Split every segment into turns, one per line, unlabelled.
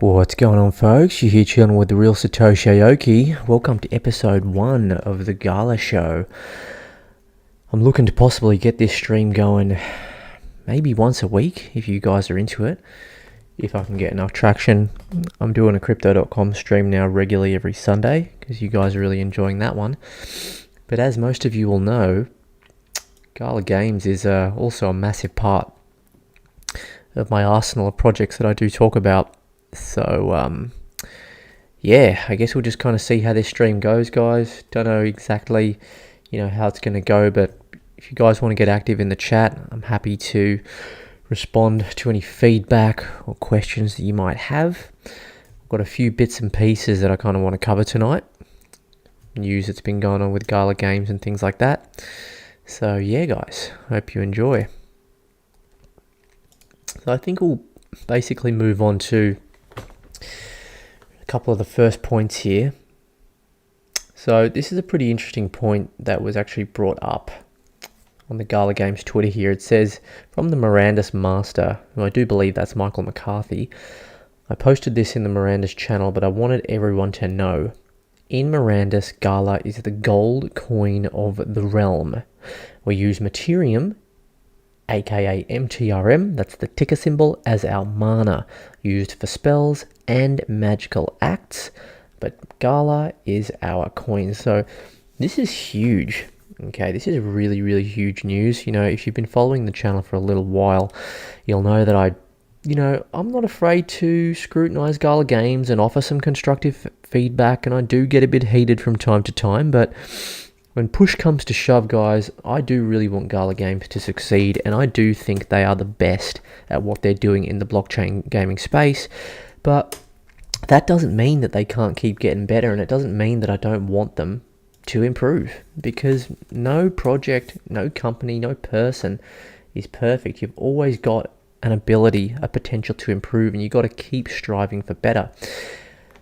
What's going on, folks? You're here chilling with the real satoshiaoki. Welcome to episode 1 of the Gala show. I'm looking to possibly get this stream going maybe once a week if you guys are into it. If I can get enough traction. I'm doing a crypto.com stream now regularly every Sunday because you guys are really enjoying that one. But as most of you will know, Gala Games is also a massive part of my arsenal of projects that I do talk about. So, yeah, I guess we'll just kind of see how this stream goes, guys. Don't know exactly, how it's going to go, but if you guys want to get active in the chat, I'm happy to respond to any feedback or questions that you might have. I've got a few bits and pieces that I kind of want to cover tonight. News that's been going on with Gala Games and things like that. So, yeah, guys, hope you enjoy. So I think we'll basically move on to a couple of the first points here. So this is a pretty interesting point that was actually brought up on the Gala Games Twitter here. It says, from the Mirandus master, who I do believe that's Michael McCarthy. I posted this in the Mirandus channel, but I wanted everyone to know. In Mirandus, Gala is the gold coin of the realm. We use Materium, aka MTRM, that's the ticker symbol, as our mana, used for spells and magical acts, but Gala is our coin. So this is huge. Okay, this is really, really huge news. If you've been following the channel for a little while, you'll know that I'm not afraid to scrutinize Gala Games and offer some constructive feedback, and I do get a bit heated from time to time, but when push comes to shove, guys, I do really want Gala Games to succeed, and I do think they are the best at what they're doing in the blockchain gaming space. But that doesn't mean that they can't keep getting better, and it doesn't mean that I don't want them to improve, because no project, no company, no person is perfect. You've always got an ability, a potential to improve, and you've got to keep striving for better.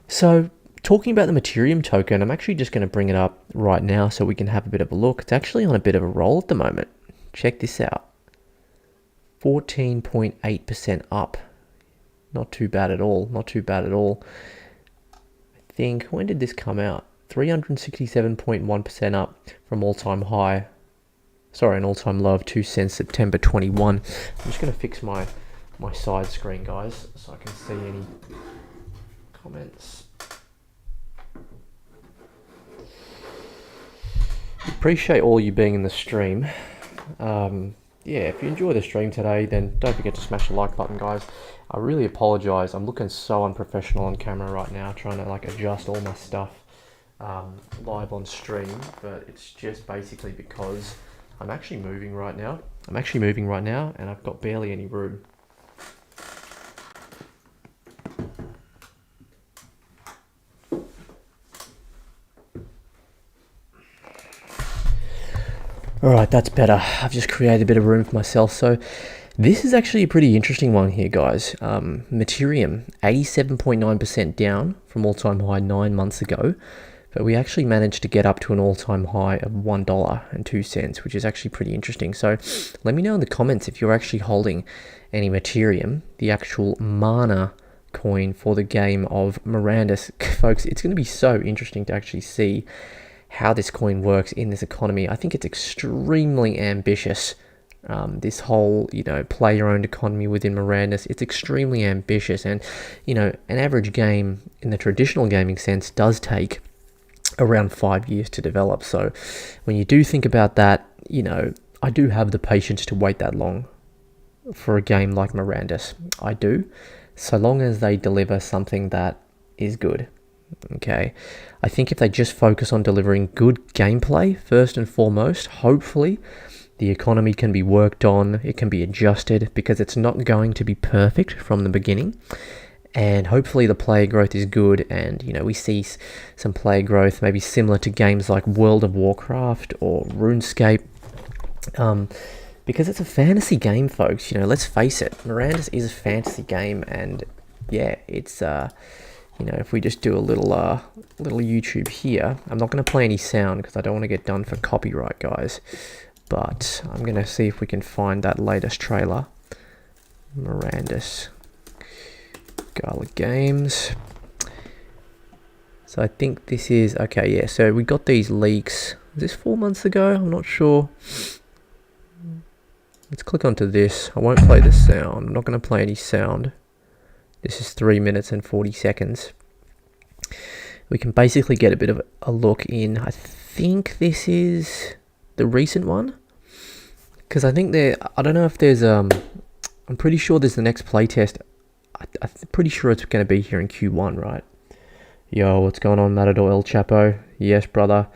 So, talking about the Materium token, I'm actually just going to bring it up right now so we can have a bit of a look. It's actually on a bit of a roll at the moment. Check this out. 14.8% up. Not too bad at all. Not too bad at all. I think, when did this come out? 367.1% up from all-time high. Sorry, an all-time low of 2 cents, September 21. I'm just going to fix my side screen, guys, so I can see any comments. Appreciate all you being in the stream. Yeah, if you enjoy the stream today, then don't forget to smash the like button, guys. I really apologize. I'm looking so unprofessional on camera right now, trying to adjust all my stuff live on stream, but it's just basically because I'm actually moving right now. And I've got barely any room. Alright, that's better. I've just created a bit of room for myself. So this is actually a pretty interesting one here, guys. Materium, 87.9% down from all-time high 9 months ago. But we actually managed to get up to an all-time high of $1.02, which is actually pretty interesting. So let me know in the comments if you're actually holding any Materium, the actual mana coin for the game of Mirandus. Folks, it's going to be so interesting to actually see how this coin works in this economy. I think it's extremely ambitious. This whole, player-owned economy within Mirandus, it's extremely ambitious. And, an average game in the traditional gaming sense does take around 5 years to develop. So when you do think about that, I do have the patience to wait that long for a game like Mirandus. I do, so long as they deliver something that is good. Okay, I think if they just focus on delivering good gameplay first and foremost, hopefully the economy can be worked on, it can be adjusted, because it's not going to be perfect from the beginning. And hopefully the player growth is good, and we see some player growth maybe similar to games like World of Warcraft or RuneScape, because it's a fantasy game, folks. Let's face it, Mirandus is a fantasy game, and yeah, it's if we just do a little YouTube here, I'm not going to play any sound because I don't want to get done for copyright, guys. But I'm going to see if we can find that latest trailer. Mirandus. Gala Games. So I think this is, okay, yeah, so we got these leaks. Was this 4 months ago? I'm not sure. Let's click onto this. I won't play the sound. I'm not going to play any sound. This is 3 minutes and 40 seconds. We can basically get a bit of a look in. I think this is the recent one. Because I think I don't know if there's, I'm pretty sure there's the next playtest. I'm pretty sure it's going to be here in Q1, right? Yo, what's going on, Matador El Chapo? Yes, brother.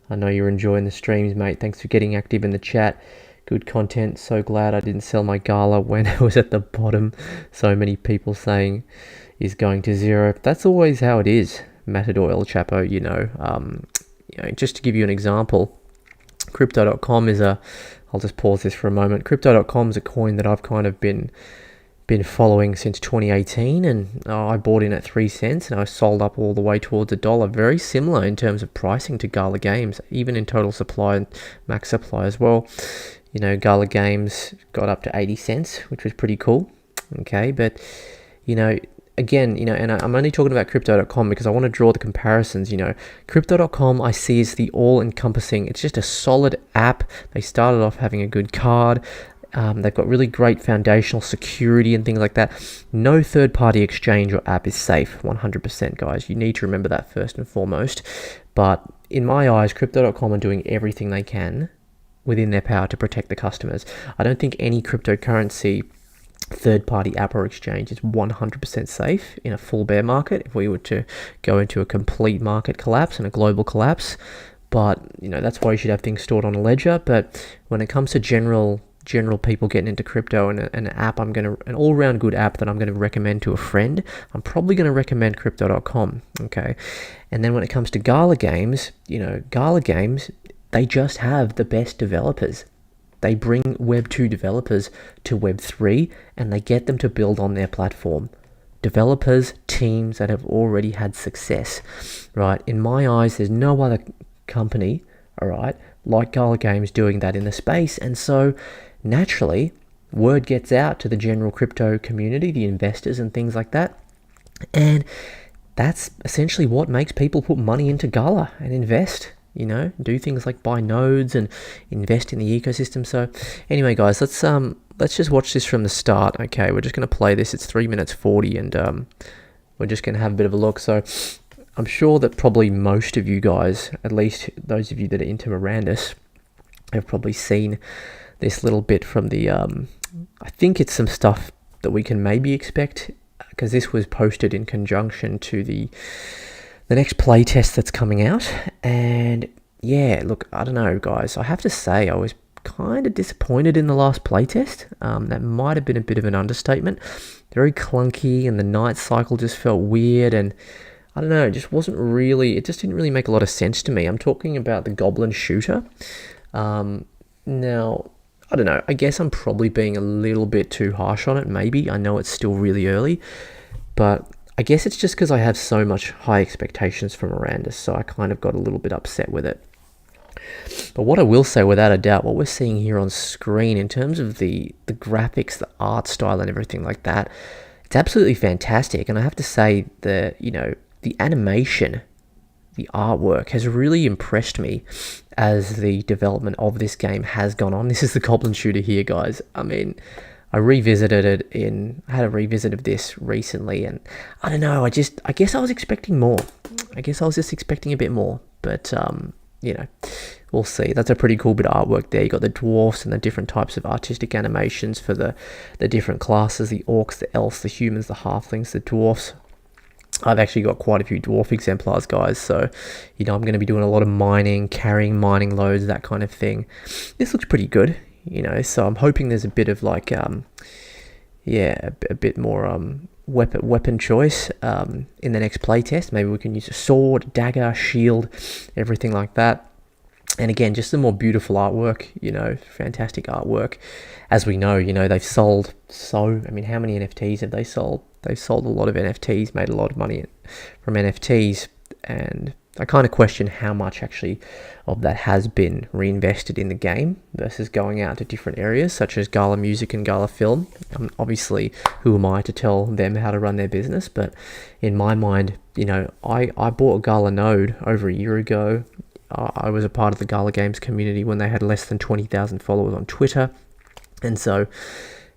I know you're enjoying the streams, mate. Thanks for getting active in the chat. Good content. So glad I didn't sell my Gala when it was at the bottom. So many people saying is going to zero. That's always how it is, Matador El Chapo, you know. Just to give you an example, Crypto.com is I'll just pause this for a moment. Crypto.com is a coin that I've kind of been following since 2018, and I bought in at 3 cents and I sold up all the way towards $1. Very similar in terms of pricing to Gala Games, even in total supply and max supply as well. You know, Gala Games got up to 80 cents, which was pretty cool. Okay, but you know, again, you know, and I'm only talking about Crypto.com because I want to draw the comparisons. You know, Crypto.com I see is the all-encompassing. It's just a solid app. They started off having a good card. They've got really great foundational security and things like that. No third-party exchange or app is safe, 100%, guys. You need to remember that first and foremost. But in my eyes, Crypto.com are doing everything they can within their power to protect the customers. I don't think any cryptocurrency third-party app or exchange is 100% safe in a full bear market if we were to go into a complete market collapse and a global collapse. But, you know, that's why you should have things stored on a ledger. But when it comes to general people getting into crypto and an app, an all-round good app that I'm going to recommend to a friend, I'm probably going to recommend Crypto.com, okay? And then when it comes to Gala Games, you know, Gala Games, they just have the best developers. They bring Web 2 developers to Web 3 and they get them to build on their platform. Developers, teams that have already had success, right? In my eyes, there's no other company, all right, like Gala Games doing that in the space. And so naturally, word gets out to the general crypto community, the investors and things like that. And that's essentially what makes people put money into Gala and invest, you know, do things like buy nodes and invest in the ecosystem. So anyway, guys, let's just watch this from the start. Okay, we're just going to play this. It's 3 minutes 40 and we're just going to have a bit of a look. So I'm sure that probably most of you guys, at least those of you that are into Mirandus, have probably seen this little bit from the, I think it's some stuff that we can maybe expect, because this was posted in conjunction to the next playtest that's coming out. And yeah, look, I don't know, guys, I have to say I was kind of disappointed in the last playtest. That might have been a bit of an understatement. Very clunky, and the night cycle just felt weird, and I don't know, it just didn't really make a lot of sense to me. I'm talking about the Goblin Shooter. Now, I don't know, I guess I'm probably being a little bit too harsh on it, maybe. I know it's still really early, but I guess it's just because I have so much high expectations from Mirandus, so I kind of got a little bit upset with it. But what I will say, without a doubt, what we're seeing here on screen in terms of the graphics, the art style and everything like that, it's absolutely fantastic. And I have to say that, you know, the animation, the artwork has really impressed me as the development of this game has gone on. This is the Goblin Shooter here, guys. I mean, I had a revisit of this recently, and I don't know, I guess I was expecting more. I guess I was just expecting a bit more, but you know, we'll see. That's a pretty cool bit of artwork there. You got the dwarfs and the different types of artistic animations for the different classes, the orcs, the elves, the humans, the halflings, the dwarfs. I've actually got quite a few dwarf exemplars, guys, so, you know, I'm going to be doing a lot of mining, carrying mining loads, that kind of thing. This looks pretty good, you know, so I'm hoping there's a bit of, like, a bit more weapon choice in the next playtest. Maybe we can use a sword, dagger, shield, everything like that. And again, just the more beautiful artwork, you know, fantastic artwork. As we know, you know, they've sold how many NFTs have they sold? They've sold a lot of NFTs, made a lot of money from NFTs. And I kind of question how much actually of that has been reinvested in the game versus going out to different areas such as Gala Music and Gala Film. Obviously, who am I to tell them how to run their business? But in my mind, I bought a Gala node over a year ago. I was a part of the Gala Games community when they had less than 20,000 followers on Twitter. And so,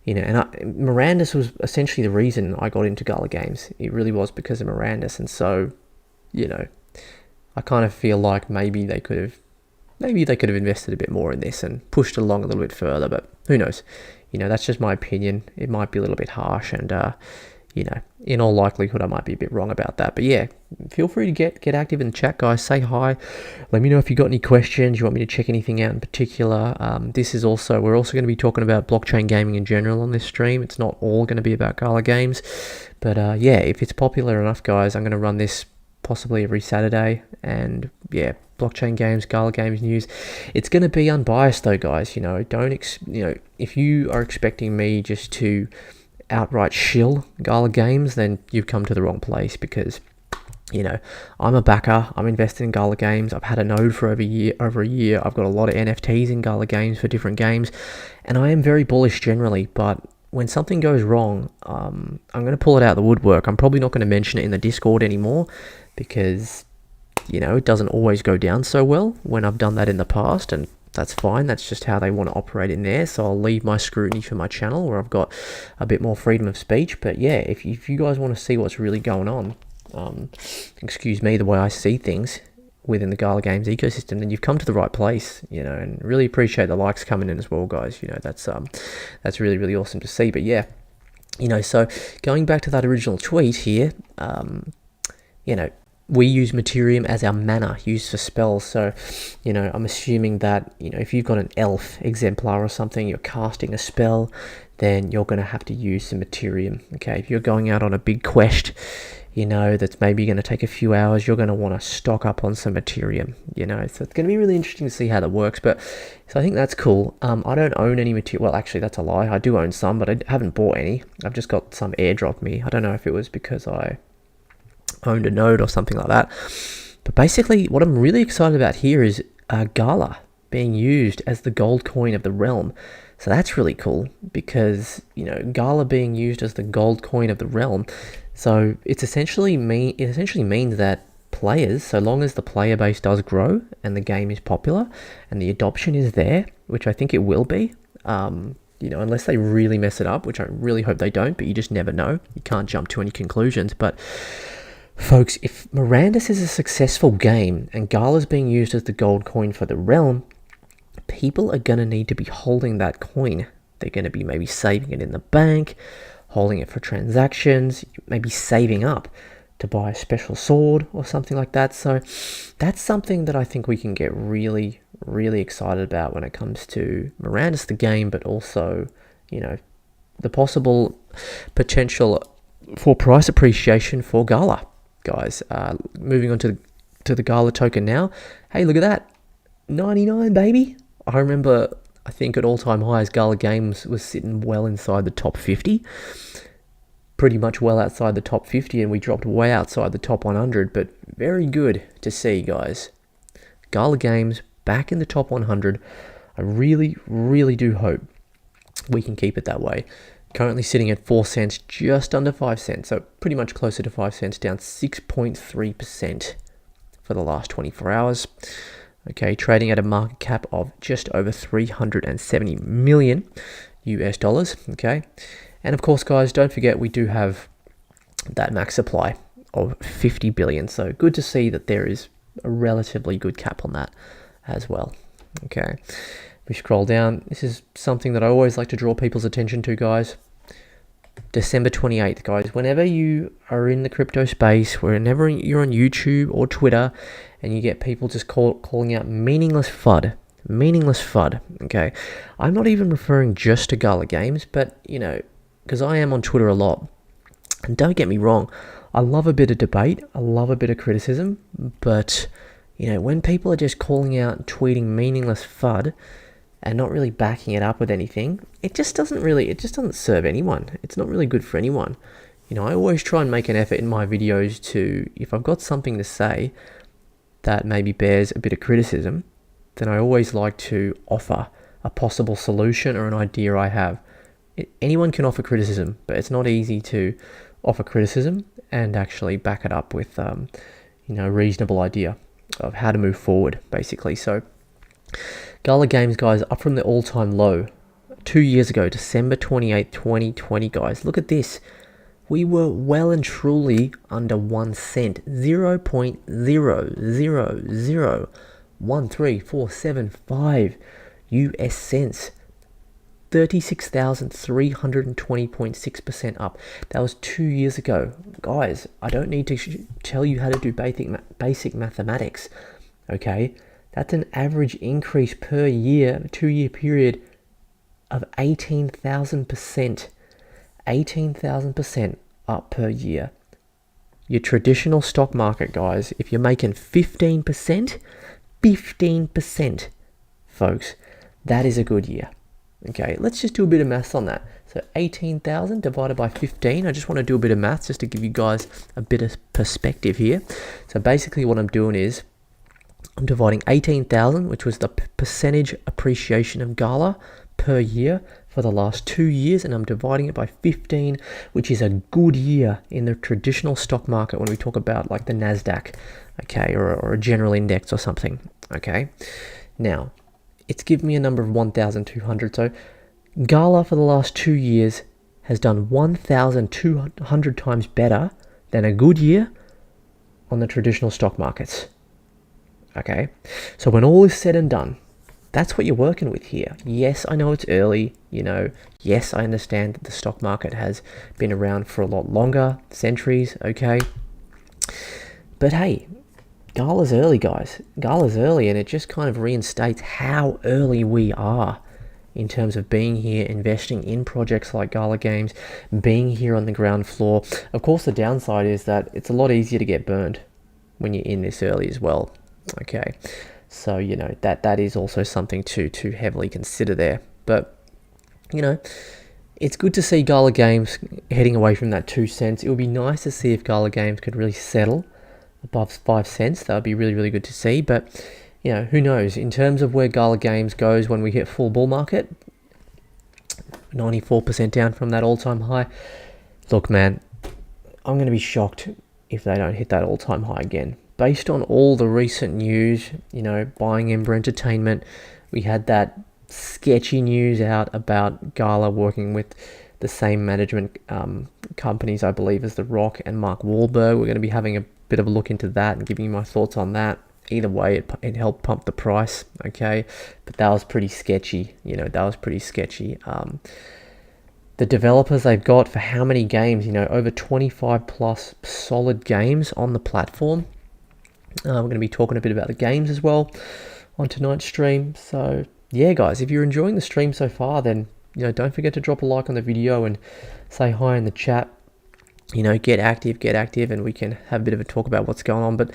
Mirandus was essentially the reason I got into Gala Games. It really was because of Mirandus. And so, I kind of feel like maybe they could have invested a bit more in this and pushed it along a little bit further, but who knows? That's just my opinion. It might be a little bit harsh, and in all likelihood, I might be a bit wrong about that. But yeah, feel free to get active in the chat, guys. Say hi. Let me know if you got any questions. You want me to check anything out in particular? We're also going to be talking about blockchain gaming in general on this stream. It's not all going to be about Gala Games, but yeah, if it's popular enough, guys, I'm going to run this possibly every Saturday. And yeah, blockchain games, Gala Games news. It's going to be unbiased though, guys. If you are expecting me just to outright shill Gala Games, then you've come to the wrong place, because I'm a backer. I'm invested in Gala Games. I've had a node for over a year. I've got a lot of NFTs in Gala Games for different games, and I am very bullish generally. But when something goes wrong, I'm going to pull it out of the woodwork. I'm probably not going to mention it in the Discord anymore, because it doesn't always go down so well when I've done that in the past, and that's fine. That's just how they want to operate in there. So I'll leave my scrutiny for my channel, where I've got a bit more freedom of speech. But yeah, if you guys want to see what's really going on, excuse me, the way I see things within the Gala Games ecosystem, then you've come to the right place, and really appreciate the likes coming in as well, guys. That's really, really awesome to see. But yeah, so going back to that original tweet here, we use Materium as our mana used for spells. So, I'm assuming that, if you've got an elf exemplar or something, you're casting a spell, then you're going to have to use some Materium. Okay, if you're going out on a big quest, that's maybe going to take a few hours, you're going to want to stock up on some Materium, so it's going to be really interesting to see how that works. But so I think that's cool. I don't own any Materium. Well, actually, that's a lie. I do own some, but I haven't bought any. I've just got some airdrop me. I don't know if it was because I owned a node or something like that. But basically, what I'm really excited about here is Gala being used as the gold coin of the realm. So that's really cool, because Gala being used as the gold coin of the realm. So it essentially means that players, so long as the player base does grow and the game is popular and the adoption is there, which I think it will be, unless they really mess it up, which I really hope they don't, but you just never know. You can't jump to any conclusions. But folks, if Mirandus is a successful game and Gala's being used as the gold coin for the realm, people are going to need to be holding that coin. They're going to be maybe saving it in the bank, holding it for transactions, maybe saving up to buy a special sword or something like that. So that's something that I think we can get really, really excited about when it comes to Mirandus the game, but also, the possible potential for price appreciation for Gala, guys. Moving on to the Gala token now. Hey, look at that. 99, baby. I remember, I think at all-time highs, Gala Games was sitting well inside the top 50. Pretty much well outside the top 50, and we dropped way outside the top 100, but very good to see, guys. Gala Games back in the top 100. I really, really do hope we can keep it that way. Currently sitting at 4 cents, just under 5 cents, so pretty much closer to 5 cents, down 6.3% for the last 24 hours. Okay, trading at a market cap of just over 370 million US dollars. Okay, and of course, guys, don't forget we do have that max supply of 50 billion. So good to see that there is a relatively good cap on that as well. Okay, we scroll down. This is something that I always like to draw people's attention to, guys. December 28th, guys. Whenever you are in the crypto space, whenever you're on YouTube or Twitter, and you get people just calling out meaningless FUD, okay? I'm not even referring just to Gala Games, but, because I am on Twitter a lot. And don't get me wrong, I love a bit of debate, I love a bit of criticism, but, when people are just calling out and tweeting meaningless FUD and not really backing it up with anything, it just doesn't serve anyone. It's not really good for anyone. I always try and make an effort in my videos to, if I've got something to say, that maybe bears a bit of criticism, then I always like to offer a possible solution or an idea I have. Anyone can offer criticism, but it's not easy to offer criticism and actually back it up with a reasonable idea of how to move forward, basically. So Gala Games, guys, up from the all-time low 2 years ago, December 28th, 2020, guys. Look at this. We were well and truly under 1 cent, 0.0001347 US cents. 36,320.6% up. That was 2 years ago. Guys, I don't need to tell you how to do basic mathematics, okay? That's an average increase per year, 2-year period, of 18,000%. 18,000% up per year. Your traditional stock market, guys, if you're making 15%, folks, that is a good year. Okay, let's just do a bit of maths on that. So 18,000 divided by 15. I just want to do a bit of maths just to give you guys a bit of perspective here. So basically what I'm doing is I'm dividing 18,000, which was the percentage appreciation of Gala per year for the last 2 years, and I'm dividing it by 15, which is a good year in the traditional stock market when we talk about like the NASDAQ, okay, or a general index or something, okay? Now, it's given me a number of 1,200. So Gala for the last 2 years has done 1,200 times better than a good year on the traditional stock markets. Okay, so when all is said and done, that's what you're working with here. Yes, I know it's early, Yes, I understand that the stock market has been around for a lot longer, centuries, okay? But hey, Gala's early, guys. Gala's early, and it just kind of reinstates how early we are in terms of being here, investing in projects like Gala Games, being here on the ground floor. Of course, the downside is that it's a lot easier to get burned when you're in this early as well. Okay, so that is also something to heavily consider there. But it's good to see Gala Games heading away from that 2 cents. It would be nice to see if Gala Games could really settle above 5 cents. That would be really, really good to see. But who knows? In terms of where Gala Games goes when we hit full bull market, 94% down from that all-time high. Look, man, I'm going to be shocked if they don't hit that all-time high again. Based on all the recent news, buying Ember Entertainment, we had that sketchy news out about Gala working with the same management companies, I believe, as The Rock and Mark Wahlberg. We're going to be having a bit of a look into that and giving you my thoughts on that. Either way, it helped pump the price, okay? But that was pretty sketchy, The developers they've got for how many games, over 25 plus solid games on the platform. We're going to be talking a bit about the games as well on tonight's stream. So yeah, guys, if you're enjoying the stream so far, then don't forget to drop a like on the video and say hi in the chat. Get active, and we can have a bit of a talk about what's going on. But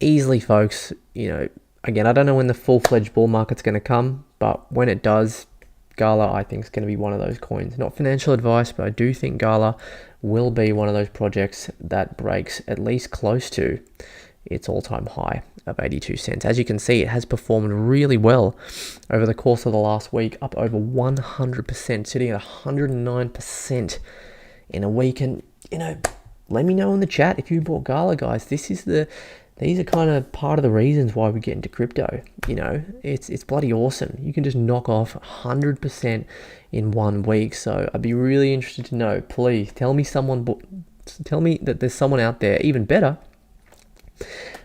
easily, folks, again, I don't know when the full-fledged bull market's going to come, but when it does, Gala, I think, is going to be one of those coins. Not financial advice, but I do think Gala will be one of those projects that breaks at least close to its all-time high of 82 cents. As you can see, it has performed really well over the course of the last week, up over 100%, sitting at 109% in a week. And, let me know in the chat if you bought Gala, guys. These are kind of part of the reasons why we get into crypto. It's bloody awesome. You can just knock off 100% in 1 week. So I'd be really interested to know. Please tell me that there's someone out there, even better,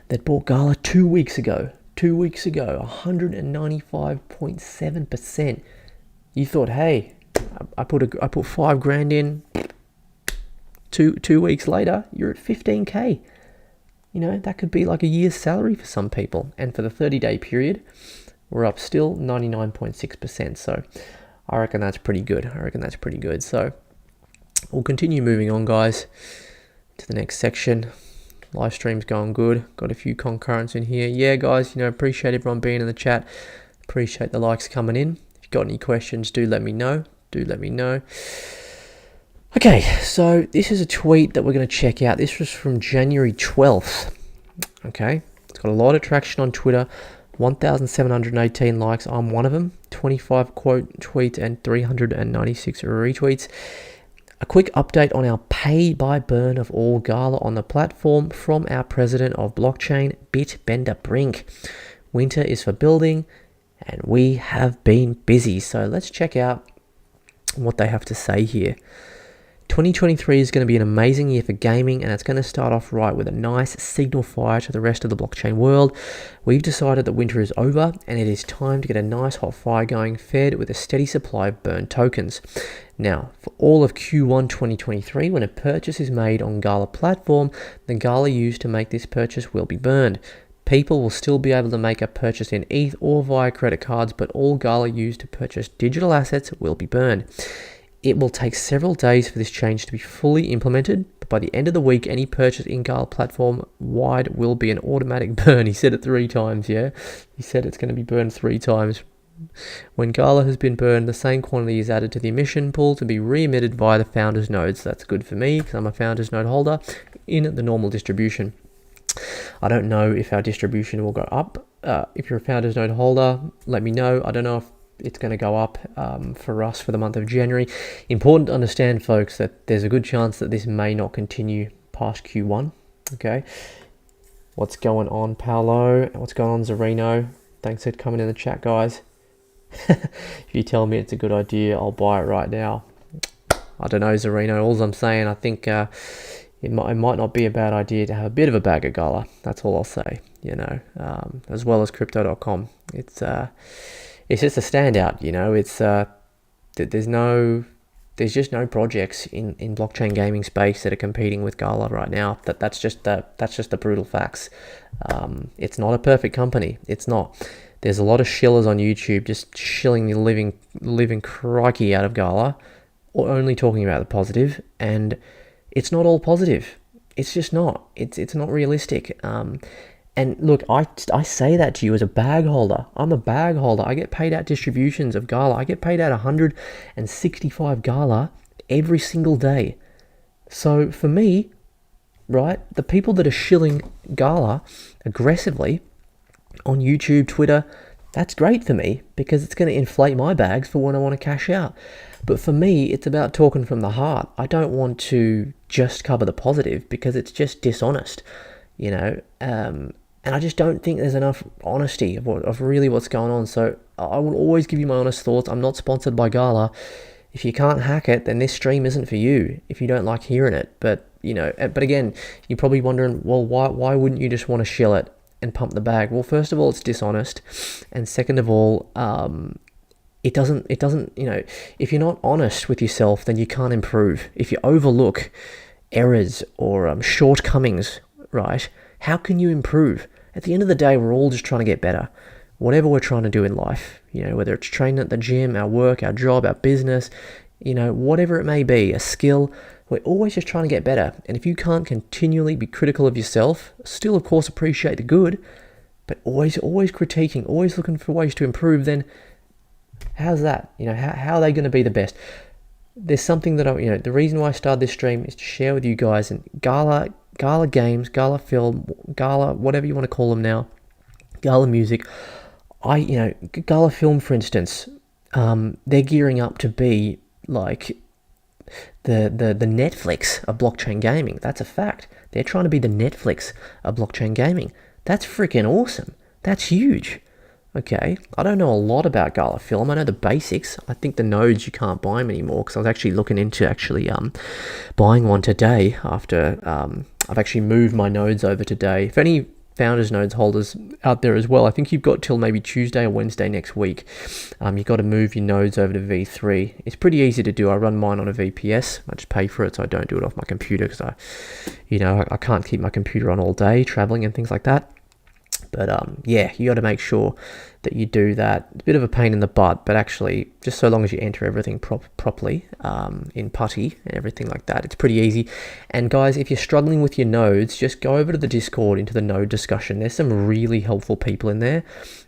that bought Gala 2 weeks ago. 2 weeks ago, 195.7%. You thought, hey, I put $5,000 in. Two weeks later, you're at 15K. That could be like a year's salary for some people. And for the 30-day period, we're up still 99.6%. So I reckon that's pretty good. So we'll continue moving on, guys, to the next section. Live stream's going good. Got a few concurrents in here. Yeah, guys, appreciate everyone being in the chat. Appreciate the likes coming in. If you've got any questions, do let me know. Okay, so this is a tweet that we're going to check out. This was from January 12th. Okay, got a lot of traction on Twitter. 1,718 likes. I'm one of them. 25 quote tweets and 396 retweets. A quick update on our pay by burn of all Gala on the platform from our president of blockchain, Bitbender Brink. Winter is for building, and we have been busy. So let's check out what they have to say here. 2023 is going to be an amazing year for gaming, and it's going to start off right with a nice signal fire to the rest of the blockchain world. We've decided that winter is over, and it is time to get a nice hot fire going, fed with a steady supply of burn tokens. Now, for all of Q1 2023, when a purchase is made on Gala platform, the Gala used to make this purchase will be burned. People will still be able to make a purchase in ETH or via credit cards, but all Gala used to purchase digital assets will be burned. It will take several days for this change to be fully implemented, but by the end of the week, any purchase in Gala platform wide will be an automatic burn. He said it 3 times, yeah? He said it's going to be burned 3 times. When Gala has been burned, the same quantity is added to the emission pool to be re-emitted via the founders nodes. That's good for me because I'm a founders node holder in the normal distribution. I don't know if our distribution will go up. If you're a founders node holder, let me know. I don't know if it's going to go up for us for the month of January. Important to understand, folks, that there's a good chance that this may not continue past Q1. Okay. What's going on, Paolo? What's going on, Zarino? Thanks for coming in the chat, guys. If you tell me it's a good idea, I'll buy it right now. I don't know, Zarino. All I'm saying, I think it might not be a bad idea to have a bit of a bag of Gala. That's all I'll say, you know, as well as crypto.com. It's just a standout, you know. It's there's just no projects in blockchain gaming space that are competing with Gala right now. That's just the brutal facts. It's not a perfect company. It's not. There's a lot of shillers on YouTube just shilling the living crikey out of Gala, or only talking about the positive, and it's not all positive. It's just not. It's not realistic. And look, I say that to you as a bag holder. I'm a bag holder. I get paid out distributions of Gala. I get paid out 165 Gala every single day. So for me, right, the people that are shilling Gala aggressively on YouTube, Twitter, that's great for me because it's going to inflate my bags for when I want to cash out. But for me, it's about talking from the heart. I don't want to just cover the positive because it's just dishonest, you know. And I just don't think there's enough honesty of really what's going on. So I will always give you my honest thoughts. I'm not sponsored by Gala. If you can't hack it, then this stream isn't for you if you don't like hearing it. But, you know, but again, you're probably wondering, well, why wouldn't you just want to shill it and pump the bag? Well, first of all, it's dishonest. And second of all, it doesn't, you know, if you're not honest with yourself, then you can't improve. If you overlook errors or shortcomings, right, how can you improve? At the end of the day, we're all just trying to get better. Whatever we're trying to do in life, you know, whether it's training at the gym, our work, our job, our business, you know, whatever it may be, a skill, we're always just trying to get better. And if you can't continually be critical of yourself, still, of course, appreciate the good, but always critiquing, always looking for ways to improve, then how's that? You know, how are they going to be the best? There's something that you know, the reason why I started this stream is to share with you guys, and Gala games, Gala film, Gala, whatever you want to call them now, Gala music. Gala film, for instance, they're gearing up to be like the Netflix of blockchain gaming. That's a fact. They're trying to be the Netflix of blockchain gaming. That's freaking awesome. That's huge. Okay, I don't know a lot about Gala Film. I know the basics. I think the nodes, you can't buy them anymore because I was actually looking into buying one today after I've actually moved my nodes over today. If any founders nodes holders out there as well, I think you've got till maybe Tuesday or Wednesday next week. You've got to move your nodes over to V3. It's pretty easy to do. I run mine on a VPS. I just pay for it, so I don't do it off my computer because I can't keep my computer on all day traveling and things like that. But yeah, you got to make sure that you do that. It's a bit of a pain in the butt, but actually, just so long as you enter everything properly in putty and everything like that, it's pretty easy. And guys, if you're struggling with your nodes, just go over to the Discord into the node discussion. There's some really helpful people in there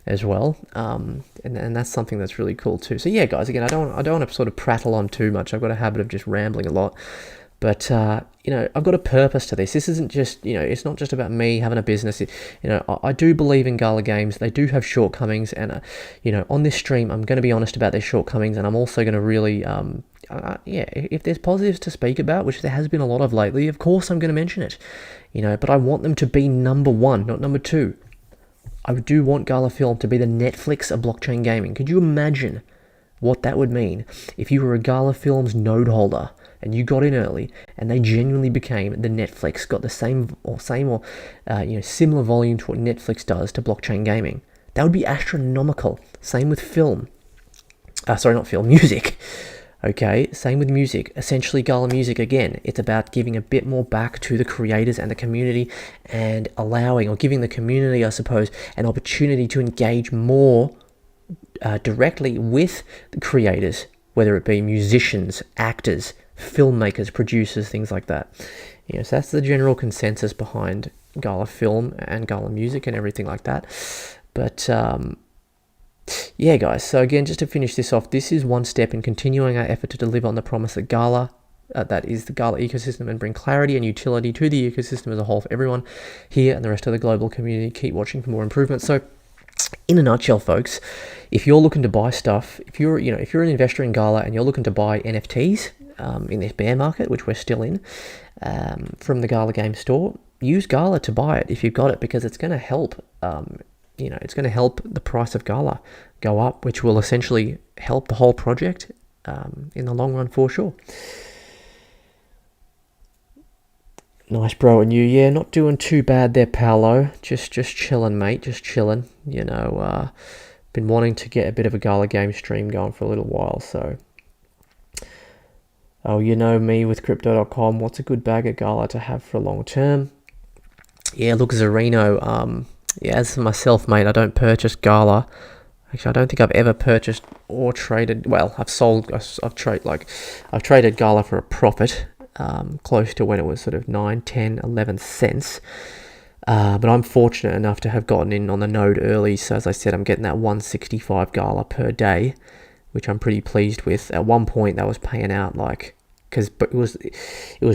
as well, and that's something that's really cool too. So yeah, guys, again, I don't want to sort of prattle on too much. I've got a habit of just rambling a lot. But, I've got a purpose to this. This isn't just, it's not just about me having a business. I do believe in Gala Games. They do have shortcomings. And, on this stream, I'm going to be honest about their shortcomings. And I'm also going to really, if there's positives to speak about, which there has been a lot of lately, of course I'm going to mention it. But I want them to be number one, not number two. I do want Gala Film to be the Netflix of blockchain gaming. Could you imagine what that would mean if you were a Gala Films node holder and you got in early and they genuinely became the Netflix, got the same or similar volume to what Netflix does to blockchain gaming? That would be astronomical. Same with music. Okay, same with music. Essentially, Gala Music, again, it's about giving a bit more back to the creators and the community and giving the community, I suppose, an opportunity to engage more directly with the creators, whether it be musicians, actors, filmmakers, producers, things like that. So that's the general consensus behind Gala Film and Gala Music and everything like that. But yeah, guys, so again, just to finish this off, this is one step in continuing our effort to deliver on the promise that Gala, that is the Gala ecosystem, and bring clarity and utility to the ecosystem as a whole for everyone here and the rest of the global community. Keep watching for more improvements. So in a nutshell, folks, if you're looking to buy stuff, if you're an investor in Gala and you're looking to buy NFTs in this bear market, which we're still in, from the Gala Game Store, use Gala to buy it if you've got it, because it's going to help it's going to help the price of Gala go up, which will essentially help the whole project in the long run for sure. Nice, bro, and you, yeah, not doing too bad there, Paolo. Just chilling, mate, just chilling. Been wanting to get a bit of a Gala game stream going for a little while, so. Oh, me with crypto.com. What's a good bag of Gala to have for a long term? Yeah, look, Zarino, as for myself, mate, I don't purchase Gala. Actually, I don't think I've ever purchased or traded. Well, I've traded Gala for a profit, close to when it was sort of 9, 10, 11 cents. But I'm fortunate enough to have gotten in on the node early. So as I said, I'm getting that 165 Gala per day, which I'm pretty pleased with. At one point, that was paying out because it was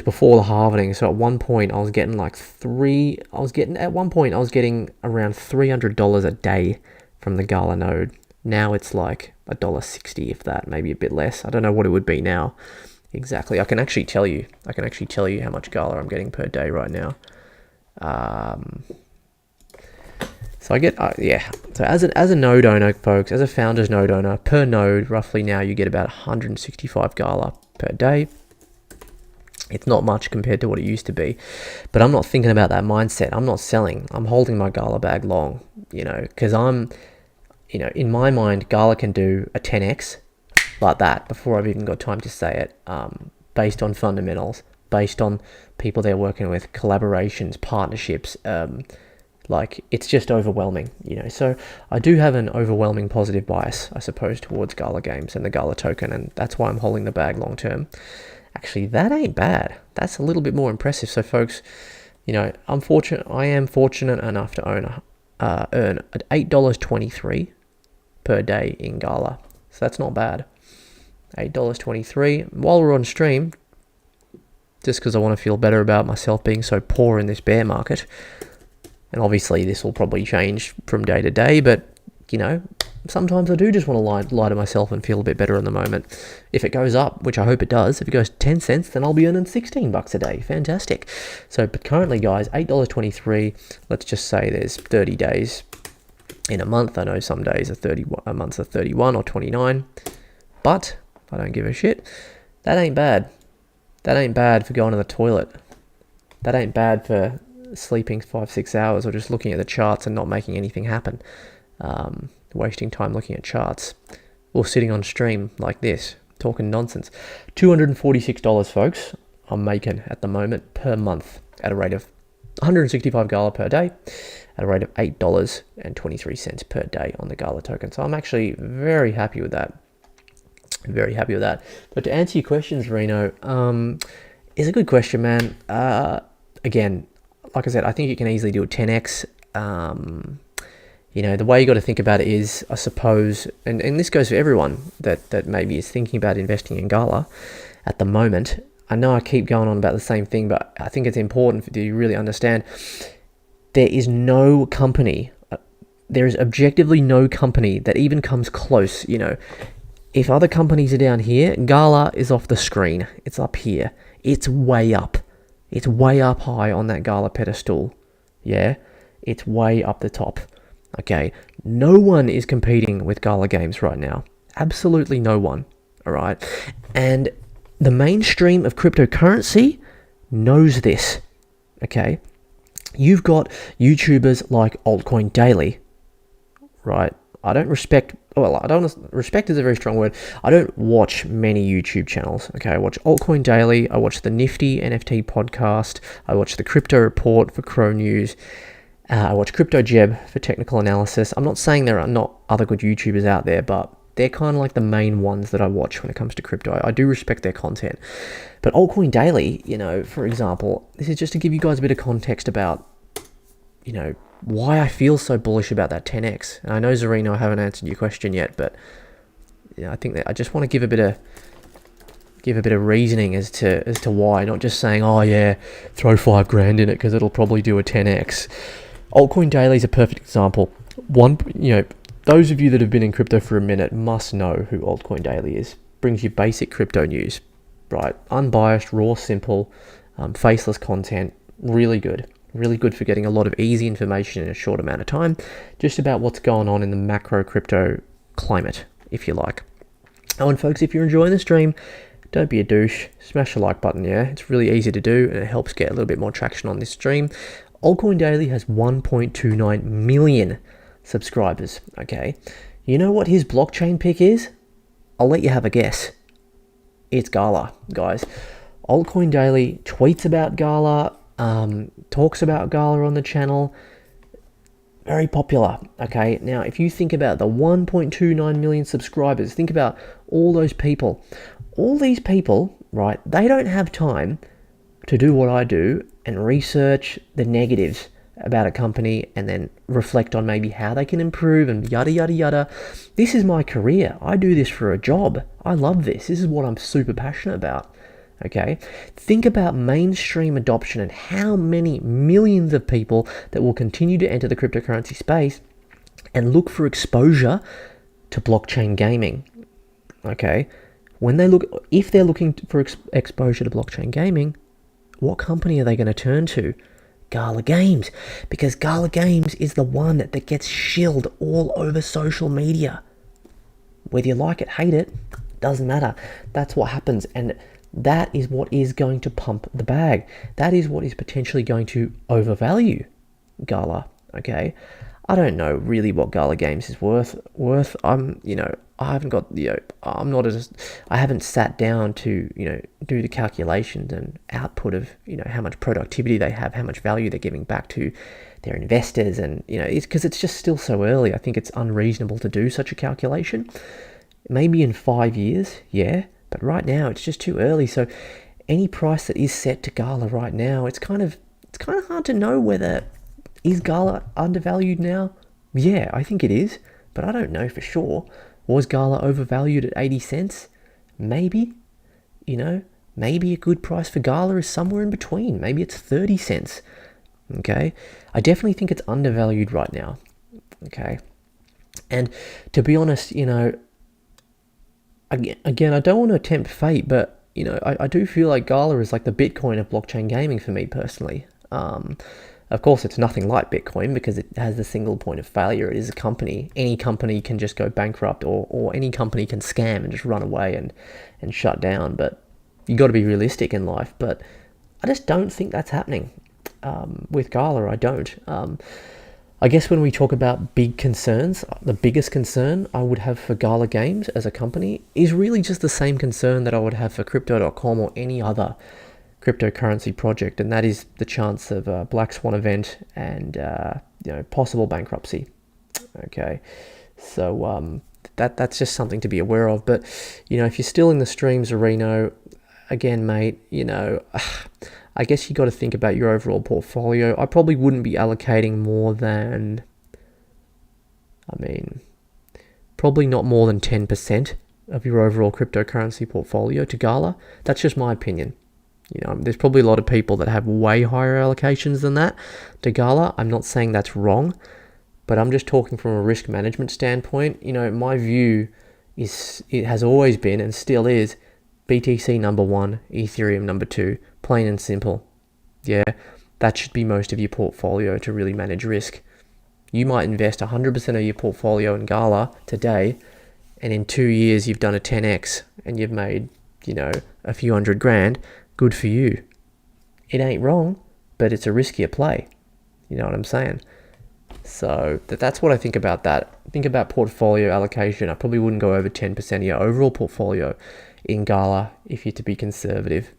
before the halvening. So at one point, I was getting around $300 a day from the Gala node. Now it's like $1.60, if that, maybe a bit less. I don't know what it would be now exactly. I can actually tell you how much Gala I'm getting per day right now. So I get So as a node owner, folks, as a founder's node owner, per node, roughly now you get about 165 Gala per day. It's not much compared to what it used to be, but I'm not thinking about that mindset. I'm not selling. I'm holding my Gala bag long, because in my mind, Gala can do a 10x like that before I've even got time to say it, based on fundamentals, based on people they're working with, collaborations, partnerships. It's just overwhelming, So I do have an overwhelming positive bias, I suppose, towards Gala Games and the Gala token, and that's why I'm holding the bag long term. Actually, that ain't bad. That's a little bit more impressive. So, folks, I am fortunate enough to earn $8.23 per day in Gala. So that's not bad. $8.23 while we're on stream, just because I want to feel better about myself being so poor in this bear market. And obviously, this will probably change from day to day, but sometimes I do just want to lie to myself and feel a bit better in the moment. If it goes up, which I hope it does, if it goes 10 cents, then I'll be earning $16 a day. Fantastic. So, but currently, guys, $8.23. Let's just say there's 30 days in a month. I know some days a month's are 31 or 29, but I don't give a shit. That ain't bad. That ain't bad for going to the toilet. That ain't bad for sleeping 5-6 hours or just looking at the charts and not making anything happen. Wasting time looking at charts or sitting on stream like this, talking nonsense. $246, folks, I'm making at the moment per month at a rate of 165 Gala per day at a rate of $8.23 per day on the Gala token. So I'm actually very happy with that. Very happy with that. But to answer your questions, Reno, is a good question, man. Again, like I said, I think you can easily do a 10x. The way you got to think about it is, I suppose, and this goes for everyone that maybe is thinking about investing in Gala at the moment. I know I keep going on about the same thing, but I think it's important for you to really understand there is no company, there is objectively no company that even comes close. If other companies are down here, Gala is off the screen. It's up here. It's way up. It's way up high on that Gala pedestal. Yeah? It's way up the top. Okay? No one is competing with Gala Games right now. Absolutely no one. Alright? And the mainstream of cryptocurrency knows this. Okay? You've got YouTubers like Altcoin Daily. Right? Respect is a very strong word. I don't watch many YouTube channels. Okay, I watch Altcoin Daily, I watch the Nifty NFT podcast, I watch the Crypto Report for Crow News, I watch Crypto Jeb for technical analysis. I'm not saying there are not other good YouTubers out there, but they're kind of like the main ones that I watch when it comes to crypto. I do respect their content. But Altcoin Daily, for example, this is just to give you guys a bit of context about, why I feel so bullish about that 10x. And I know, Zarino, I haven't answered your question yet, but I think that I just want to give a bit of reasoning as to why, not just saying, oh yeah, throw $5 grand in it because it'll probably do a 10x. Altcoin Daily is a perfect example. Those of you that have been in crypto for a minute must know who Altcoin Daily is. Brings you basic crypto news, right? Unbiased, raw, simple, faceless content, really good. Really good for getting a lot of easy information in a short amount of time, just about what's going on in the macro crypto climate, if you like. Oh, and folks, if you're enjoying the stream, don't be a douche. Smash the like button, yeah? It's really easy to do, and it helps get a little bit more traction on this stream. Altcoin Daily has 1.29 million subscribers, okay? You know what his blockchain pick is? I'll let you have a guess. It's Gala, guys. Altcoin Daily tweets about Gala, talks about Gala on the channel. Very popular. Okay, now if you think about the 1.29 million subscribers, think about all those people. All these people, right, they don't have time to do what I do and research the negatives about a company and then reflect on maybe how they can improve and yada yada yada. This is my career. I do this for a job. I love this. This is what I'm super passionate about. Okay, think about mainstream adoption and how many millions of people that will continue to enter the cryptocurrency space and look for exposure to blockchain gaming. Okay, if they're looking for exposure to blockchain gaming, what company are they going to turn to? Gala Games, because Gala Games is the one that gets shilled all over social media. Whether you like it, hate it, doesn't matter. That's what happens, and that is what is going to pump the bag. That is what is potentially going to overvalue Gala. Okay, I don't know really what Gala Games is worth. I haven't got I haven't sat down to do the calculations and output of how much productivity they have, how much value they're giving back to their investors, and it's because it's just still so early. I think it's unreasonable to do such a calculation. Maybe in 5 years, yeah. But right now, it's just too early. So any price that is set to Gala right now, it's kind of hard to know whether is Gala undervalued now. Yeah, I think it is, but I don't know for sure. Was Gala overvalued at 80 cents? Maybe. Maybe a good price for Gala is somewhere in between. Maybe it's 30 cents. Okay, I definitely think it's undervalued right now. Okay, and to be honest, Again, I don't want to tempt fate, but I do feel like Gala is like the Bitcoin of blockchain gaming for me personally. Of course, it's nothing like Bitcoin because it has the single point of failure. It is a company. Any company can just go bankrupt, or any company can scam and just run away and shut down. But you got to be realistic in life. But I just don't think that's happening with Gala. I don't. I guess when we talk about big concerns, the biggest concern I would have for Gala Games as a company is really just the same concern that I would have for Crypto.com or any other cryptocurrency project, and that is the chance of a black swan event and possible bankruptcy. Okay, so that's just something to be aware of. But if you're still in the streams, Reno, again, mate, I guess you got to think about your overall portfolio. I probably wouldn't be allocating more than, probably not more than 10% of your overall cryptocurrency portfolio to Gala. That's just my opinion. There's probably a lot of people that have way higher allocations than that to Gala. I'm not saying that's wrong, but I'm just talking from a risk management standpoint. My view is, it has always been and still is, BTC number one, Ethereum number two, plain and simple. Yeah, that should be most of your portfolio to really manage risk. You might invest 100% of your portfolio in Gala today, and in 2 years you've done a 10x and you've made, a few $100,000. Good for you. It ain't wrong, but it's a riskier play. You know what I'm saying? So that's what I think about that. Think about portfolio allocation. I probably wouldn't go over 10% of your overall portfolio in Gala if you're to be conservative.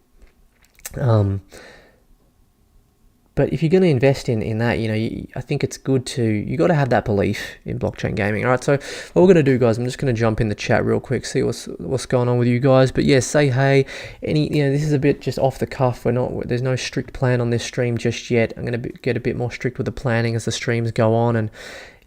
But if you're going to invest in that, I think it's good you got to have that belief in blockchain gaming. All right, so what we're going to do, guys, I'm just going to jump in the chat real quick, see what's going on with you guys. But yeah, say hey. This is a bit just off the cuff. There's no strict plan on this stream just yet. I'm going to get a bit more strict with the planning as the streams go on, and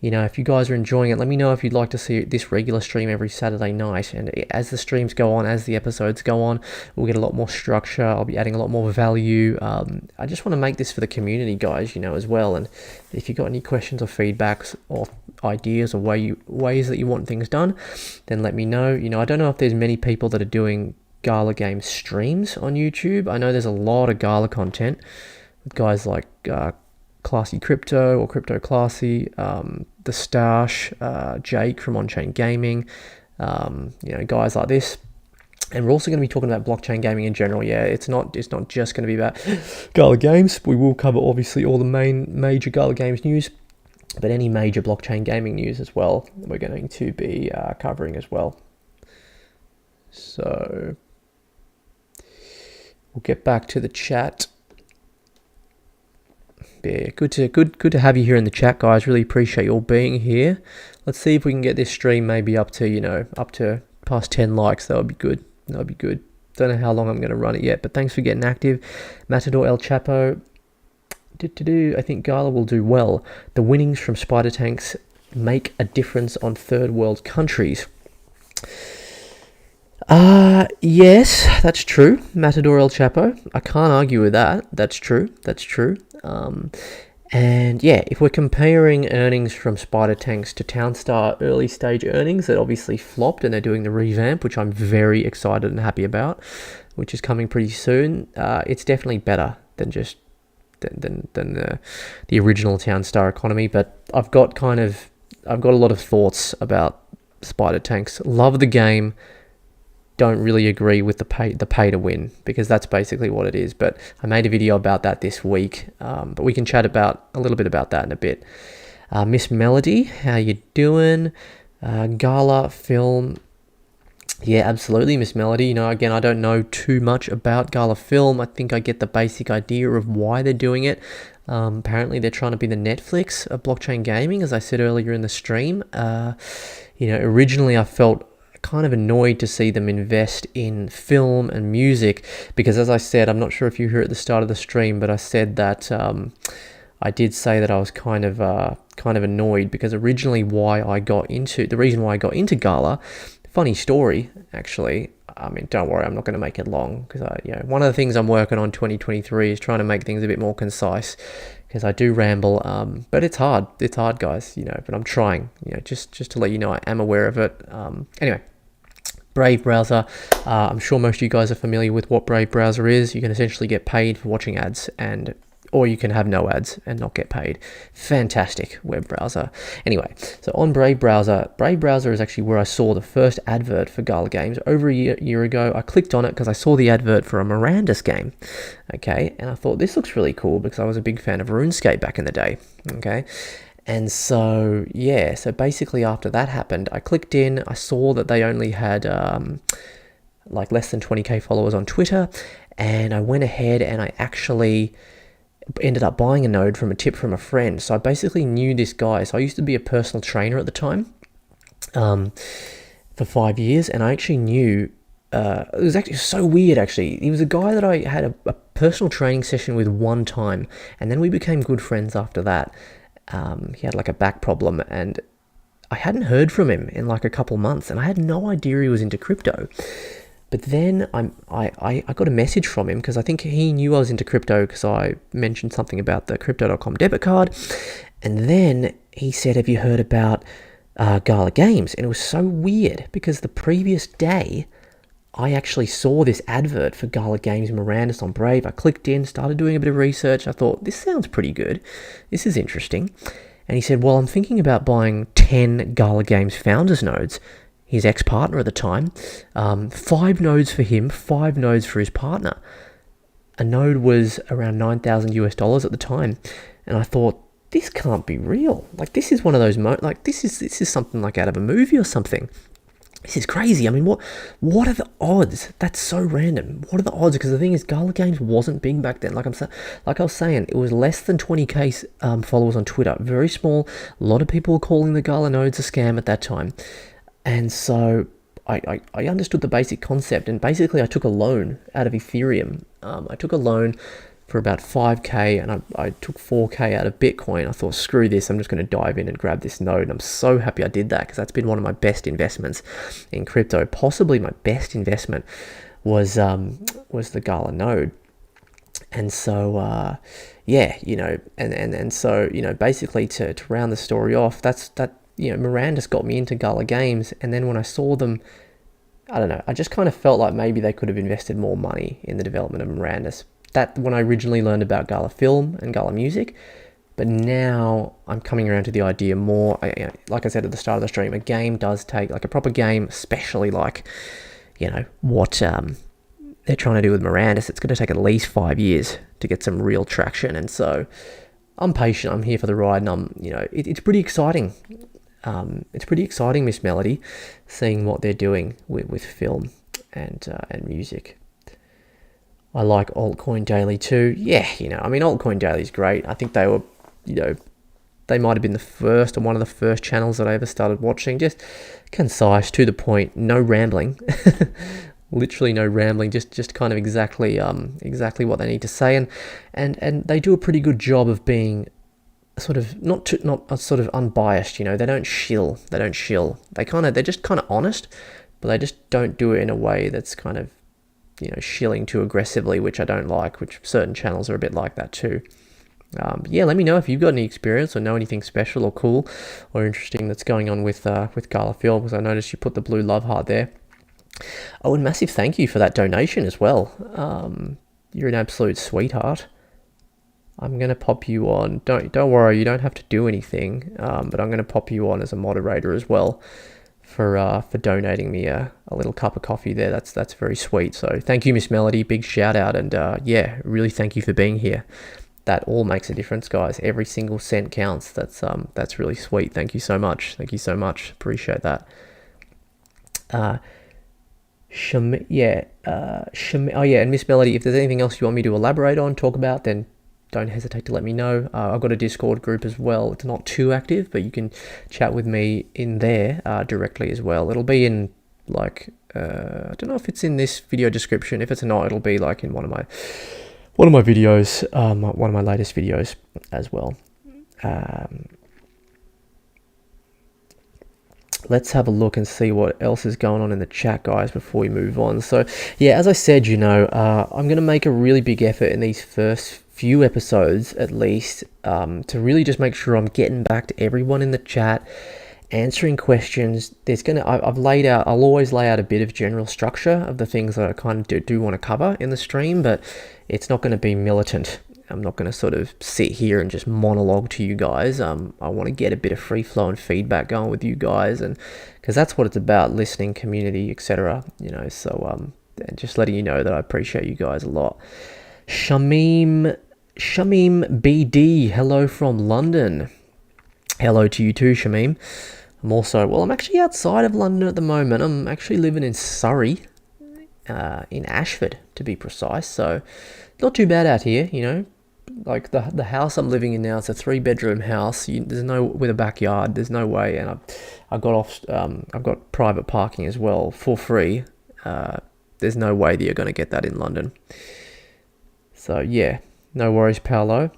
if you guys are enjoying it, let me know if you'd like to see this regular stream every Saturday night. And as the streams go on, as the episodes go on, we'll get a lot more structure. I'll be adding a lot more value. I just want to make this for the community, guys, as well. And if you've got any questions or feedbacks or ideas or ways that you want things done, then let me know. I don't know if there's many people that are doing Gala game streams on YouTube. I know there's a lot of Gala content with guys like Classy Crypto or Crypto Classy, the Stash, Jake from On-Chain Gaming, guys like this. And we're also going to be talking about blockchain gaming in general. Yeah, it's not just going to be about Gala games. We will cover obviously all the major Gala games news, but any major blockchain gaming news as well, we're going to be covering as well. So we'll get back to the chat. Yeah, good to have you here in the chat, guys. Really appreciate you all being here. Let's see if we can get this stream maybe up to past 10 likes. That would be good. Don't know how long I'm going to run it yet, but thanks for getting active. Matador El Chapo. I think Gala will do well. The winnings from spider tanks make a difference on third world countries. Yes, that's true. Matador El Chapo. I can't argue with that. That's true. And yeah, if we're comparing earnings from spider tanks to Townstar early stage earnings that obviously flopped, and they're doing the revamp, which I'm very excited and happy about, which is coming pretty soon, it's definitely better than just than the original Townstar economy. But I've got a lot of thoughts about spider tanks. Love the game. Don't really agree with the pay to win, because that's basically what it is. But I made a video about that this week, but we can chat about a little bit about that in a bit. Miss Melody, how you doing? Gala film. Yeah, absolutely, Miss Melody. Again, I don't know too much about Gala film. I think I get the basic idea of why they're doing it. Apparently they're trying to be the Netflix of blockchain gaming, as I said earlier in the stream. Originally I felt kind of annoyed to see them invest in film and music, because as I said, I'm not sure if you heard at the start of the stream, but I said that I did say that I was kind of annoyed, because originally the reason why I got into Gala, funny story actually. I mean, don't worry, I'm not going to make it long, because one of the things I'm working on 2023 is trying to make things a bit more concise, because I do ramble, but it's hard, guys, but I'm trying, just to let you know, I am aware of it. Anyway, Brave Browser. I'm sure most of you guys are familiar with what Brave Browser is. You can essentially get paid for watching ads, or you can have no ads and not get paid. Fantastic web browser. Anyway, so on Brave Browser is actually where I saw the first advert for Gala Games over a year ago. I clicked on it because I saw the advert for a Mirandus game. Okay, and I thought this looks really cool, because I was a big fan of RuneScape back in the day. Okay. And so, yeah, so basically after that happened, I clicked in, I saw that they only had less than 20k followers on Twitter, and I went ahead and I actually ended up buying a node from a tip from a friend. So I basically knew this guy. So I used to be a personal trainer at the time for 5 years, and I actually knew, it was actually so weird actually. He was a guy that I had a personal training session with one time, and then we became good friends after that. He had like a back problem, and I hadn't heard from him in like a couple months, and I had no idea he was into crypto. But then I got a message from him because I think he knew I was into crypto because I mentioned something about the crypto.com debit card. And then he said, have you heard about Gala Games? And it was so weird because the previous day I actually saw this advert for Gala Games Mirandus on Brave. I clicked in, started doing a bit of research. I thought, this sounds pretty good. This is interesting. And he said, well, I'm thinking about buying 10 Gala Games founders nodes. His ex-partner at the time. 5 nodes for him, 5 nodes for his partner. A node was around $9,000 at the time. And I thought, this can't be real. Like, this is one of those, this is something like out of a movie or something. This is crazy. I mean, what are the odds? That's so random. What are the odds? Because the thing is, Gala Games wasn't big back then. Like I was saying, it was less than 20k followers on Twitter. Very small. A lot of people were calling the Gala nodes a scam at that time. And so I understood the basic concept. And basically, I took a loan out of Ethereum. I took a loan for about 5k, and I took 4k out of Bitcoin. I thought, screw this, I'm just going to dive in and grab this node. And I'm so happy I did that because that's been one of my best investments in crypto. Possibly my best investment was the Gala node. And so and so basically to round the story off, Mirandus got me into Gala Games. And then when I saw them, I don't know, I just kind of felt like maybe they could have invested more money in the development of Mirandus. That when I originally learned about Gala Film and Gala Music, but now I'm coming around to the idea more, like I said at the start of the stream, a game does take, like a proper game, especially like, what they're trying to do with Mirandus, it's going to take at least 5 years to get some real traction. And so I'm patient, I'm here for the ride, and it's pretty exciting. It's pretty exciting, Miss Melody, seeing what they're doing with film and music. I like Altcoin Daily too. Yeah, Altcoin Daily is great. I think they were, they might have been the first or one of the first channels that I ever started watching. Just concise, to the point, no rambling. Literally no rambling, just kind of exactly what they need to say, and they do a pretty good job of being sort of not sort of unbiased. They don't shill. They're just kind of honest, but they just don't do it in a way that's kind of shilling too aggressively, which I don't like, which certain channels are a bit like that too. Let me know if you've got any experience or know anything special or cool or interesting that's going on with Gala Film, because I noticed you put the blue love heart there. Oh, and massive thank you for that donation as well. You're an absolute sweetheart. I'm going to pop you on. Don't worry, you don't have to do anything, but I'm going to pop you on as a moderator as well for donating me a little cup of coffee there. That's very sweet. So thank you, Miss Melody. Big shout out, and really thank you for being here. That all makes a difference, guys. Every single cent counts. That's really sweet. Thank you so much. Appreciate that. And Miss Melody, if there's anything else you want me to elaborate on, talk about, then don't hesitate to let me know. I've got a Discord group as well. It's not too active, but you can chat with me in there directly as well. It'll be in I don't know if it's in this video description. If it's not, it'll be like in one of my videos, one of my latest videos as well. Let's have a look and see what else is going on in the chat, guys, before we move on. So, as I said, I'm going to make a really big effort in these first few episodes, at least, to really just make sure I'm getting back to everyone in the chat, answering questions. I'll always lay out a bit of general structure of the things that I kind of do want to cover in the stream, but it's not going to be militant. I'm not going to sort of sit here and just monologue to you guys. I want to get a bit of free flow and feedback going with you guys, and because that's what it's about, listening, community, etc. So just letting you know that I appreciate you guys a lot. Shamim BD, hello from London. Hello to you too, Shamim. I'm actually outside of London at the moment. I'm actually living in Surrey, in Ashford to be precise. So not too bad out here, Like the house I'm living in now, it's a 3-bedroom house. With a backyard. There's no way, and I've got private parking as well for free. There's no way that you're going to get that in London. So no worries, Paolo.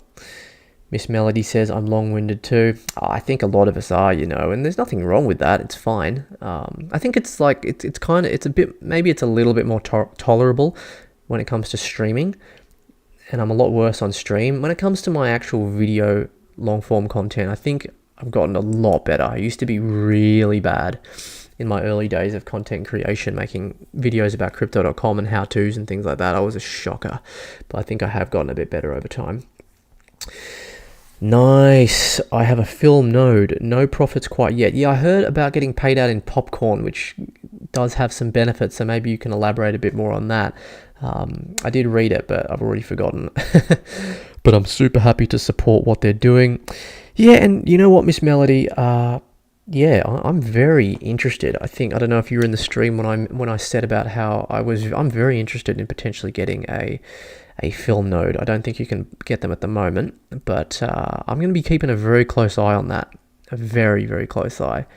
Miss Melody says, I'm long-winded too. I think a lot of us are, and there's nothing wrong with that. It's fine. I think it's like, it's a bit, maybe it's a little bit more tolerable when it comes to streaming. And I'm a lot worse on stream. When it comes to my actual video long-form content, I think I've gotten a lot better. I used to be really bad in my early days of content creation, making videos about crypto.com and how-tos and things like that. I was a shocker. But I think I have gotten a bit better over time. Nice. I have a film node. No profits quite yet. Yeah, I heard about getting paid out in popcorn, which does have some benefits. So maybe you can elaborate a bit more on that. I did read it, but I've already forgotten. But I'm super happy to support what they're doing. Yeah, and you know what, Miss Melody? Yeah, I'm very interested. I don't know if you were in the stream when I said about how I'm very interested in potentially getting a film node. I don't think you can get them at the moment, but I'm going to be keeping a very close eye on that. A very, very close eye.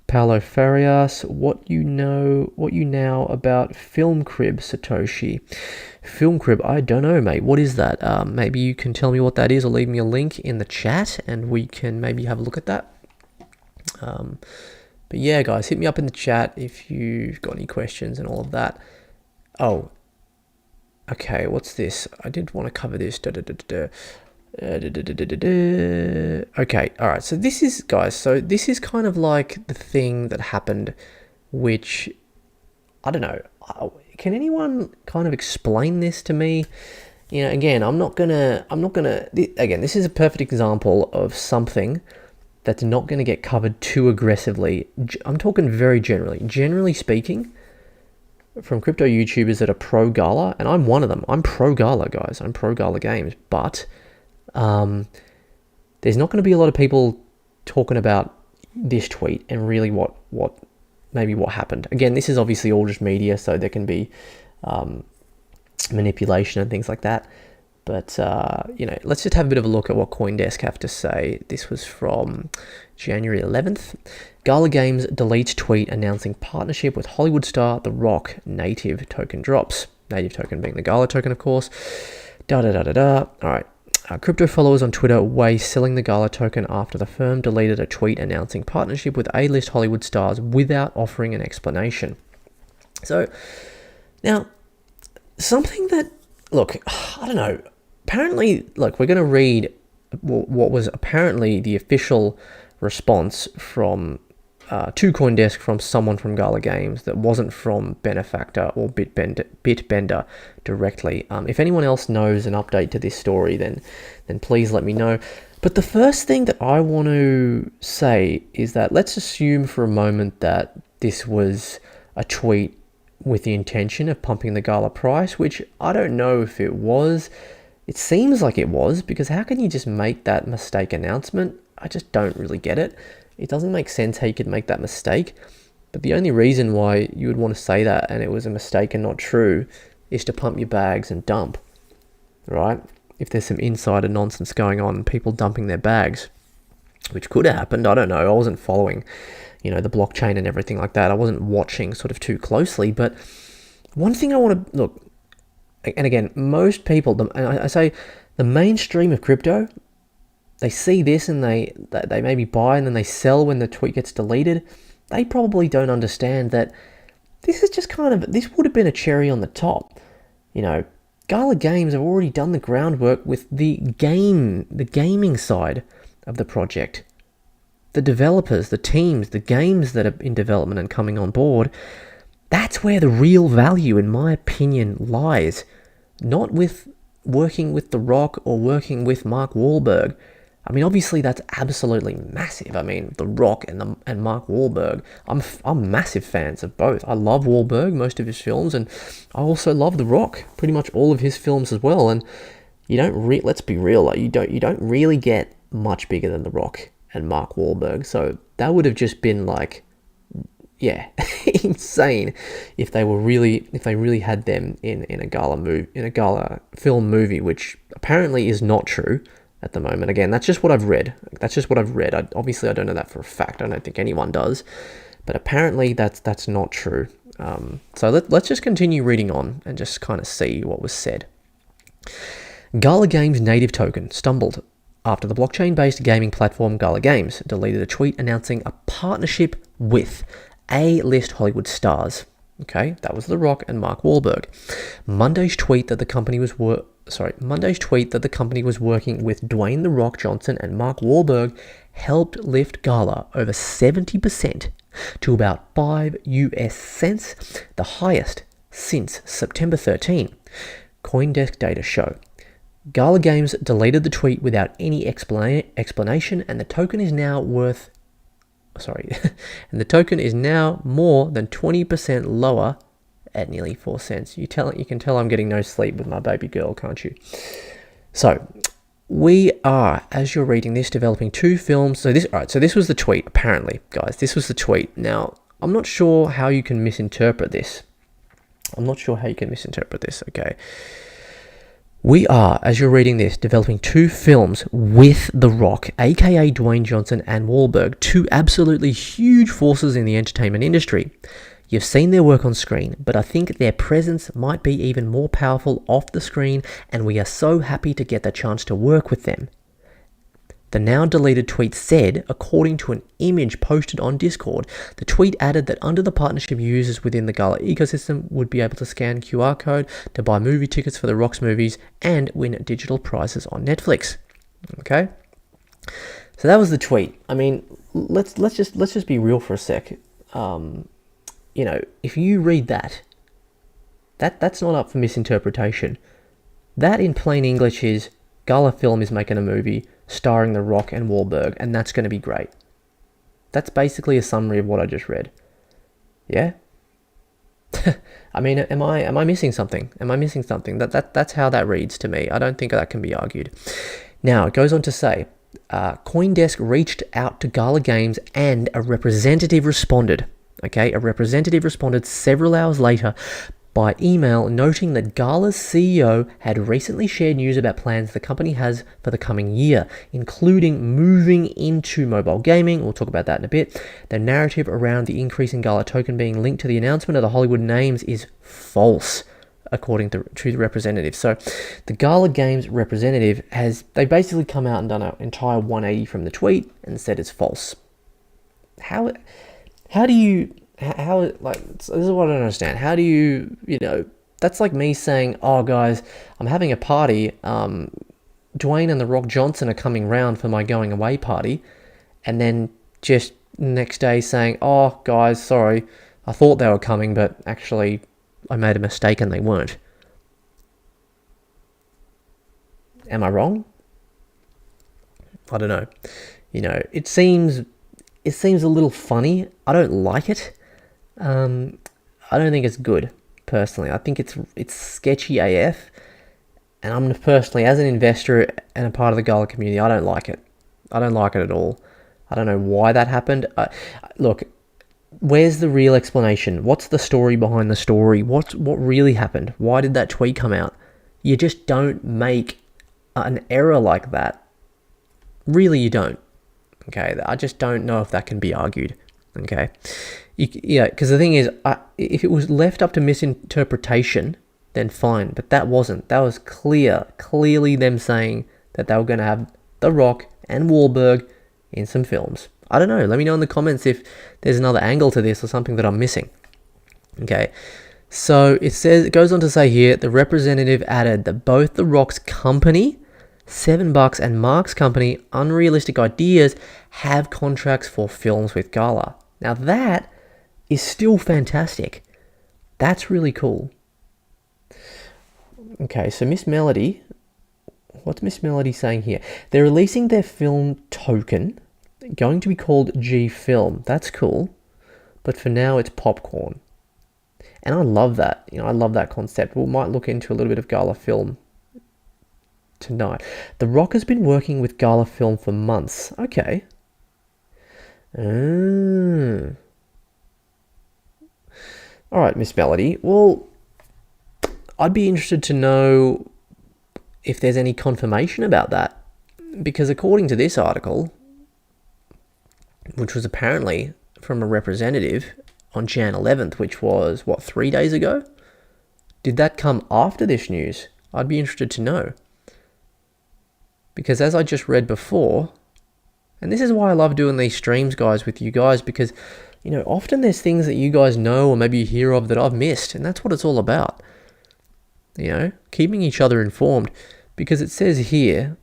Paulo Farias, what you now about Film Crib, Satoshi? Film Crib, I don't know, mate. What is that? Maybe you can tell me what that is or leave me a link in the chat and we can maybe have a look at that. But yeah, guys, hit me up in the chat if you've got any questions and all of that. Oh, okay, what's this? I did want to cover this. Okay, all right. So this is, guys, this is kind of like the thing that happened, which, I don't know. Can anyone kind of explain this to me? Again, again, this is a perfect example of something that's not going to get covered too aggressively. I'm talking very generally. Generally speaking, from crypto YouTubers that are pro Gala, and I'm one of them. I'm pro Gala, guys. I'm pro Gala Games, but there's not going to be a lot of people talking about this tweet and really what happened. Again, this is obviously all just media, so there can be manipulation and things like that. But, let's just have a bit of a look at what CoinDesk have to say. This was from January 11th. Gala Games deletes tweet announcing partnership with Hollywood star The Rock. Native token drops. Native token being the Gala token, of course. All right. Crypto followers on Twitter weigh selling the Gala token after the firm deleted a tweet announcing partnership with A-list Hollywood stars without offering an explanation. So, now, something that, look, I don't know. Apparently, look, we're going to read what was apparently the official response from to CoinDesk from someone from Gala Games that wasn't from Benefactor or Bitbender directly. If anyone else knows an update to this story, then please let me know. But the first thing that I want to say is that let's assume for a moment that this was a tweet with the intention of pumping the Gala price, which I don't know if it was. It seems like it was, because how can you just make that mistake announcement? I just don't really get it. It doesn't make sense how you could make that mistake. But the only reason why you would want to say that and it was a mistake and not true is to pump your bags and dump, right? If there's some insider nonsense going on, people dumping their bags, which could have happened. I don't know. I wasn't following, the blockchain and everything like that. I wasn't watching sort of too closely. But one thing I want to look, and again, most people, I say the mainstream of crypto, they see this and they maybe buy and then they sell when the tweet gets deleted. They probably don't understand that this is just this would have been a cherry on the top. Gala Games have already done the groundwork with the gaming side of the project. The developers, the teams, the games that are in development and coming on board, that's where the real value, in my opinion, lies. Not with working with The Rock or working with Mark Wahlberg. I mean, obviously that's absolutely massive. I mean, The Rock and Mark Wahlberg, I'm massive fans of both. I love Wahlberg, most of his films, and I also love The Rock, pretty much all of his films as well. And let's be real, like you don't really get much bigger than The Rock and Mark Wahlberg. So that would have just been like, yeah, insane if they really had them in a Gala film movie, which apparently is not true at the moment. Again, that's just what I've read. Obviously, I don't know that for a fact. I don't think anyone does, but apparently that's not true. So let's just continue reading on and just kind of see what was said. Gala Games' native token stumbled after the blockchain-based gaming platform Gala Games deleted a tweet announcing a partnership with A-list Hollywood stars. Okay, that was The Rock and Mark Wahlberg. Monday's tweet that the company was working with Dwayne The Rock Johnson and Mark Wahlberg helped lift Gala over 70% to about 5 US cents, the highest since September 13. CoinDesk data show. Gala Games deleted the tweet without any explanation, and the token is now more than 20% lower at nearly 4 cents. You can tell I'm getting no sleep with my baby girl, can't you? So we are, as you're reading this, developing 2 films. So this was the tweet, apparently, guys. This was the tweet. Now, I'm not sure how you can misinterpret this. Okay. We are, as you're reading this, developing 2 films with The Rock, aka Dwayne Johnson and Wahlberg, 2 absolutely huge forces in the entertainment industry. You've seen their work on screen, but I think their presence might be even more powerful off the screen, and we are so happy to get the chance to work with them. The now deleted tweet said, according to an image posted on Discord, the tweet added that under the partnership, users within the Gala ecosystem would be able to scan QR code to buy movie tickets for The Rock's movies and win digital prizes on Netflix. Okay, so that was the tweet. I mean, let's just be real for a sec. If you read that's not up for misinterpretation. That in plain English is Gala Film is making a movie starring The Rock and Wahlberg, and that's going to be great. That's basically a summary of what I just read. Yeah? I mean, am I missing something? That's how that reads to me. I don't think that can be argued. Now, it goes on to say, CoinDesk reached out to Gala Games and a representative responded. Okay, a representative responded several hours later by email noting that Gala's CEO had recently shared news about plans the company has for the coming year, including moving into mobile gaming. We'll talk about that in a bit. The narrative around the increase in Gala token being linked to the announcement of the Hollywood names is false, according to the representative. So the Gala Games representative they basically come out and done an entire 180 from the tweet and said it's false. How do you... this is what I don't understand. How do you, that's like me saying, oh guys, I'm having a party, Dwayne and The Rock Johnson are coming round for my going away party, and then just next day saying, oh guys, sorry, I thought they were coming, but actually I made a mistake and they weren't. Am I wrong? I don't know. It seems a little funny. I don't like it. I don't think it's good, personally. I think it's sketchy AF, and I'm personally, as an investor and a part of the Gala community, I don't like it. I don't like it at all. I don't know why that happened. Look, where's the real explanation? What's the story behind the story? What really happened? Why did that tweet come out? You just don't make an error like that. Really, you don't. Okay, I just don't know if that can be argued. Okay, because the thing is, if it was left up to misinterpretation, then fine. But that wasn't. That was clearly them saying that they were going to have The Rock and Wahlberg in some films. I don't know. Let me know in the comments if there's another angle to this or something that I'm missing. Okay, so it goes on to say here, the representative added that both The Rock's company, $7 and Mark's company, Unrealistic Ideas, have contracts for films with Gala. Now that is still fantastic. That's really cool. Okay, so Miss Melody, what's Miss Melody saying here? They're releasing their film token, going to be called G Film. That's cool, but for now it's popcorn. And I love that. I love that concept. We might look into a little bit of Gala Film tonight. The Rock has been working with Gala Film for months. Okay. All right, Miss Melody. Well, I'd be interested to know if there's any confirmation about that, because according to this article, which was apparently from a representative on Jan 11th, which was, 3 days ago? Did that come after this news? I'd be interested to know. Because as I just read before, and this is why I love doing these streams, guys, with you guys, because, you know, often there's things that you guys know or maybe you hear of that I've missed, and that's what it's all about. You know, keeping each other informed, because it says here,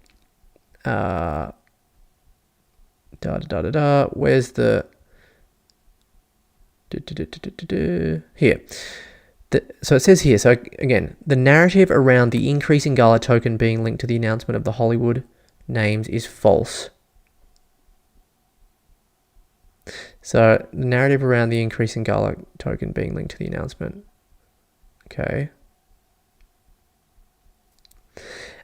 where's the, here. So it says here, so again, the narrative around the increase in Gala token being linked to the announcement of the Hollywood names is false. So the narrative around the increase in Gala token being linked to the announcement. Okay.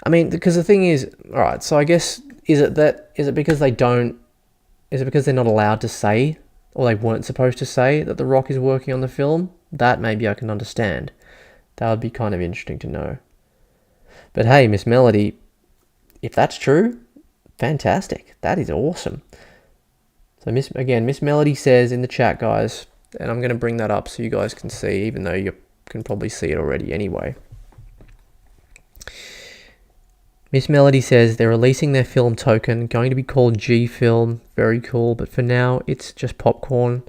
I mean, because the thing is, all right, so I guess, is it because they're not allowed to say, or they weren't supposed to say that The Rock is working on the film? That maybe I can understand. That would be kind of interesting to know. But hey, Miss Melody, if that's true, fantastic. That is awesome. So Miss Melody says in the chat, guys, and I'm going to bring that up so you guys can see, even though you can probably see it already anyway. Miss Melody says they're releasing their film token, going to be called G Film. Very cool, but for now, it's just popcorn.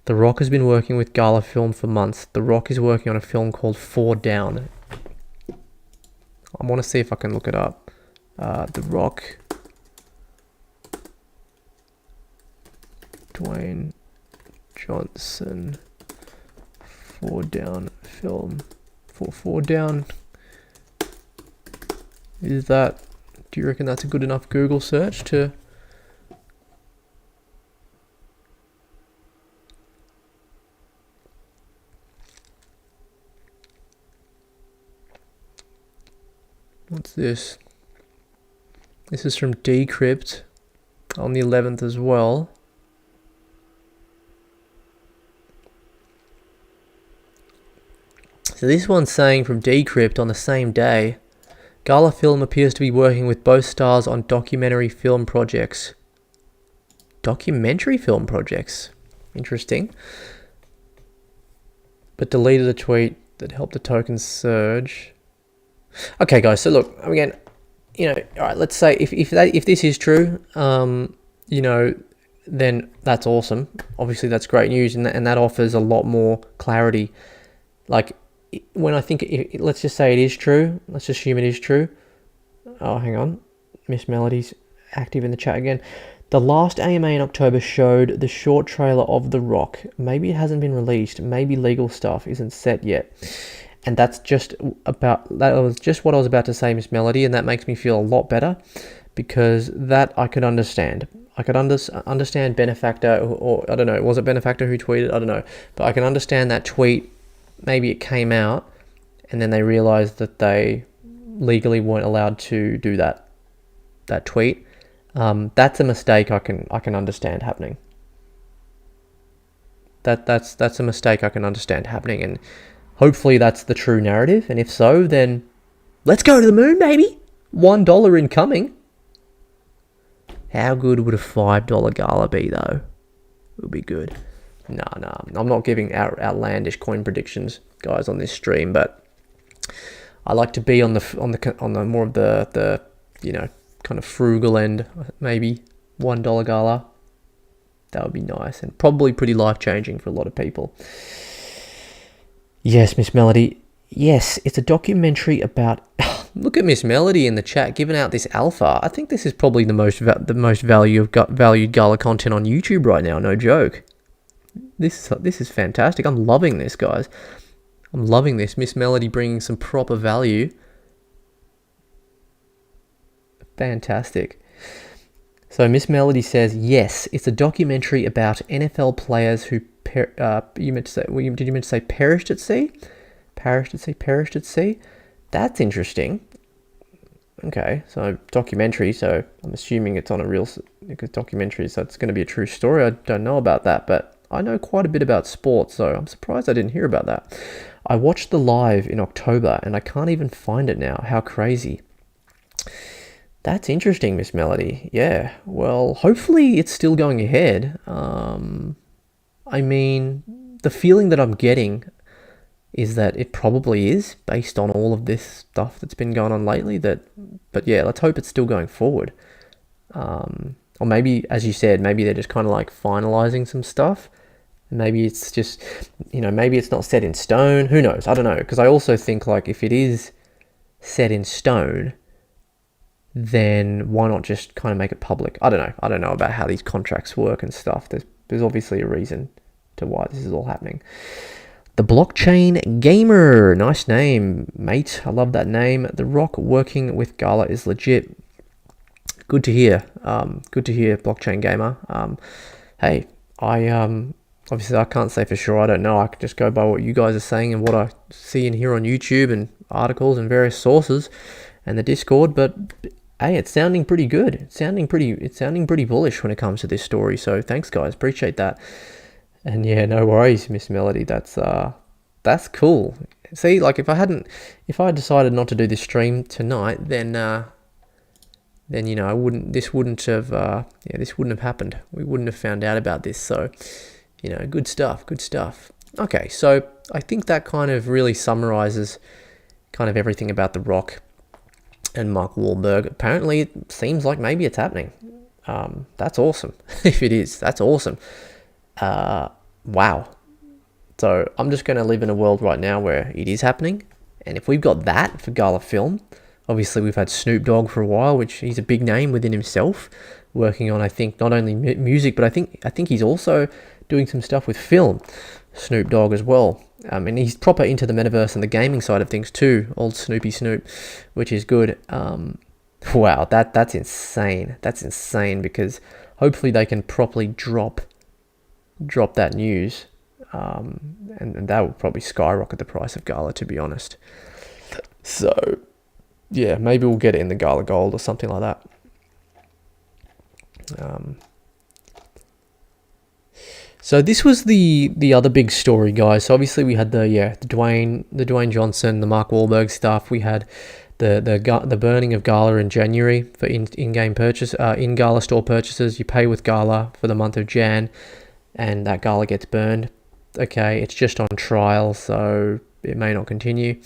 The Rock has been working with Gala Film for months. The Rock is working on a film called 4 Down. I want to see if I can look it up. The Rock, Dwayne Johnson, 4 Down film. 4 Down. Do you reckon that's a good enough Google search to... What's this? This is from Decrypt on the 11th as well. So this one's saying from Decrypt on the same day, Gala Film appears to be working with both stars on documentary film projects. Documentary film projects? Interesting. But deleted a tweet that helped the token surge. Okay, guys, so look, again, you know, all right, let's say if this is true, you know, then that's awesome. Obviously, that's great news, and that offers a lot more clarity. Like, when I think, let's just say it is true. Let's assume it is true. Oh, hang on. Miss Melody's active in the chat again. The last AMA in October showed the short trailer of The Rock. Maybe it hasn't been released. Maybe legal stuff isn't set yet. And that was just what I was about to say, Miss Melody, and that makes me feel a lot better, because that I could understand. I could understand Benefactor, or I don't know, was it Benefactor who tweeted? I don't know. But I can understand that tweet. Maybe it came out and then they realized that they legally weren't allowed to do that tweet. That's a mistake I can understand happening. That's a mistake I can understand happening, and hopefully that's the true narrative. And if so, then let's go to the moon, baby. $1 incoming. How good would a $5 Gala be, though? It would be good. No, I'm not giving outlandish coin predictions, guys, on this stream, but I like to be on the more of the you know, kind of frugal end. Maybe $1 Gala. That would be nice, and probably pretty life-changing for a lot of people. Yes, Miss Melody. Yes, it's a documentary about... Look at Miss Melody in the chat giving out this alpha. I think this is probably the most valued Gala content on YouTube right now. No joke. This is fantastic. I'm loving this, guys. I'm loving this. Miss Melody bringing some proper value. Fantastic. So Miss Melody says, yes, it's a documentary about NFL players who you meant to say, did you meant to say perished at sea? Perished at sea. That's interesting. Okay, so documentary. So I'm assuming it's on a real documentary. So it's going to be a true story. I don't know about that, but I know quite a bit about sports, so I'm surprised I didn't hear about that. I watched the live in October, and I can't even find it now. How crazy. That's interesting, Miss Melody. Yeah, well, hopefully it's still going ahead. I mean, the feeling that I'm getting is that it probably is, based on all of this stuff that's been going on lately. But yeah, let's hope it's still going forward. Or maybe, as you said, maybe they're just kind of like finalizing some stuff. Maybe it's just, maybe it's not set in stone. Who knows? I don't know. Because I also think, like, if it is set in stone, then why not just kind of make it public? I don't know. I don't know about how these contracts work and stuff. There's obviously a reason to why this is all happening. The Blockchain Gamer. Nice name, mate. I love that name. The Rock working with Gala is legit. Good to hear. Good to hear, Blockchain Gamer. Hey, obviously I can't say for sure. I don't know. I can just go by what you guys are saying and what I see and hear on YouTube and articles and various sources and the Discord. But hey, it's sounding pretty good. It's sounding pretty bullish when it comes to this story. So thanks, guys. Appreciate that. And yeah, no worries, Miss Melody. That's cool. See, like if I decided not to do this stream tonight, then this wouldn't have happened. We wouldn't have found out about this. So, good stuff. Okay, so I think that kind of really summarizes kind of everything about The Rock and Mark Wahlberg. Apparently, it seems like maybe it's happening. That's awesome. If it is, that's awesome. Wow. So I'm just going to live in a world right now where it is happening. And if we've got that for Gala Film, obviously we've had Snoop Dogg for a while, which he's a big name within himself, working on, I think, not only music, but I think he's also doing some stuff with film, Snoop Dogg as well. And he's proper into the metaverse and the gaming side of things too, old Snoopy Snoop, which is good. Wow, that's insane. That's insane, because hopefully they can properly drop that news, and that will probably skyrocket the price of Gala, to be honest. So yeah, maybe we'll get it in the Gala Gold or something like that. So this was the other big story, guys. So obviously we had the Dwayne Johnson, the Mark Wahlberg stuff. We had the burning of Gala in January for in-game purchase, in Gala store purchases. You pay with Gala for the month of Jan, and that Gala gets burned. Okay, it's just on trial, so it may not continue.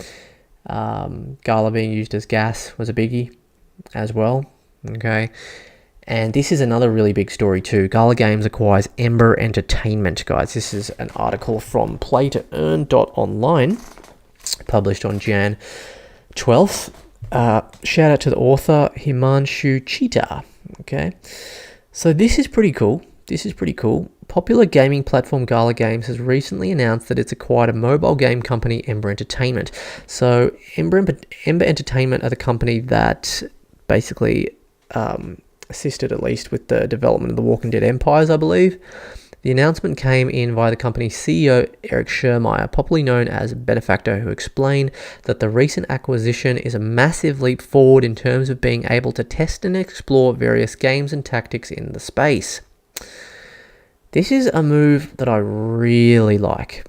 Gala being used as gas was a biggie as well. Okay, and this is another really big story too. Gala Games acquires Ember Entertainment, guys. This is an article from playtoearn.online, published on Jan 12th. Shout out to the author, Himanshu Chita. Okay, so this is pretty cool. Popular gaming platform Gala Games has recently announced that it's acquired a mobile game company, Ember Entertainment. So Ember Entertainment are the company that basically assisted, at least, with the development of the Walking Dead Empires, I believe. The announcement came in via the company's CEO, Eric Schermeyer, popularly known as Benefactor, who explained that the recent acquisition is a massive leap forward in terms of being able to test and explore various games and tactics in the space. This is a move that I really like,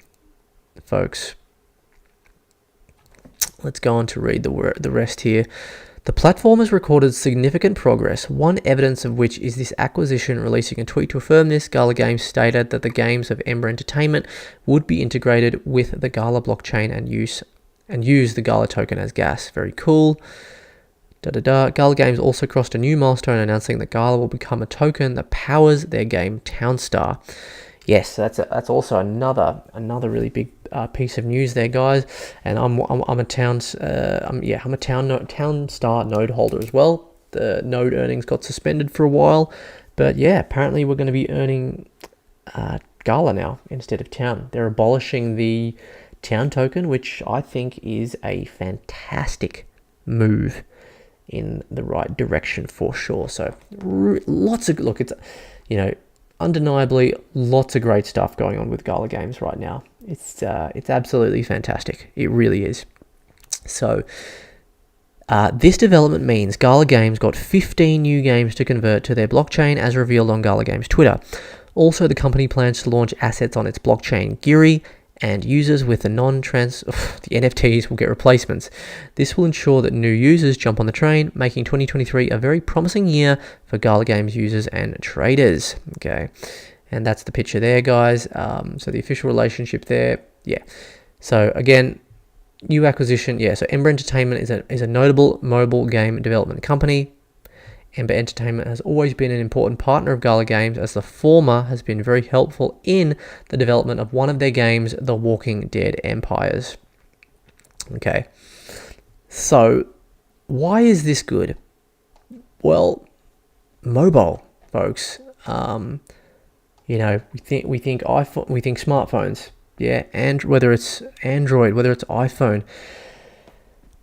folks. Let's go on to read the rest here. The platform has recorded significant progress, one evidence of which is this acquisition. Releasing a tweet to affirm this, Gala Games stated that the games of Ember Entertainment would be integrated with the Gala blockchain and use the Gala token as gas. Very cool. Gala Games also crossed a new milestone, announcing that Gala will become a token that powers their game Townstar. Yes, that's also another really big piece of news there, guys. And I'm a Townstar node holder as well. The node earnings got suspended for a while, but yeah, apparently we're going to be earning Gala now instead of Town. They're abolishing the Town token, which I think is a fantastic move in the right direction for sure. So undeniably lots of great stuff going on with Gala Games right now. It's absolutely fantastic. It really is. So this development means Gala Games got 15 new games to convert to their blockchain, as revealed on Gala Games Twitter. Also, the company plans to launch assets on its blockchain Giri, and users with the NFTs will get replacements. This will ensure that new users jump on the train, making 2023 a very promising year for Gala Games users and traders. Okay, and that's the picture there, guys. So the official relationship there, yeah. So again, new acquisition. Yeah, so Ember Entertainment is a notable mobile game development company. Ember Entertainment has always been an important partner of Gala Games, as the former has been very helpful in the development of one of their games, The Walking Dead Empires. Okay, so why is this good? Well, mobile, folks. We think iPhone, we think smartphones, yeah, and whether it's Android, whether it's iPhone.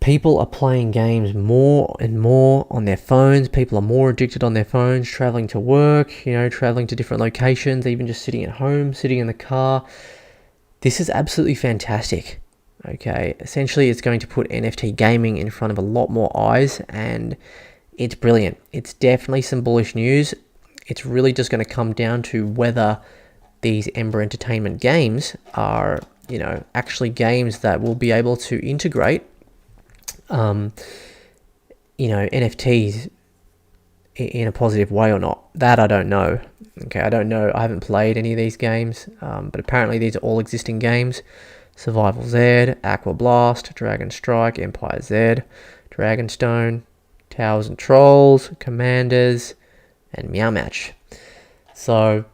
People are playing games more and more on their phones. People are more addicted on their phones, traveling to work, traveling to different locations, even just sitting at home, sitting in the car. This is absolutely fantastic. Okay, essentially it's going to put NFT gaming in front of a lot more eyes, and it's brilliant. It's definitely some bullish news. It's really just going to come down to whether these Ember Entertainment games are, actually games that will be able to integrate NFTs in a positive way or not. That I don't know. Okay, I don't know. I haven't played any of these games, but apparently these are all existing games. Survival Z, Aqua Blast, Dragon Strike, Empire Z, Dragonstone, Towers and Trolls, Commanders, and Meow Match. So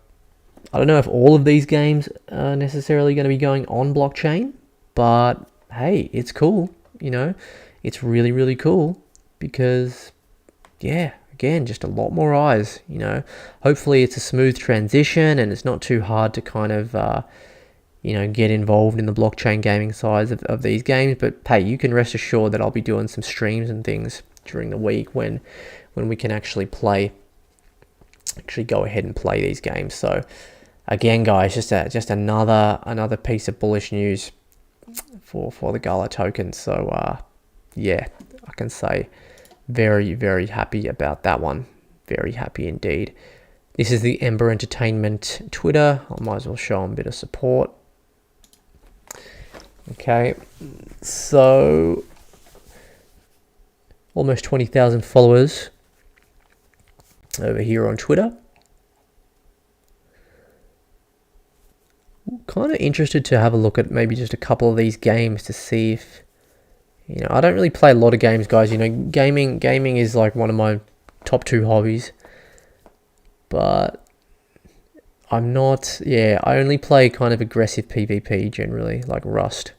I don't know if all of these games are necessarily going to be going on blockchain, but hey, it's cool. It's really, really cool because, yeah, again, just a lot more eyes, Hopefully it's a smooth transition and it's not too hard to kind of, get involved in the blockchain gaming sides of these games. But, hey, you can rest assured that I'll be doing some streams and things during the week when we can actually go ahead and play these games. So, again, guys, just another piece of bullish news for the Gala token. So yeah, I can say very, very happy about that one. Very happy indeed. This is the Ember Entertainment Twitter. I might as well show them a bit of support. Okay, so almost 20,000 followers over here on Twitter. Kind of interested to have a look at maybe just a couple of these games to see if, I don't really play a lot of games, guys. Gaming is like one of my top 2 hobbies, but I'm not, I only play kind of aggressive PvP generally, like Rust.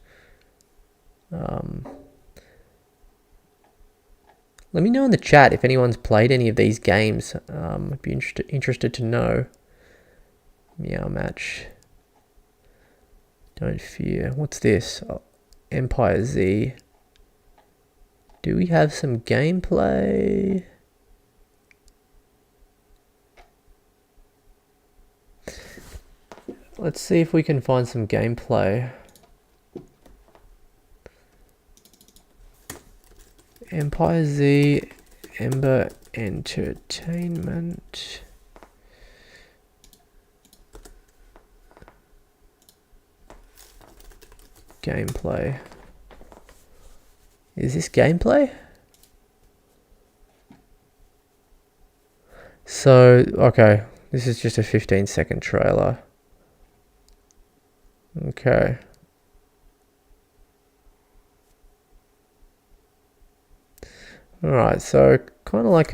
Let me know in the chat if anyone's played any of these games. I'd be interested to know. Meow Match. Don't fear. What's this? Oh, Empire Z. Do we have some gameplay? Let's see if we can find some gameplay. Empire Z, Ember Entertainment. Gameplay. Is this gameplay? So, okay, this is just a 15-second trailer. Okay. Alright, so kind of like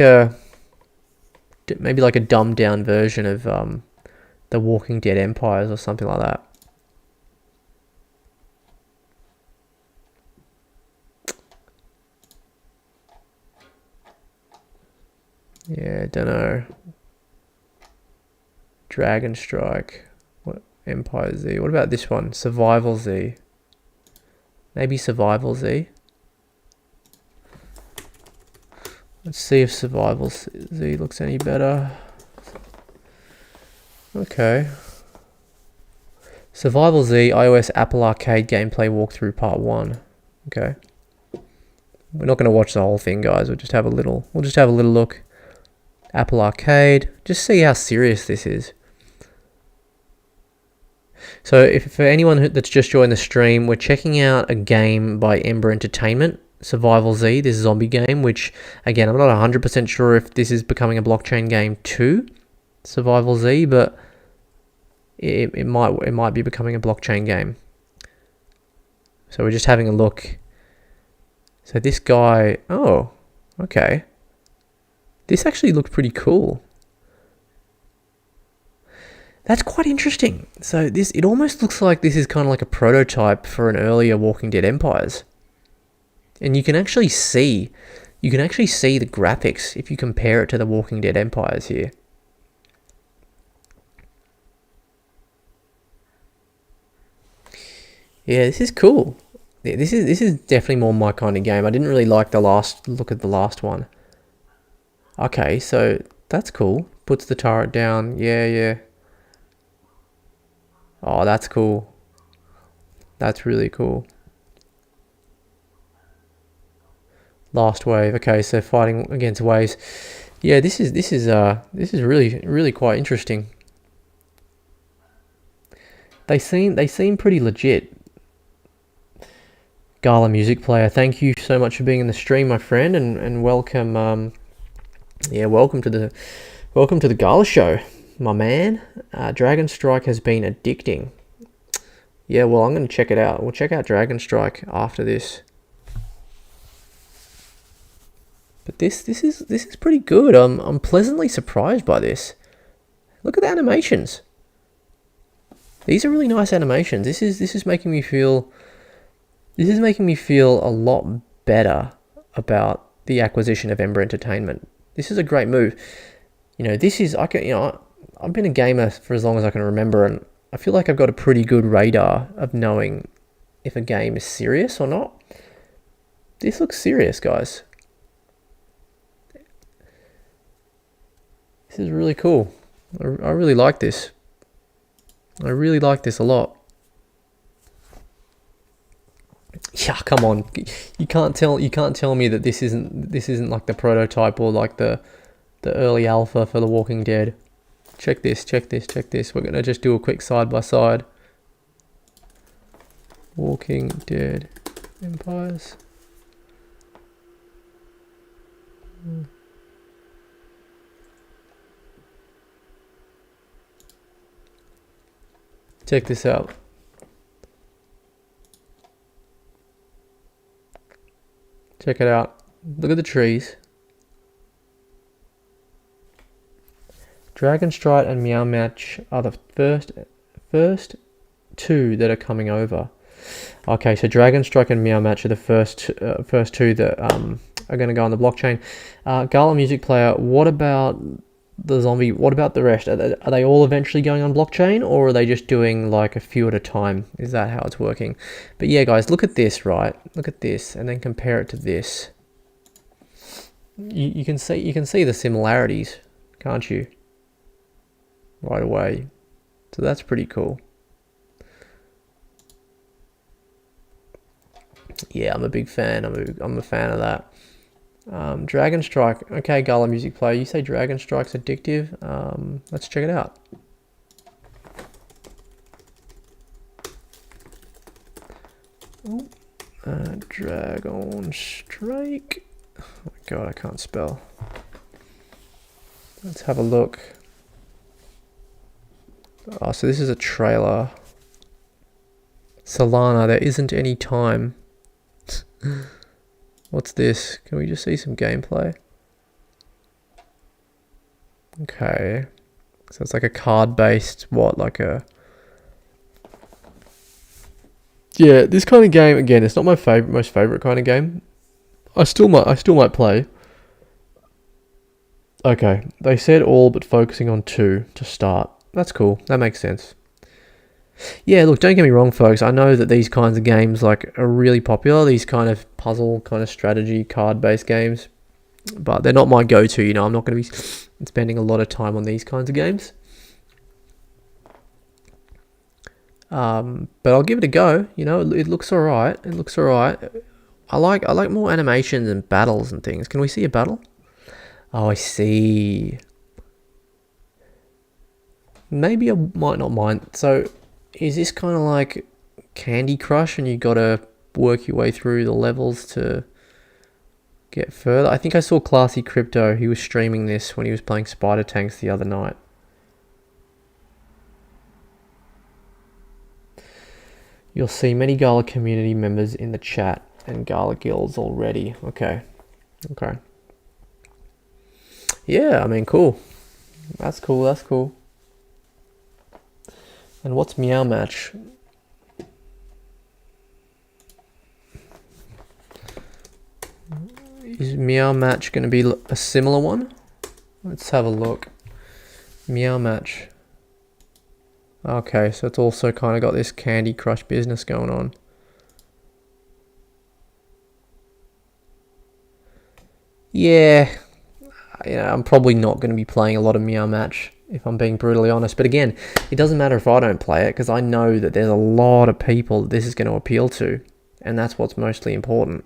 maybe like a dumbed down version of the Walking Dead Empires or something like that. Yeah, don't know. Dragon Strike. What? Empire Z. What about this one? Survival Z. Maybe Survival Z. Let's see if Survival Z looks any better. Okay. Survival Z, iOS Apple Arcade gameplay walkthrough part 1. Okay. We're not going to watch the whole thing, guys. We'll just have a little look. Apple Arcade. Just see how serious this is. So if for anyone that's just joined the stream, we're checking out a game by Ember Entertainment, Survival Z, this zombie game, which, again, I'm not 100% sure if this is becoming a blockchain game too, Survival Z, but it might be becoming a blockchain game. So we're just having a look. So this guy, oh, okay. This actually looked pretty cool. That's quite interesting. So it almost looks like this is kind of like a prototype for an earlier Walking Dead Empires. And you can actually see the graphics if you compare it to the Walking Dead Empires here. Yeah, this is cool. Yeah, this is definitely more my kind of game. I didn't really like the last look at the last one. Okay, so that's cool. Puts the turret down. Yeah. Oh, that's cool. That's really cool. Last wave. Okay, so fighting against waves. Yeah, this is really quite interesting. They seem pretty legit. Gala Music Player, thank you so much for being in the stream, my friend, and welcome. Welcome to the Gala show, my man. Dragon Strike has been addicting. Yeah, well, I'm going to check it out. We'll check out Dragon Strike after this. But this is pretty good. I'm pleasantly surprised by this. Look at the animations. These are really nice animations. This is making me feel a lot better about the acquisition of Ember Entertainment. This is a great move. I've been a gamer for as long as I can remember, and I feel like I've got a pretty good radar of knowing if a game is serious or not. This looks serious, guys. This is really cool. I really like this. I really like this a lot. Yeah, come on. You can't tell me that this isn't like the prototype or like the early alpha for The Walking Dead. Check this. We're going to just do a quick side by side. Walking Dead Empires. Check this out. Check it out. Look at the trees. Dragon Strike and Meow Match are the first two that are coming over. Okay, so Dragon Strike and Meow Match are the first two that are going to go on the blockchain. Gala Music Player, what about the zombie? What about the rest? Are they all eventually going on blockchain, or are they just doing like a few at a time? Is that how it's working? But yeah, guys, look at this, right? Look at this, and then compare it to this. You can see the similarities, can't you? Right away. So that's pretty cool. Yeah, I'm a big fan. I'm a fan of that. Dragon Strike. Okay, Gala Music Player. You say Dragon Strike's addictive. Let's check it out. Dragon Strike. Oh my god, I can't spell. Let's have a look. Oh, so this is a trailer. Solana, there isn't any time. What's this? Can we just see some gameplay? Okay. So it's like a card-based, like a... Yeah, this kind of game, again, it's not my most favorite kind of game. I still might play. Okay, they said all but focusing on 2 to start. That's cool. That makes sense. Yeah, look, don't get me wrong, folks. I know that these kinds of games are really popular. These kind of puzzle, kind of strategy, card-based games. But they're not my go-to, I'm not going to be spending a lot of time on these kinds of games. But I'll give it a go. It looks alright. I like more animations and battles and things. Can we see a battle? Oh, I see. Maybe I might not mind. So, is this kind of like Candy Crush and you gotta work your way through the levels to get further? I think I saw Classy Crypto. He was streaming this when he was playing Spider Tanks the other night. You'll see many Gala community members in the chat and Gala guilds already. Okay. Yeah, I mean, cool. That's cool. And what's Meow Match? Is Meow Match going to be a similar one? Let's have a look. Meow Match. Okay, so it's also kind of got this Candy Crush business going on. Yeah, I'm probably not going to be playing a lot of Meow Match, if I'm being brutally honest. But again, it doesn't matter if I don't play it, because I know that there's a lot of people that this is going to appeal to, and that's what's mostly important.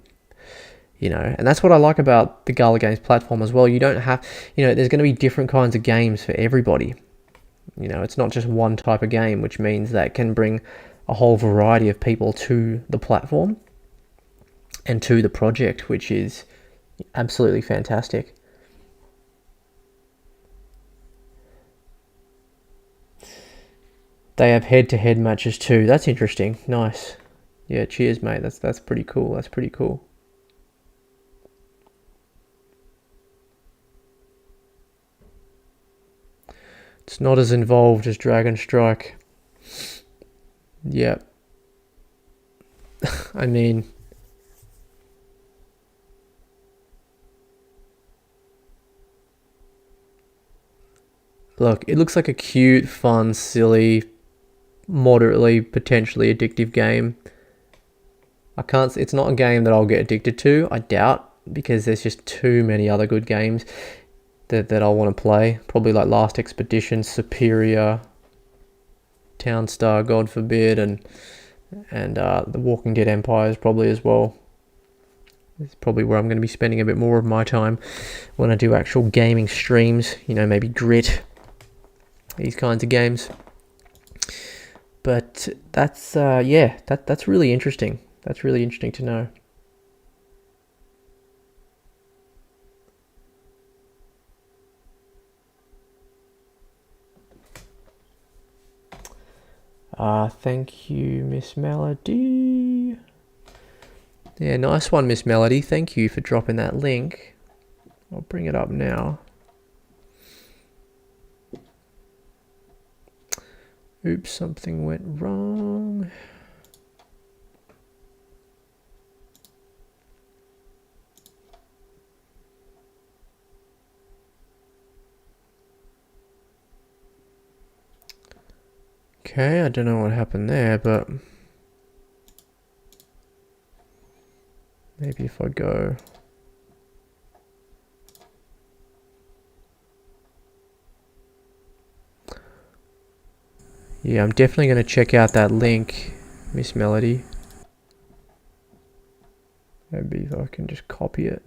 And that's what I like about the Gala Games platform as well. You don't have, there's going to be different kinds of games for everybody. It's not just one type of game, which means that can bring a whole variety of people to the platform and to the project, which is absolutely fantastic. They have head-to-head matches too. That's interesting. Nice. Yeah, cheers, mate. That's pretty cool. It's not as involved as Dragon Strike. Yep. I mean, look, it looks like a cute, fun, silly, moderately, potentially addictive game. It's not a game that I'll get addicted to, I doubt, because there's just too many other good games that I'll want to play. Probably like Last Expedition, Superior, Townstar, God forbid, and The Walking Dead Empires probably as well. It's probably where I'm going to be spending a bit more of my time when I do actual gaming streams, maybe Grit, these kinds of games. But that's that's really interesting. That's really interesting to know. Thank you, Miss Melody. Yeah, nice one, Miss Melody. Thank you for dropping that link. I'll bring it up now. Oops, something went wrong. Okay, I don't know what happened there, but maybe if I go... Yeah, I'm definitely going to check out that link, Miss Melody. Maybe if I can just copy it.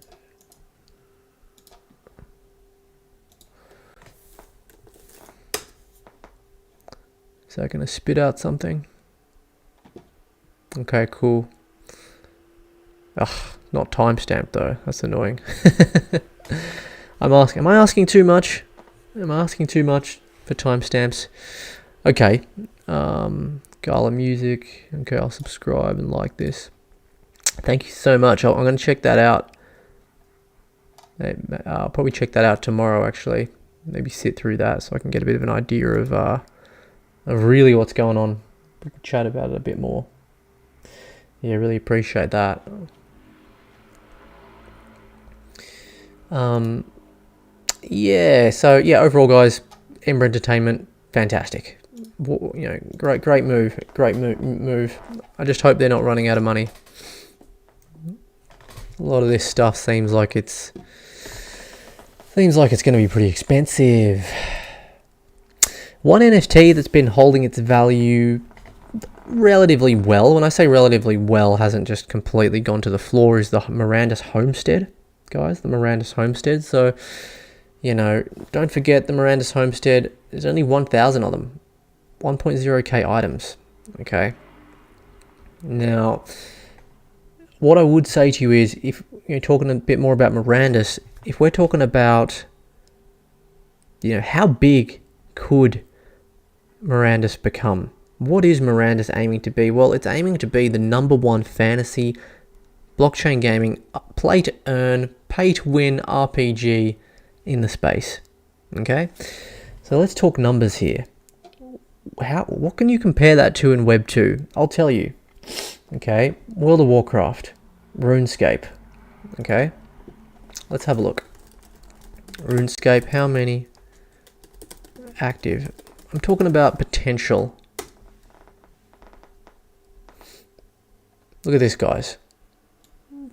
Is that going to spit out something? Okay, cool. Ugh, not timestamped though. That's annoying. Am I asking too much? Am I asking too much for timestamps? Okay. Gala Music. Okay, I'll subscribe and like this. Thank you so much. I'm going to check that out. I'll probably check that out tomorrow, actually. Maybe sit through that so I can get a bit of an idea of really what's going on. We can chat about it a bit more. Yeah, really appreciate that. Yeah, so yeah, overall guys, Ember Entertainment, fantastic. Great move. I just hope they're not running out of money. A lot of this stuff seems like it's going to be pretty expensive. One NFT that's been holding its value relatively well, when I say relatively well, hasn't just completely gone to the floor, is the Mirandus Homestead, guys, the Mirandus Homestead. So, don't forget the Mirandus Homestead, there's only 1,000 of them, 1.0k items, okay? Now, what I would say to you is, if you're talking a bit more about Mirandus, if we're talking about, how big could Mirandus become? What is Mirandus aiming to be? Well, it's aiming to be the #1 fantasy blockchain gaming play to earn, pay to win RPG in the space. Okay, so let's talk numbers here. What can you compare that to in Web 2? I'll tell you. Okay, World of Warcraft, RuneScape. Okay, let's have a look. RuneScape, how many active? I'm talking about potential. Look at this, guys.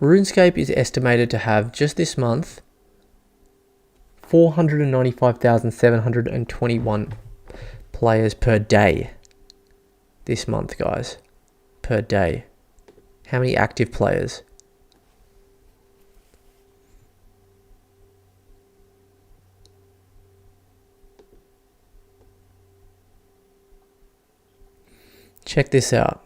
RuneScape is estimated to have, just this month, 495,721 players per day. This month, guys. Per day. How many active players? Check this out.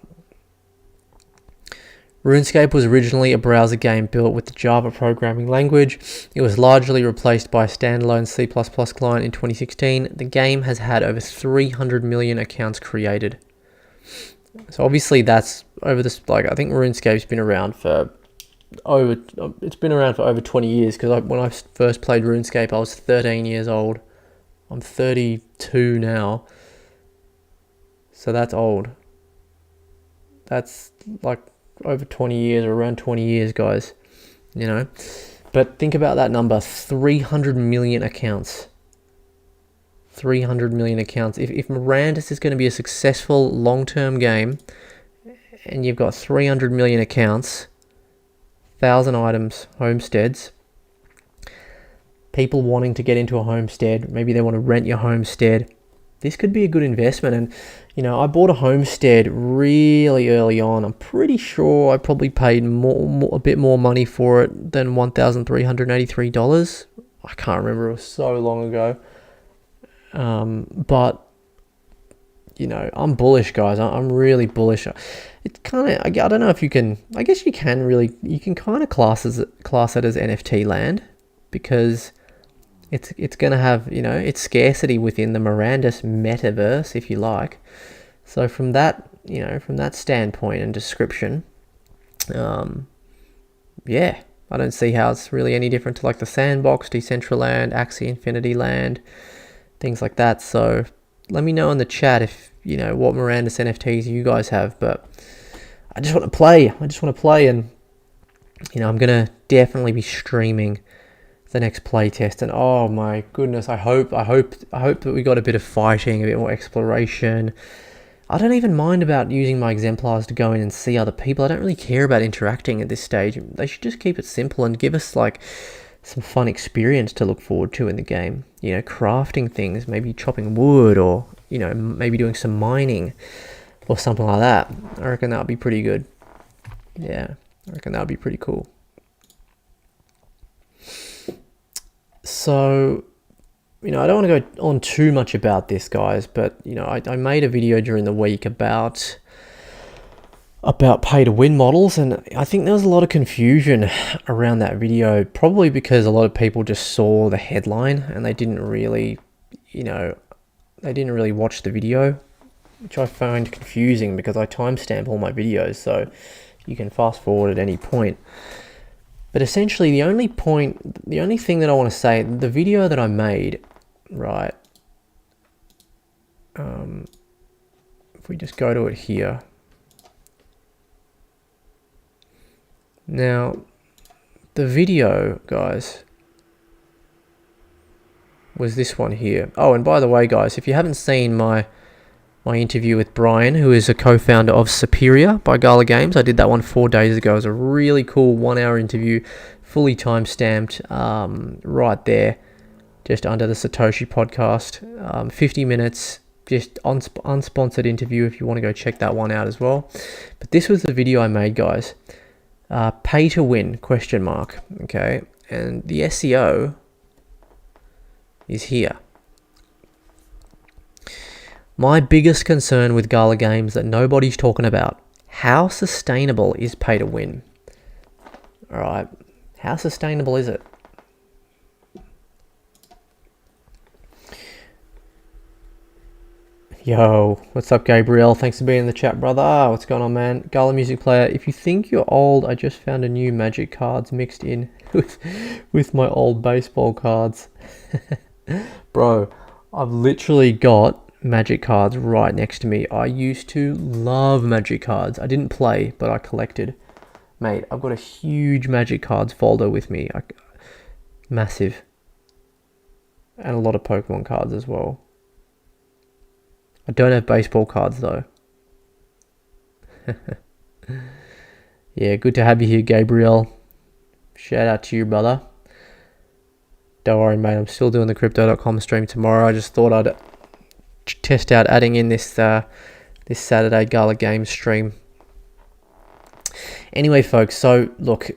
RuneScape was originally a browser game built with the Java programming language. It was largely replaced by a standalone C++ client in 2016. The game has had over 300 million accounts created. So obviously that's over this, like, I think RuneScape's been around for over 20 years, because when I first played RuneScape, I was 13 years old. I'm 32 now. So that's old. That's like over 20 years, or around 20 years, guys, you know. But think about that number, 300 million accounts. 300 million accounts. If Mirandus is going to be a successful long-term game, and you've got 300 million accounts, 1,000 items, homesteads, people wanting to get into a homestead, maybe they want to rent your homestead, this could be a good investment. And you know, I bought a homestead really early on. I'm pretty sure I probably paid a bit more money for it than $1,383. I can't remember, it was so long ago. But you know, I'm bullish, guys. I'm really bullish. It's kind of, I don't know if you can, I guess you can kind of class it as NFT land, because it's going to have, you know, its scarcity within the Mirandus metaverse, if you like. So from that, you know, from that standpoint and description, yeah, I don't see how it's really any different to like the Sandbox, Decentraland, Axie Infinity Land, things like that. So let me know in the chat if, you know, what Mirandus NFTs you guys have. But I just want to play. And, you know, I'm going to definitely be streaming the next playtest, and oh my goodness, I hope that we got a bit of fighting, a bit more exploration. I don't even mind about using my exemplars to go in and see other people. I don't really care about interacting at this stage. They should just keep it simple and give us like some fun experience to look forward to in the game. You know, crafting things, maybe chopping wood, or, you know, maybe doing some mining or something like that. I reckon that would be pretty good. Yeah, I reckon that would be pretty cool. So, you know, I don't want to go on too much about this, guys, but, you know, I made a video during the week about pay-to-win models, and I think there was a lot of confusion around that video, probably because a lot of people just saw the headline and they didn't really watch the video, which I find confusing because I timestamp all my videos, so you can fast forward at any point. But essentially, the only thing that I want to say, the video that I made, right, if we just go to it here. Now, the video, guys, was this one here. Oh, and by the way, guys, if you haven't seen my interview with Brian, who is a co-founder of Superior by Gala Games, I did that one 4 days ago. It was a really cool 1-hour interview, fully time-stamped, right there, just under the Satoshi podcast. 50 minutes, just unsponsored interview if you want to go check that one out as well. But this was the video I made, guys. Pay to win, ? Okay, and the SEO is here. My biggest concern with Gala Games that nobody's talking about: how sustainable is pay to win? All right, how sustainable is it? Yo, what's up, Gabriel? Thanks for being in the chat, brother. What's going on, man? Gala Music Player. If you think you're old, I just found a new Magic cards mixed in with my old baseball cards. Bro, I've literally got Magic cards right next to me. I used to love Magic cards. I didn't play, but I collected. Mate, I've got a huge Magic cards folder with me. Massive. And a lot of Pokemon cards as well. I don't have baseball cards though. Yeah, good to have you here, Gabriel. Shout out to you, brother. Don't worry, mate. I'm still doing the crypto.com stream tomorrow. I just thought I'd test out adding in this this Saturday Gala Games stream. Anyway, folks, so look,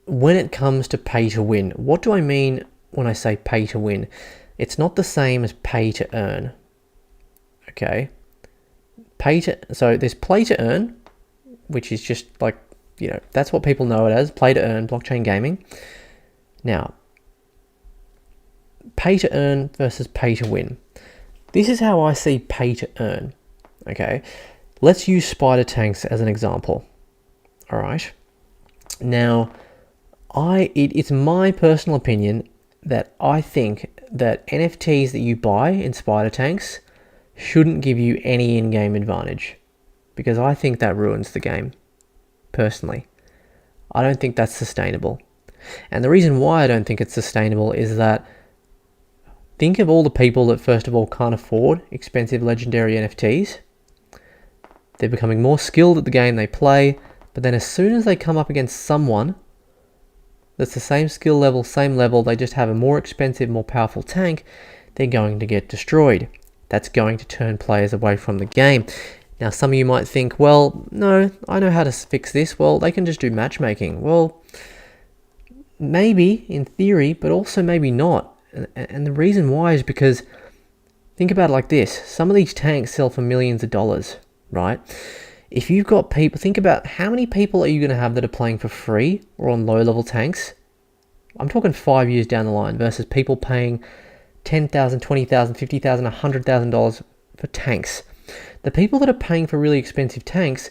when it comes to pay to win, what do I mean when I say pay to win? It's not the same as pay to earn. Okay, so there's play to earn, which is just like, you know, that's what people know it as, play to earn, blockchain gaming. Now, pay to earn versus pay to win. This is how I see pay to earn. Okay, let's use spider tanks as an example. All right. Now, it's my personal opinion that I think that NFTs that you buy in spider tanks shouldn't give you any in-game advantage, because I think that ruins the game, personally. I don't think that's sustainable. And the reason why I don't think it's sustainable is that, think of all the people that first of all can't afford expensive legendary NFTs. They're becoming more skilled at the game they play, but then as soon as they come up against someone that's the same skill level, same level, they just have a more expensive, more powerful tank, they're going to get destroyed. That's going to turn players away from the game. Now, some of you might think, well, no, I know how to fix this. Well, they can just do matchmaking. Well, maybe in theory, but also maybe not. And the reason why is because, think about it like this. Some of these tanks sell for millions of dollars, right? If you've got people, think about how many people are you going to have that are playing for free or on low-level tanks? I'm talking 5 years down the line versus people paying $10,000, $20,000, $50,000, $100,000 for tanks. The people that are paying for really expensive tanks,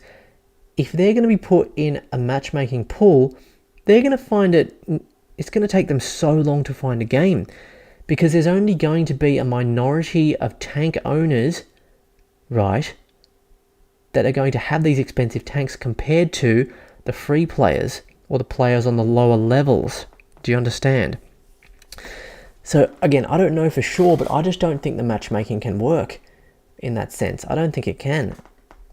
if they're going to be put in a matchmaking pool, they're going to find it's going to take them so long to find a game, because there's only going to be a minority of tank owners, right, that are going to have these expensive tanks compared to the free players or the players on the lower levels. Do you understand? So again, I don't know for sure, but I just don't think the matchmaking can work in that sense. I don't think it can,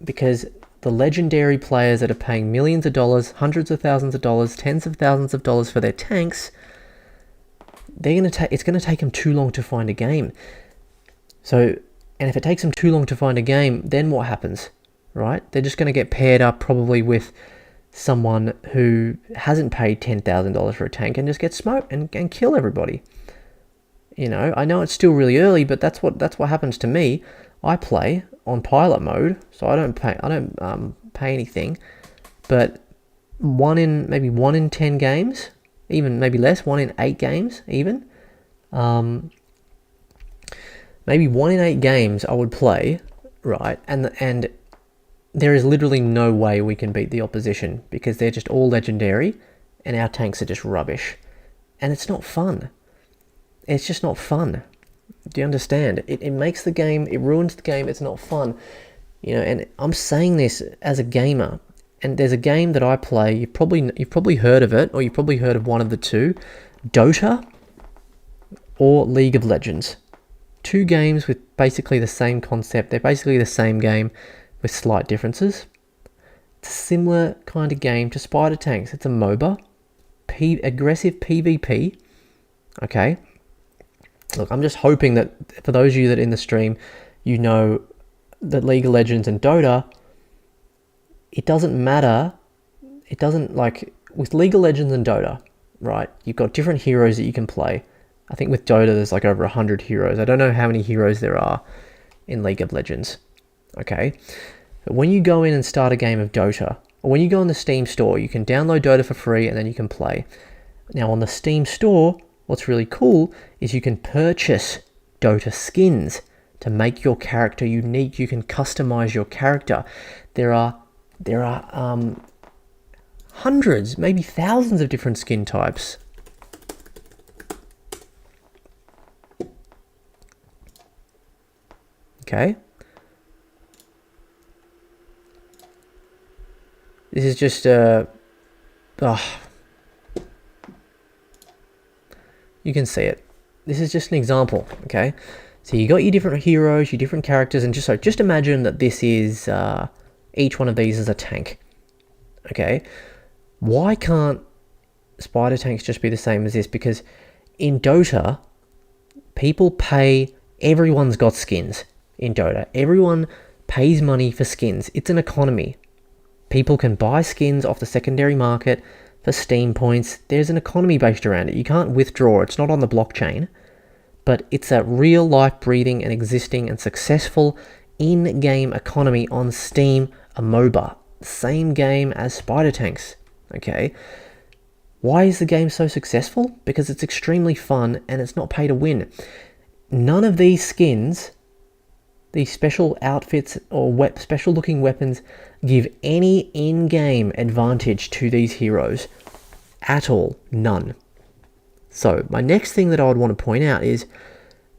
because the legendary players that are paying millions of dollars, hundreds of thousands of dollars, tens of thousands of dollars for their tanks, it's going to take them too long to find a game. So, and if it takes them too long to find a game, then what happens, right? They're just going to get paired up probably with someone who hasn't paid $10,000 for a tank and just get smoked and kill everybody. You know, I know it's still really early, but that's what happens to me. I play on pilot mode, so I don't pay anything. But maybe 1 in 10 games, even maybe less, 1 in 8 games, even. Maybe 1 in 8 games I would play, right? And there is literally no way we can beat the opposition, because they're just all legendary, and our tanks are just rubbish, and it's not fun. It's just not fun. Do you understand? It makes the game, it ruins the game, it's not fun. You know, and I'm saying this as a gamer, and there's a game that I play, you've probably heard of it, or you've probably heard of one of the two, Dota or League of Legends. 2 games with basically the same concept. They're basically the same game with slight differences. It's a similar kind of game to Spider Tanks. It's a MOBA, aggressive PvP, okay? Look, I'm just hoping that for those of you that are in the stream, you know that League of Legends and Dota, it doesn't matter. It doesn't, like, with League of Legends and Dota, right, you've got different heroes that you can play. I think with Dota, there's like over 100 heroes. I don't know how many heroes there are in League of Legends, okay? But when you go in and start a game of Dota, or when you go on the Steam store, you can download Dota for free and then you can play. Now on the Steam store, what's really cool is you can purchase Dota skins to make your character unique. You can customize your character. There are hundreds, maybe thousands of different skin types. Okay. This is just you can see it. This is just an example, okay? So you got your different heroes, your different characters, and just imagine that this is each one of these is a tank. Okay, why can't spider tanks just be the same as this? Because in Dota, people pay. Everyone's got skins in Dota. Everyone pays money for skins. It's an economy. People can buy skins off the secondary market for Steam points. There's an economy based around it. You can't withdraw. It's not on the blockchain. But it's a real life breathing and existing and successful in-game economy on Steam, a MOBA. Same game as spider tanks. Okay. Why is the game so successful? Because it's extremely fun and it's not pay to win. None of these skins, these special outfits or special looking weapons, give any in-game advantage to these heroes at all. None. So my next thing that I would want to point out is,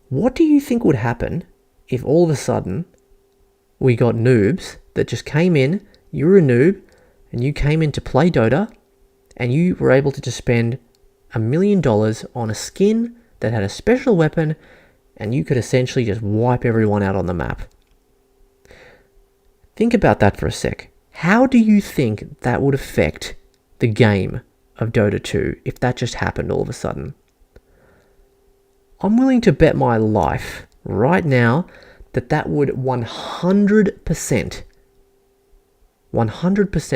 what do you think would happen if all of a sudden we got noobs that just came in, you were a noob, and you came in to play Dota, and you were able to just spend $1 million on a skin that had a special weapon, and you could essentially just wipe everyone out on the map? Think about that for a sec. How do you think that would affect the game of Dota 2 if that just happened all of a sudden? I'm willing to bet my life right now that would 100%.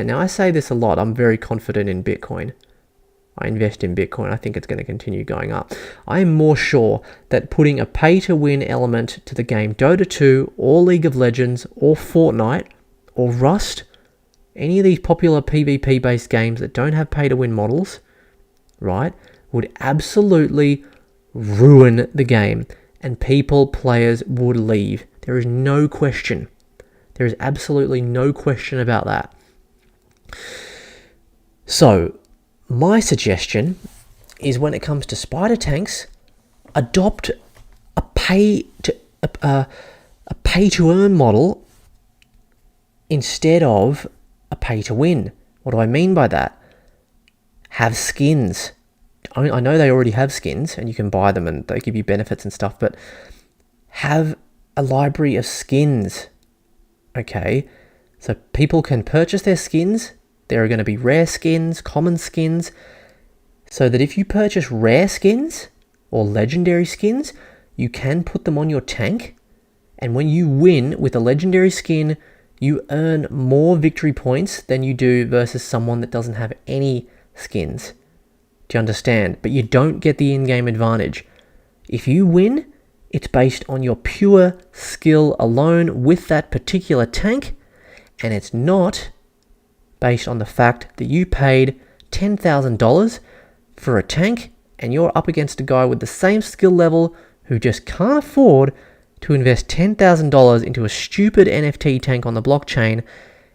Now, I say this a lot. I'm very confident in Bitcoin. I invest in Bitcoin. I think it's going to continue going up. I am more sure that putting a pay-to-win element to the game Dota 2 or League of Legends or Fortnite or Rust, any of these popular PvP-based games that don't have pay-to-win models, right, would absolutely ruin the game, and players would leave. There is no question. There is absolutely no question about that. So, my suggestion is, when it comes to spider tanks, adopt a pay-to-earn model instead of a pay-to-win. What do I mean by that? Have skins. I know they already have skins and you can buy them and they give you benefits and stuff, but have a library of skins. Okay, so people can purchase their skins. There are going to be rare skins, common skins, so that if you purchase rare skins or legendary skins, you can put them on your tank, and when you win with a legendary skin, you earn more victory points than you do versus someone that doesn't have any skins. Do you understand? But you don't get the in-game advantage. If you win, it's based on your pure skill alone with that particular tank, and it's not based on the fact that you paid $10,000 for a tank and you're up against a guy with the same skill level who just can't afford to invest $10,000 into a stupid NFT tank on the blockchain,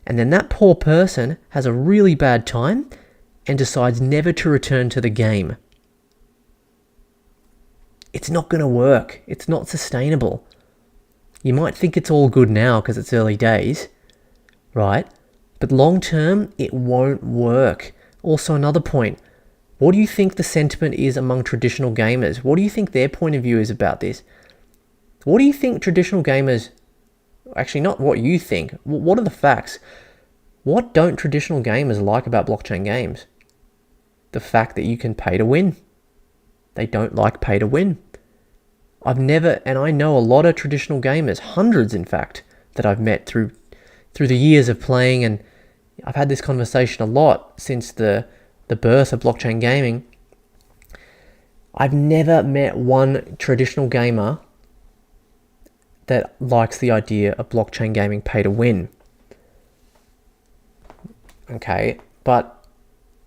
and then that poor person has a really bad time and decides never to return to the game. It's not going to work. It's not sustainable. You might think it's all good now because it's early days, right? But long term, it won't work. Also, another point. What do you think the sentiment is among traditional gamers? What do you think their point of view is about this? What do you think traditional gamers... Actually, not what you think. What are the facts? What don't traditional gamers like about blockchain games? The fact that you can pay to win. They don't like pay to win. I know a lot of traditional gamers, hundreds in fact, that I've met through the years of playing, and I've had this conversation a lot since the birth of blockchain gaming. I've never met one traditional gamer that likes the idea of blockchain gaming pay to win. Okay, but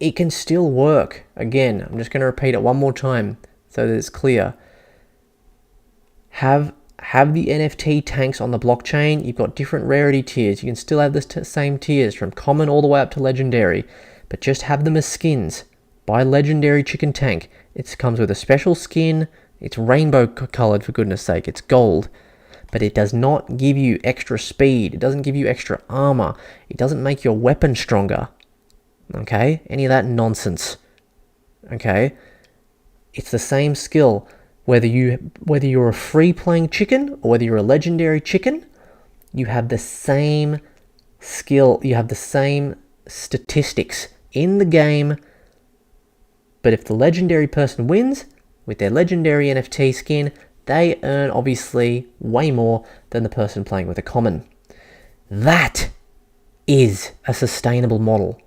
it can still work. Again, I'm just going to repeat it one more time so that it's clear. Have have the NFT tanks on the blockchain. You've got different rarity tiers. You can still have the same tiers from common all the way up to legendary, but just have them as skins. Buy legendary chicken tank. It comes with a special skin. It's rainbow colored, for goodness sake. It's gold. But it does not give you extra speed. It doesn't give you extra armor. It doesn't make your weapon stronger. Okay? Any of that nonsense. Okay? It's the same skill. Whether you're a free playing chicken or whether you're a legendary chicken, you have the same skill. You have the same statistics in the game. But if the legendary person wins with their legendary NFT skin, they earn obviously way more than the person playing with a common. That is a sustainable model,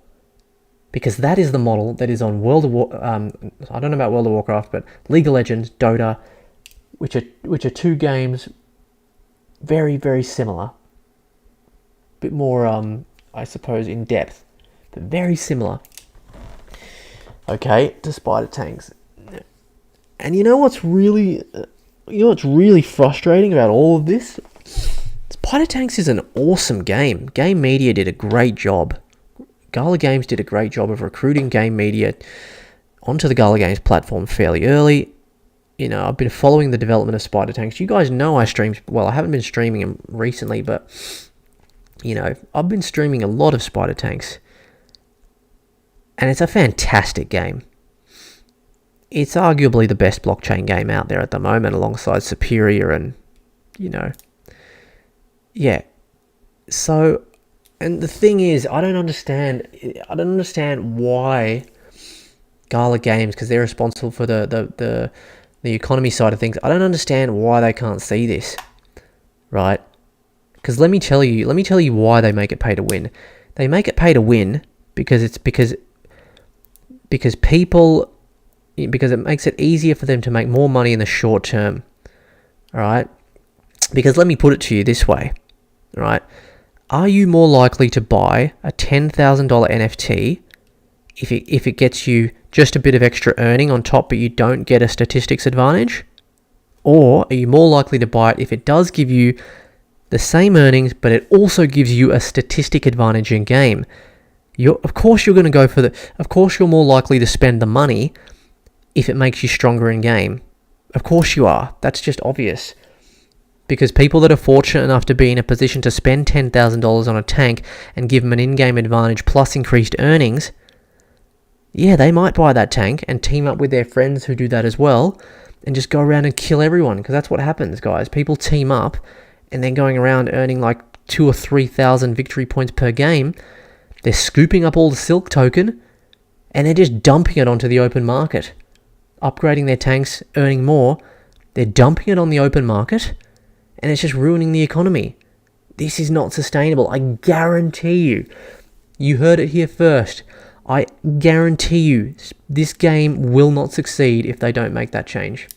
because that is the model that is on I don't know about World of Warcraft, but League of Legends, Dota, which are two games very, very similar. Bit more, I suppose, in depth, but very similar. Okay, to spider tanks. And you know what's really frustrating about all of this? Spider Tanks is an awesome game. Game Media did a great job. Gala Games did a great job of recruiting Game Media onto the Gala Games platform fairly early. You know, I've been following the development of Spider Tanks. You guys know I stream. Well, I haven't been streaming them recently, but you know, I've been streaming a lot of Spider Tanks, and it's a fantastic game. It's arguably the best blockchain game out there at the moment, alongside Superior and, you know, yeah. So, and the thing is, I don't understand why Gala Games, because they're responsible for the economy side of things. I don't understand why they can't see this, right? Because let me tell you why they make it pay to win. They make it pay to win because it makes it easier for them to make more money in the short term. All right? Because let me put it to you this way. All right? Are you more likely to buy a $10,000 NFT if it gets you just a bit of extra earning on top, but you don't get a statistics advantage? Or are you more likely to buy it if it does give you the same earnings, but it also gives you a statistic advantage in game? Of course you're more likely to spend the money if it makes you stronger in game. Of course you are. That's just obvious. Because people that are fortunate enough to be in a position to spend $10,000 on a tank and give them an in-game advantage plus increased earnings, yeah, they might buy that tank and team up with their friends who do that as well and just go around and kill everyone. Because that's what happens, guys. People team up and they're going around earning like 2,000 or 3,000 victory points per game. They're scooping up all the silk token and they're just dumping it onto the open market. Upgrading their tanks, earning more. They're dumping it on the open market, and it's just ruining the economy. This is not sustainable. I guarantee you. You heard it here first. I guarantee you this game will not succeed if they don't make that change.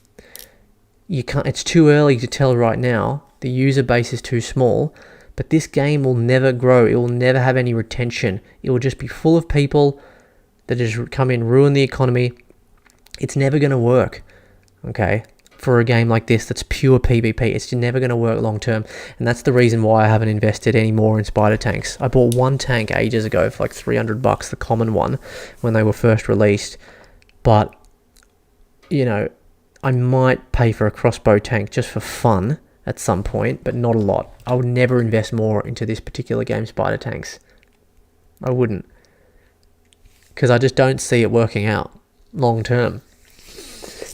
It's too early to tell right now. The user base is too small, but this game will never grow. It will never have any retention. It will just be full of people that just come in, ruin the economy. It's never going to work, okay, for a game like this that's pure PvP. It's never going to work long term, and that's the reason why I haven't invested any more in spider tanks. I bought one tank ages ago for like $300, the common one, when they were first released, but, you know, I might pay for a crossbow tank just for fun at some point, but not a lot. I would never invest more into this particular game, spider tanks. I wouldn't, because I just don't see it working out long term.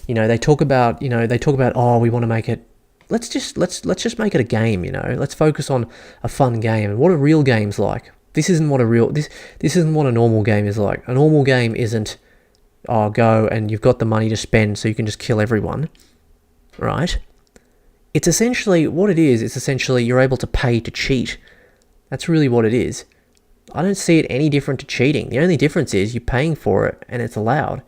You know, they talk about, oh, we want to make it, let's just make it a game, you know. Let's focus on a fun game. And what are real games like? This isn't what a normal game is like. A normal game isn't, oh, go and you've got the money to spend so you can just kill everyone, right? It's essentially what it is. It's essentially you're able to pay to cheat. That's really what it is. I don't see it any different to cheating. The only difference is you're paying for it and it's allowed.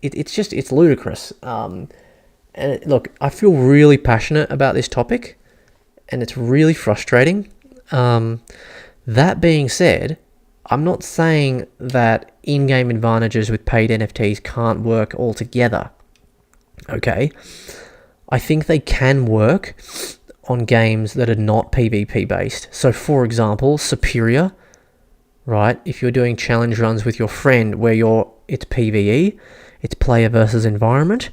It's ludicrous. Look, I feel really passionate about this topic, and it's really frustrating. That being said, I'm not saying that in-game advantages with paid NFTs can't work altogether. Okay? I think they can work on games that are not PvP based. So for example, Superior, right? If you're doing challenge runs with your friend where it's PvE, it's player versus environment,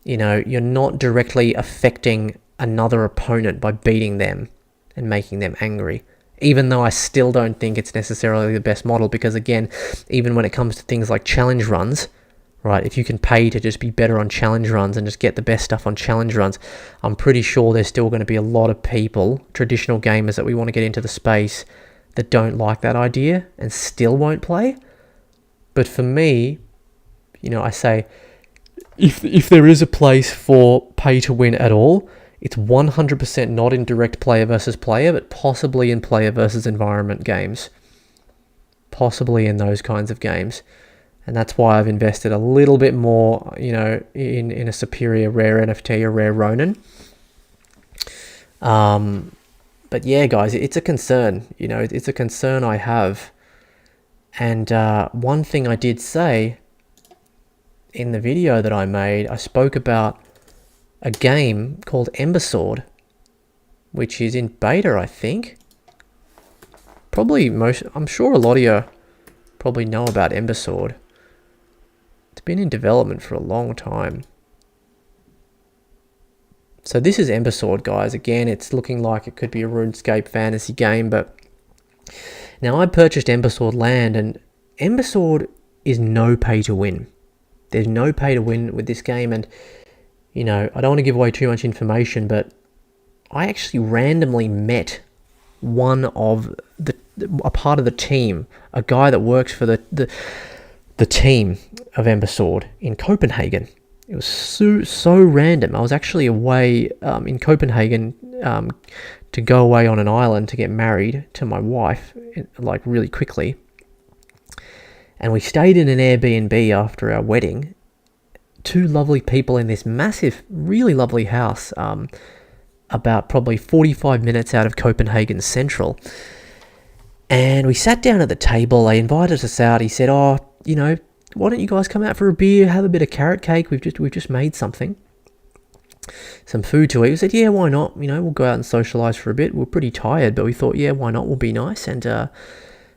you're not directly affecting another opponent by beating them and making them angry. Even though I still don't think it's necessarily the best model, because again, even when it comes to things like challenge runs, right, if you can pay to just be better on challenge runs and just get the best stuff on challenge runs, I'm pretty sure there's still going to be a lot of people, traditional gamers that we want to get into the space, that don't like that idea and still won't play. But for me, I say, if there is a place for pay to win at all, it's 100% not in direct player versus player, but possibly in player versus environment games. Possibly in those kinds of games. And that's why I've invested a little bit more, in a Superior rare NFT, a rare Ronin. But yeah, guys, it's a concern. It's a concern I have. And one thing I did say in the video that I made, I spoke about a game called Ember Sword, which is in beta, I think. I'm sure a lot of you probably know about Ember Sword. It's been in development for a long time. So this is Ember Sword, guys. Again, it's looking like it could be a RuneScape fantasy game, but now I purchased Ember Sword land, and Ember Sword is no pay to win. There's no pay to win with this game, and I don't want to give away too much information, but I actually randomly met a part of the team, a guy that works for the team of Ember Sword in Copenhagen. It was so random. I was actually away in Copenhagen to go away on an island to get married to my wife, like really quickly. And we stayed in an Airbnb after our wedding. Two lovely people in this massive, really lovely house, about probably 45 minutes out of Copenhagen Central. And we sat down at the table. They invited us out. He said, why don't you guys come out for a beer, have a bit of carrot cake? We've just made some food to eat. We said, yeah, why not? We'll go out and socialise for a bit. We're pretty tired, but we thought, yeah, why not? We'll be nice. And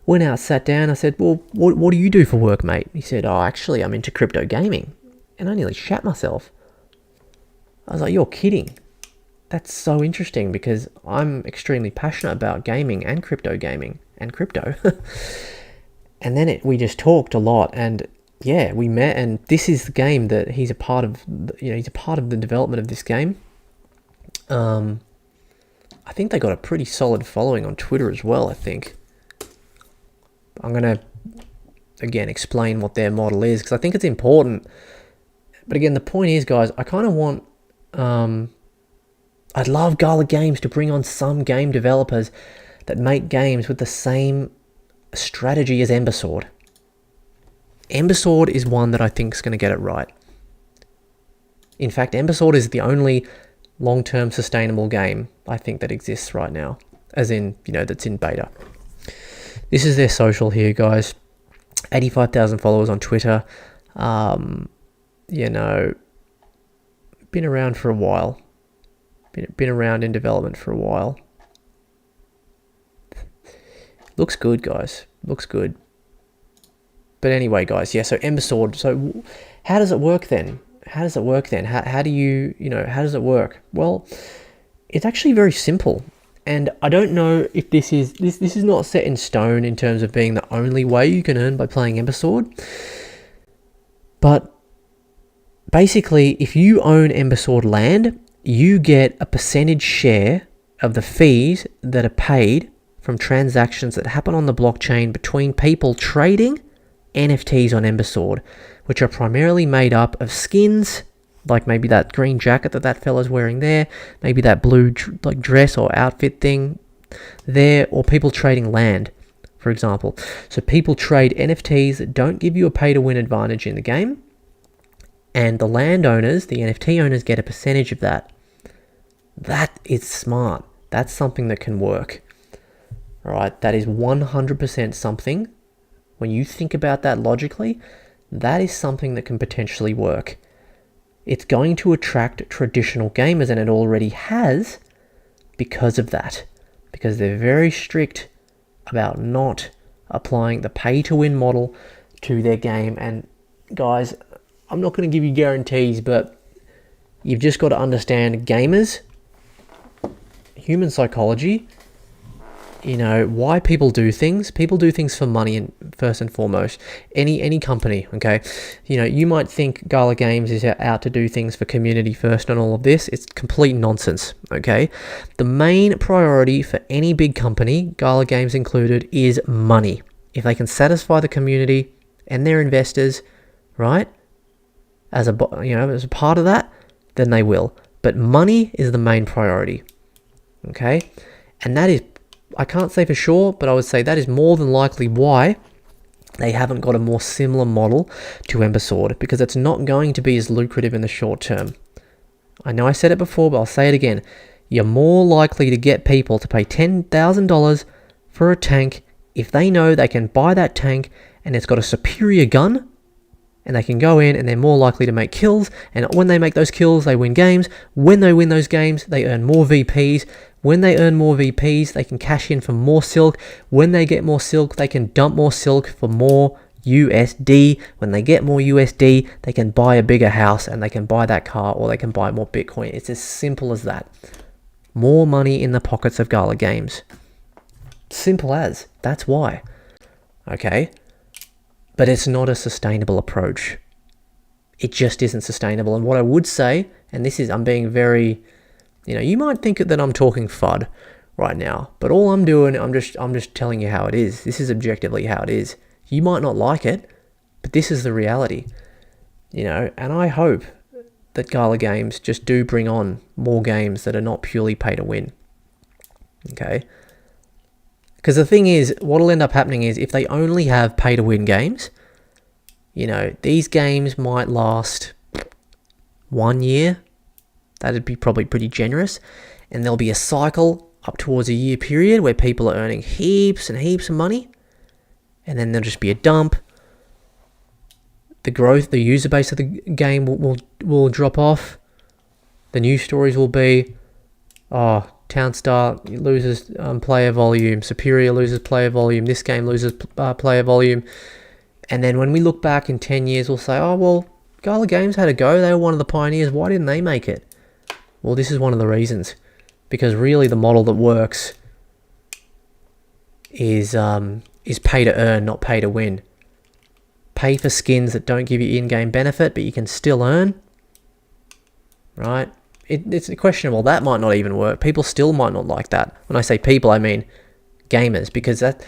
went out, sat down. I said, well, what do you do for work, mate? He said, actually, I'm into crypto gaming. And I nearly shat myself. I was like, you're kidding. That's so interesting, because I'm extremely passionate about gaming and crypto. And then we just talked a lot, and yeah, we met, and this is the game that he's a part of. He's a part of the development of this game. I think they got a pretty solid following on Twitter as well, I think. I'm going to, again, explain what their model is, because I think it's important. But again, the point is, guys, I kind of want... I'd love Gala Games to bring on some game developers that make games with the same strategy as Ember Sword. Ember Sword is one that I think is going to get it right. In fact, Ember Sword is the only long-term sustainable game I think that exists right now, as in, that's in beta. This is their social here, guys. 85,000 followers on Twitter. Been around for a while. Been around in development for a while. Looks good, guys. Looks good. But anyway, guys, yeah, so Ember Sword. So how does it work then? How does it work? How do you, how does it work? Well, it's actually very simple. And I don't know if this is not set in stone in terms of being the only way you can earn by playing Ember Sword. But basically, if you own Ember Sword land, you get a percentage share of the fees that are paid from transactions that happen on the blockchain between people trading NFTs on Ember Sword, which are primarily made up of skins, like maybe that green jacket that fella's wearing there, maybe that blue dress or outfit thing there, or people trading land, for example. So people trade NFTs that don't give you a pay-to-win advantage in the game, and the landowners, the NFT owners, get a percentage of that. That is smart. That's something that can work. All right, that is 100% something. When you think about that logically, that is something that can potentially work. It's going to attract traditional gamers, and it already has because of that. Because they're very strict about not applying the pay-to-win model to their game. And guys, I'm not going to give you guarantees, but you've just got to understand gamers, human psychology, why people do things. People do things for money, and first and foremost. Any company, okay? You might think Gala Games is out to do things for community first and all of this. It's complete nonsense, okay? The main priority for any big company, Gala Games included, is money. If they can satisfy the community and their investors, right, as a part of that, then they will. But money is the main priority, okay? And that is, I can't say for sure, but I would say that is more than likely why they haven't got a more similar model to Ember Sword, because it's not going to be as lucrative in the short term. I know I said it before, but I'll say it again. You're more likely to get people to pay $10,000 for a tank if they know they can buy that tank and it's got a superior gun, and they can go in and they're more likely to make kills, and when they make those kills, they win games. When they win those games, they earn more VPs. When they earn more VPs, they can cash in for more silk. When they get more silk, they can dump more silk for more USD. When they get more USD, they can buy a bigger house, and they can buy that car, or they can buy more Bitcoin. It's as simple as that. More money in the pockets of Gala Games. Simple as. That's why. Okay? But it's not a sustainable approach. It just isn't sustainable. And what I would say, and this is, I'm being very, you might think that I'm talking FUD right now, but all I'm doing, I'm just telling you how it is. This is objectively how it is. You might not like it, but this is the reality. And I hope that Gala Games just do bring on more games that are not purely pay to win. Okay? Because the thing is, what will end up happening is, if they only have pay-to-win games, these games might last 1 year. That'd be probably pretty generous. And there'll be a cycle up towards a year period where people are earning heaps and heaps of money. And then there'll just be a dump. The growth, the user base of the game will drop off. The news stories will be, Townstar loses player volume, Superior loses player volume, this game loses player volume. And then when we look back in 10 years, we'll say, oh, well, Gala Games had a go. They were one of the pioneers. Why didn't they make it? Well, this is one of the reasons. Because really the model that works is pay to earn, not pay to win. Pay for skins that don't give you in-game benefit, but you can still earn. Right? It's questionable. That might not even work. People still might not like that. When I say people, I mean gamers, because that's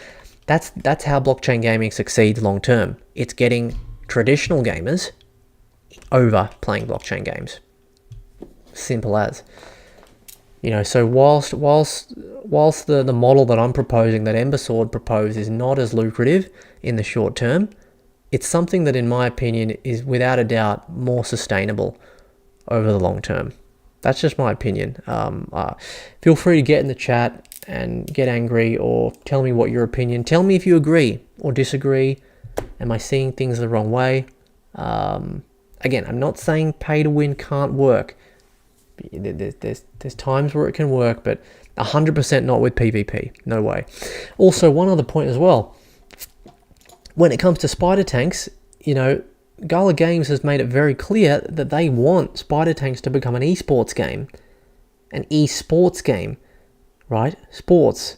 how blockchain gaming succeeds long term. It's getting traditional gamers over playing blockchain games. Simple as. So whilst the model that I'm proposing, that Ember Sword proposed, is not as lucrative in the short term, it's something that, in my opinion, is without a doubt more sustainable over the long term. That's just my opinion. Feel free to get in the chat and get angry, or tell me what your opinion. Tell me if you agree or disagree. Am I seeing things the wrong way? Again, I'm not saying pay to win can't work. There's times where it can work, but 100% not with PvP. No way. Also, one other point as well. When it comes to spider tanks, Gala Games has made it very clear that they want spider tanks to become an esports game. An esports game, right? Sports.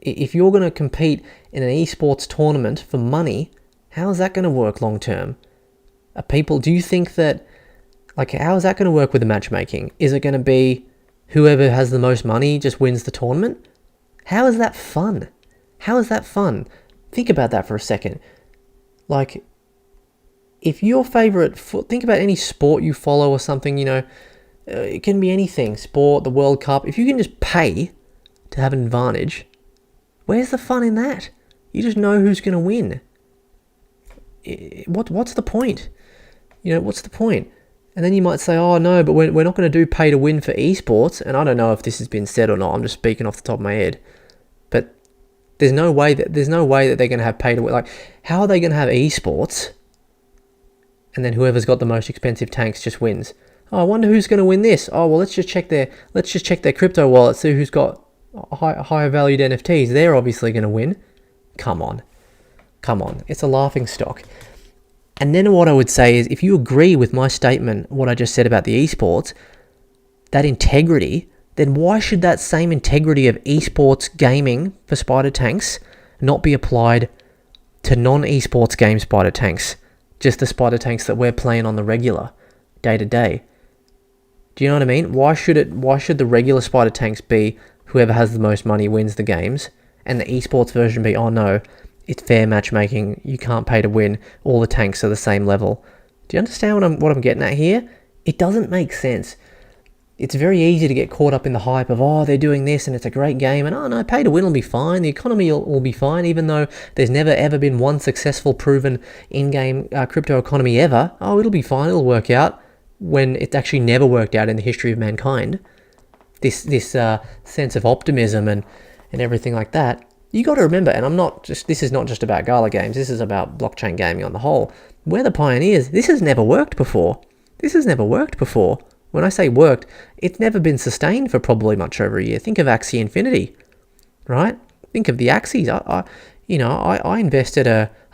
If you're going to compete in an esports tournament for money, how is that going to work long term? Do you think that, how is that going to work with the matchmaking? Is it going to be whoever has the most money just wins the tournament? How is that fun? How is that fun? Think about that for a second. If your favorite, think about any sport you follow or something, it can be anything, sport, the World Cup. If you can just pay to have an advantage, where's the fun in that? You just know who's going to win. What's the point? What's the point? And then you might say, oh no, but we're not going to do pay to win for esports. And I don't know if this has been said or not. I'm just speaking off the top of my head. But there's no way that they're going to have pay to win. How are they going to have esports and then whoever's got the most expensive tanks just wins. Oh, I wonder who's going to win this. Oh, well, let's just check their crypto wallet, see who's got higher valued NFTs. They're obviously going to win. Come on. It's a laughing stock. And then what I would say is, if you agree with my statement, what I just said about the esports, that integrity, then why should that same integrity of esports gaming for spider tanks not be applied to non-esports game spider tanks? Just the spider tanks that we're playing on the regular, day to day. Do you know what I mean? Why should the regular spider tanks be whoever has the most money wins the games, and the esports version be, oh no, it's fair matchmaking, you can't pay to win, all the tanks are the same level? Do you understand what I'm getting at here? It doesn't make sense. It's very easy to get caught up in the hype of, oh, they're doing this and it's a great game, and oh no, pay to win will be fine, the economy will be fine, even though there's never ever been one successful proven in-game crypto economy ever. Oh, it'll be fine, it'll work out, when it's actually never worked out in the history of mankind. This sense of optimism and everything like that. You got to remember, and this is not just about Gala games, this is about blockchain gaming on the whole. We're the pioneers. This has never worked before. When I say worked, it's never been sustained for probably much over a year. Think of Axie Infinity, right? Think of the Axies. I invested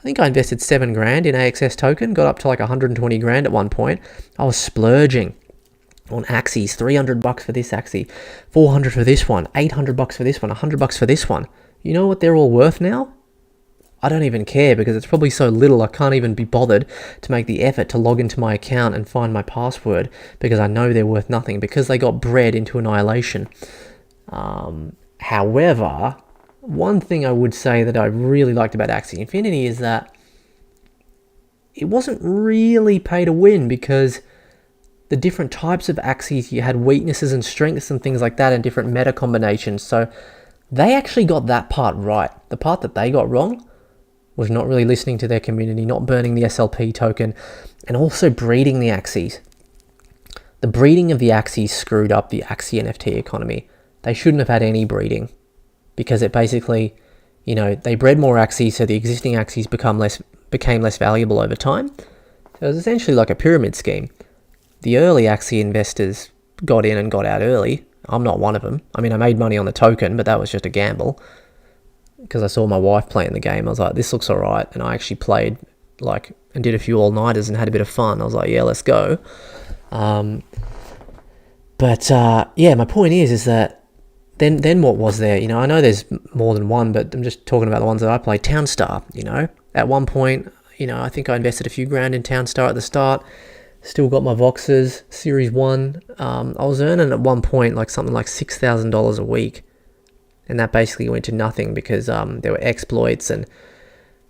I think I invested $7,000 in AXS token, got up to like 120 grand at one point. I was splurging on Axies, $300 for this Axie, $400 for this one, $800 for this one, $100 for this one. You know what they're all worth now? I don't even care, because it's probably so little I can't even be bothered to make the effort to log into my account and find my password, because I know they're worth nothing, because they got bred into annihilation. However, one thing I would say that I really liked about Axie Infinity is that it wasn't really pay to win, because the different types of Axies, you had weaknesses and strengths and things like that, and different meta combinations. So they actually got that part right. The part that they got wrong was not really listening to their community, not burning the SLP token, and also breeding the Axies. The breeding of the Axies screwed up the Axie NFT economy. They shouldn't have had any breeding, because it basically, they bred more Axies, so the existing Axies became less valuable over time. So it was essentially like a pyramid scheme. The early Axie investors got in and got out early. I'm not one of them. I mean, I made money on the token, but that was just a gamble, because I saw my wife playing the game. I was like, this looks all right. And I actually played and did a few all-nighters and had a bit of fun. I was like, yeah, let's go. My point is that then what was there? I know there's more than one, but I'm just talking about the ones that I played. Townstar, at one point, I think I invested a few grand in Townstar at the start. Still got my Voxes, Series 1. I was earning at one point something like $6,000 a week. And that basically went to nothing, because there were exploits and,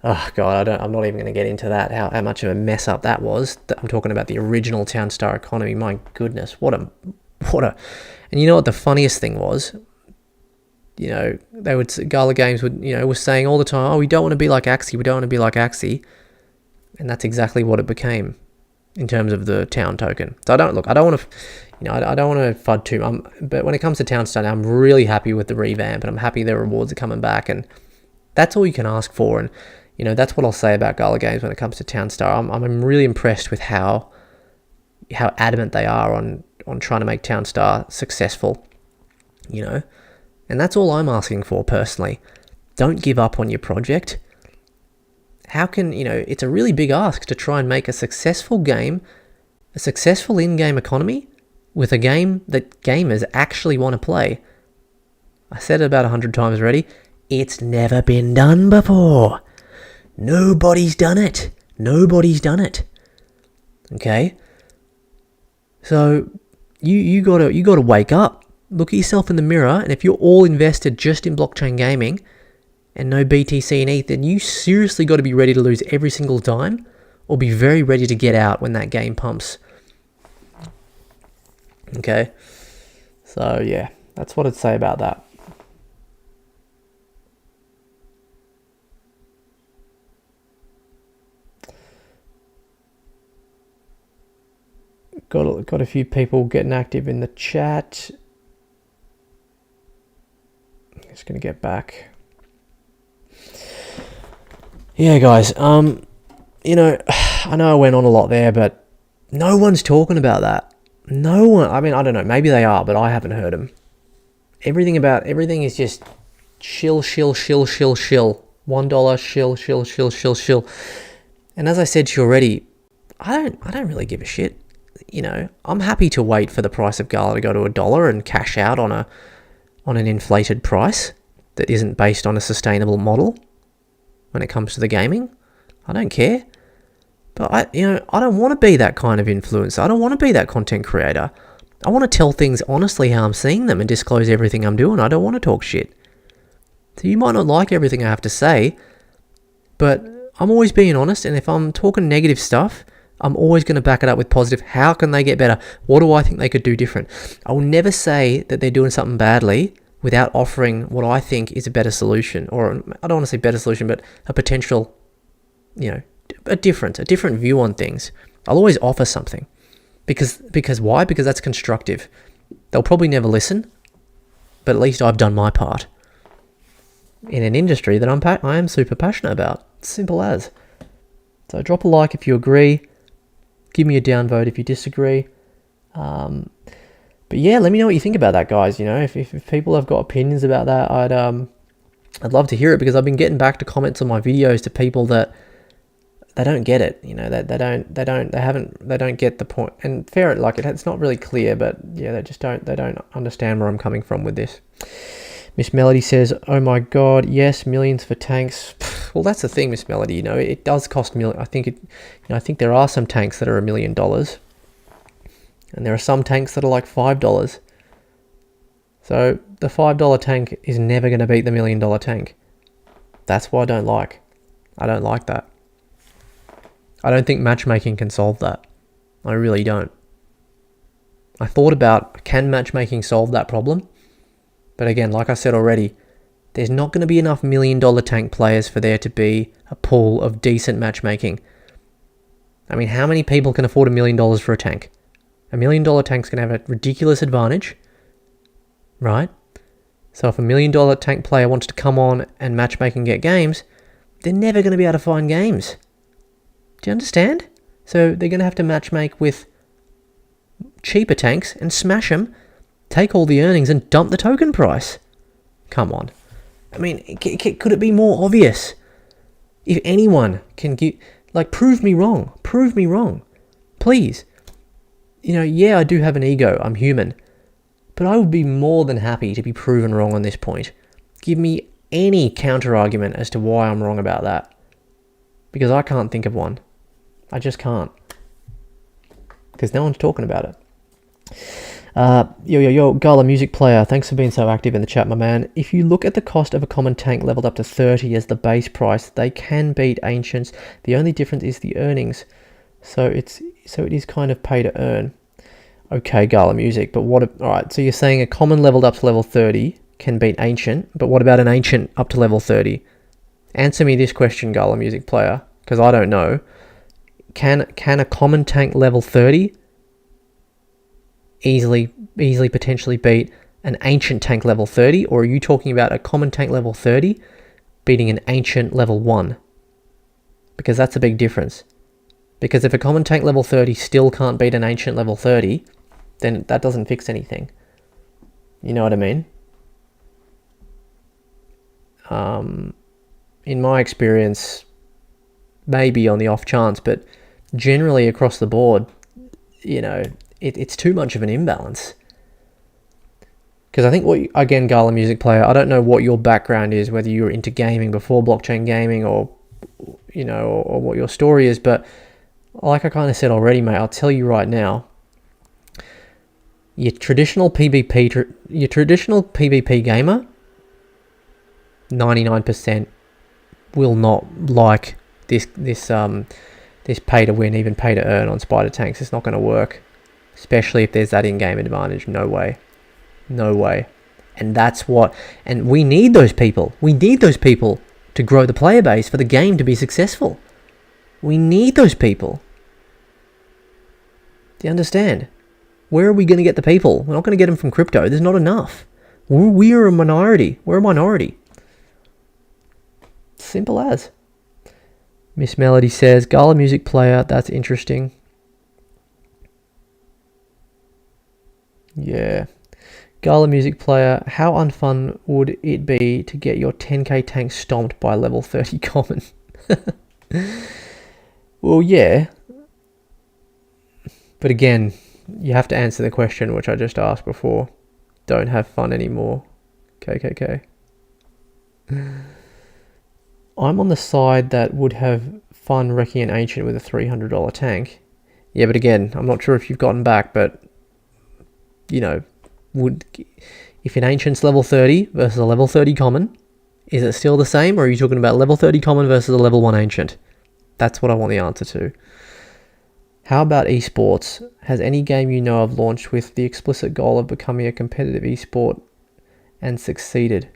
oh God, I'm not even going to get into that, how much of a mess up that was. I'm talking about the original Townstar economy. My goodness, what a, and you know what the funniest thing was? Gala Games was saying all the time, oh, we don't want to be like Axie. And that's exactly what it became in terms of the town token. So I don't want to, I don't want to FUD too. But when it comes to Townstar, I'm really happy with the revamp, and I'm happy their rewards are coming back, and that's all you can ask for. And that's what I'll say about Gala Games when it comes to Townstar. I'm really impressed with how adamant they are on trying to make Townstar successful. And that's all I'm asking for personally. Don't give up on your project. How can, it's a really big ask to try and make a successful game, a successful in-game economy with a game that gamers actually want to play. I said it about 100 times already. It's never been done before. Nobody's done it. Okay? So you gotta wake up. Look at yourself in the mirror, and if you're all invested just in blockchain gaming and no BTC and ETH, then you seriously got to be ready to lose every single time, or be very ready to get out when that game pumps. Okay? So yeah, that's what I'd say about that. Got a few people getting active in the chat. Just gonna get back. Yeah, guys. I know I went on a lot there, but no one's talking about that. No one. I mean, I don't know. Maybe they are, but I haven't heard them. Everything is just shill. $1 shill. And as I said to you already, I don't really give a shit. You know, I'm happy to wait for the price of Gala to go to $1 and cash out on an inflated price that isn't based on a sustainable model when it comes to the gaming. I don't care. But I don't want to be that kind of influencer. I don't want to be that content creator. I want to tell things honestly how I'm seeing them and disclose everything I'm doing. I don't want to talk shit. So you might not like everything I have to say, but I'm always being honest, and if I'm talking negative stuff, I'm always going to back it up with positive. How can they get better? What do I think they could do different? I will never say that they're doing something badly without offering what I think is a better solution, or I don't want to say better solution, but a potential, a different view on things. I'll always offer something. Because why? Because that's constructive. They'll probably never listen, but at least I've done my part in an industry that I am super passionate about. Simple as. So drop a like if you agree. Give me a downvote if you disagree. But yeah, let me know what you think about that, guys. If people have got opinions about that, I'd love to hear it, because I've been getting back to comments on my videos to people that they don't get it. They don't get the point. And fair, it's not really clear, but yeah, they don't understand where I'm coming from with this. Miss Melody says, "Oh my God, yes, millions for tanks." Well, that's the thing, Miss Melody. It does cost million. I think there are some tanks that are $1 million, and there are some tanks that are like $5. So the $5 tank is never going to beat the $1 million tank. That's what I don't like. I don't like that. I don't think matchmaking can solve that. I really don't. I thought about, can matchmaking solve that problem? But again, like I said already, there's not going to be enough $1 million tank players for there to be a pool of decent matchmaking. I mean, how many people can afford $1 million for a tank? $1 million tank's going to have a ridiculous advantage, right? So if $1 million tank player wants to come on and matchmake and get games, they're never going to be able to find games. Do you understand? So they're going to have to matchmake with cheaper tanks and smash them, take all the earnings and dump the token price. Come on. I mean, could it be more obvious? If anyone can give, prove me wrong. Prove me wrong. Please. Yeah, I do have an ego. I'm human. But I would be more than happy to be proven wrong on this point. Give me any counter argument as to why I'm wrong about that. Because I can't think of one. I just can't. Because no one's talking about it. Yo, Gala Music Player, thanks for being so active in the chat, my man. If you look at the cost of a common tank leveled up to 30 as the base price, they can beat Ancients. The only difference is the earnings. So it is kind of pay to earn. Okay, Gala Music, but alright, so you're saying a common leveled up to level 30 can beat Ancient, but what about an Ancient up to level 30? Answer me this question, Gala Music Player, because I don't know. Can a common tank level 30 easily potentially beat an Ancient tank level 30, or are you talking about a common tank level 30 beating an Ancient level 1? Because that's a big difference. Because if a common tank level 30 still can't beat an Ancient level 30, then that doesn't fix anything. You know what I mean? In my experience, maybe on the off chance, but generally across the board, it's too much of an imbalance. Because I think again, Gala Music Player, I don't know what your background is, whether you were into gaming before blockchain gaming or what your story is, but like I kind of said already, mate, I'll tell you right now, your traditional PvP gamer, 99% will not like this pay to win, even pay to earn on spider tanks. It's not going to work, especially if there's that in-game advantage. No way. And we need those people. We need those people to grow the player base for the game to be successful. We need those people. Do you understand? Where are we going to get the people? We're not going to get them from crypto. There's not enough. We are a minority. We're a minority. Simple as. Miss Melody says, Gala music player, that's interesting. Yeah. Gala music player, how unfun would it be to get your 10k tank stomped by level 30 common? Well, yeah. But again, you have to answer the question which I just asked before. Don't have fun anymore. KKK. I'm on the side that would have fun wrecking an ancient with a $300 tank. Yeah, but again, I'm not sure if you've gotten back, but, you know, if an ancient's level 30 versus a level 30 common, is it still the same, or are you talking about level 30 common versus a level 1 ancient? That's what I want the answer to. How about esports? Has any game you know of launched with the explicit goal of becoming a competitive esport and succeeded?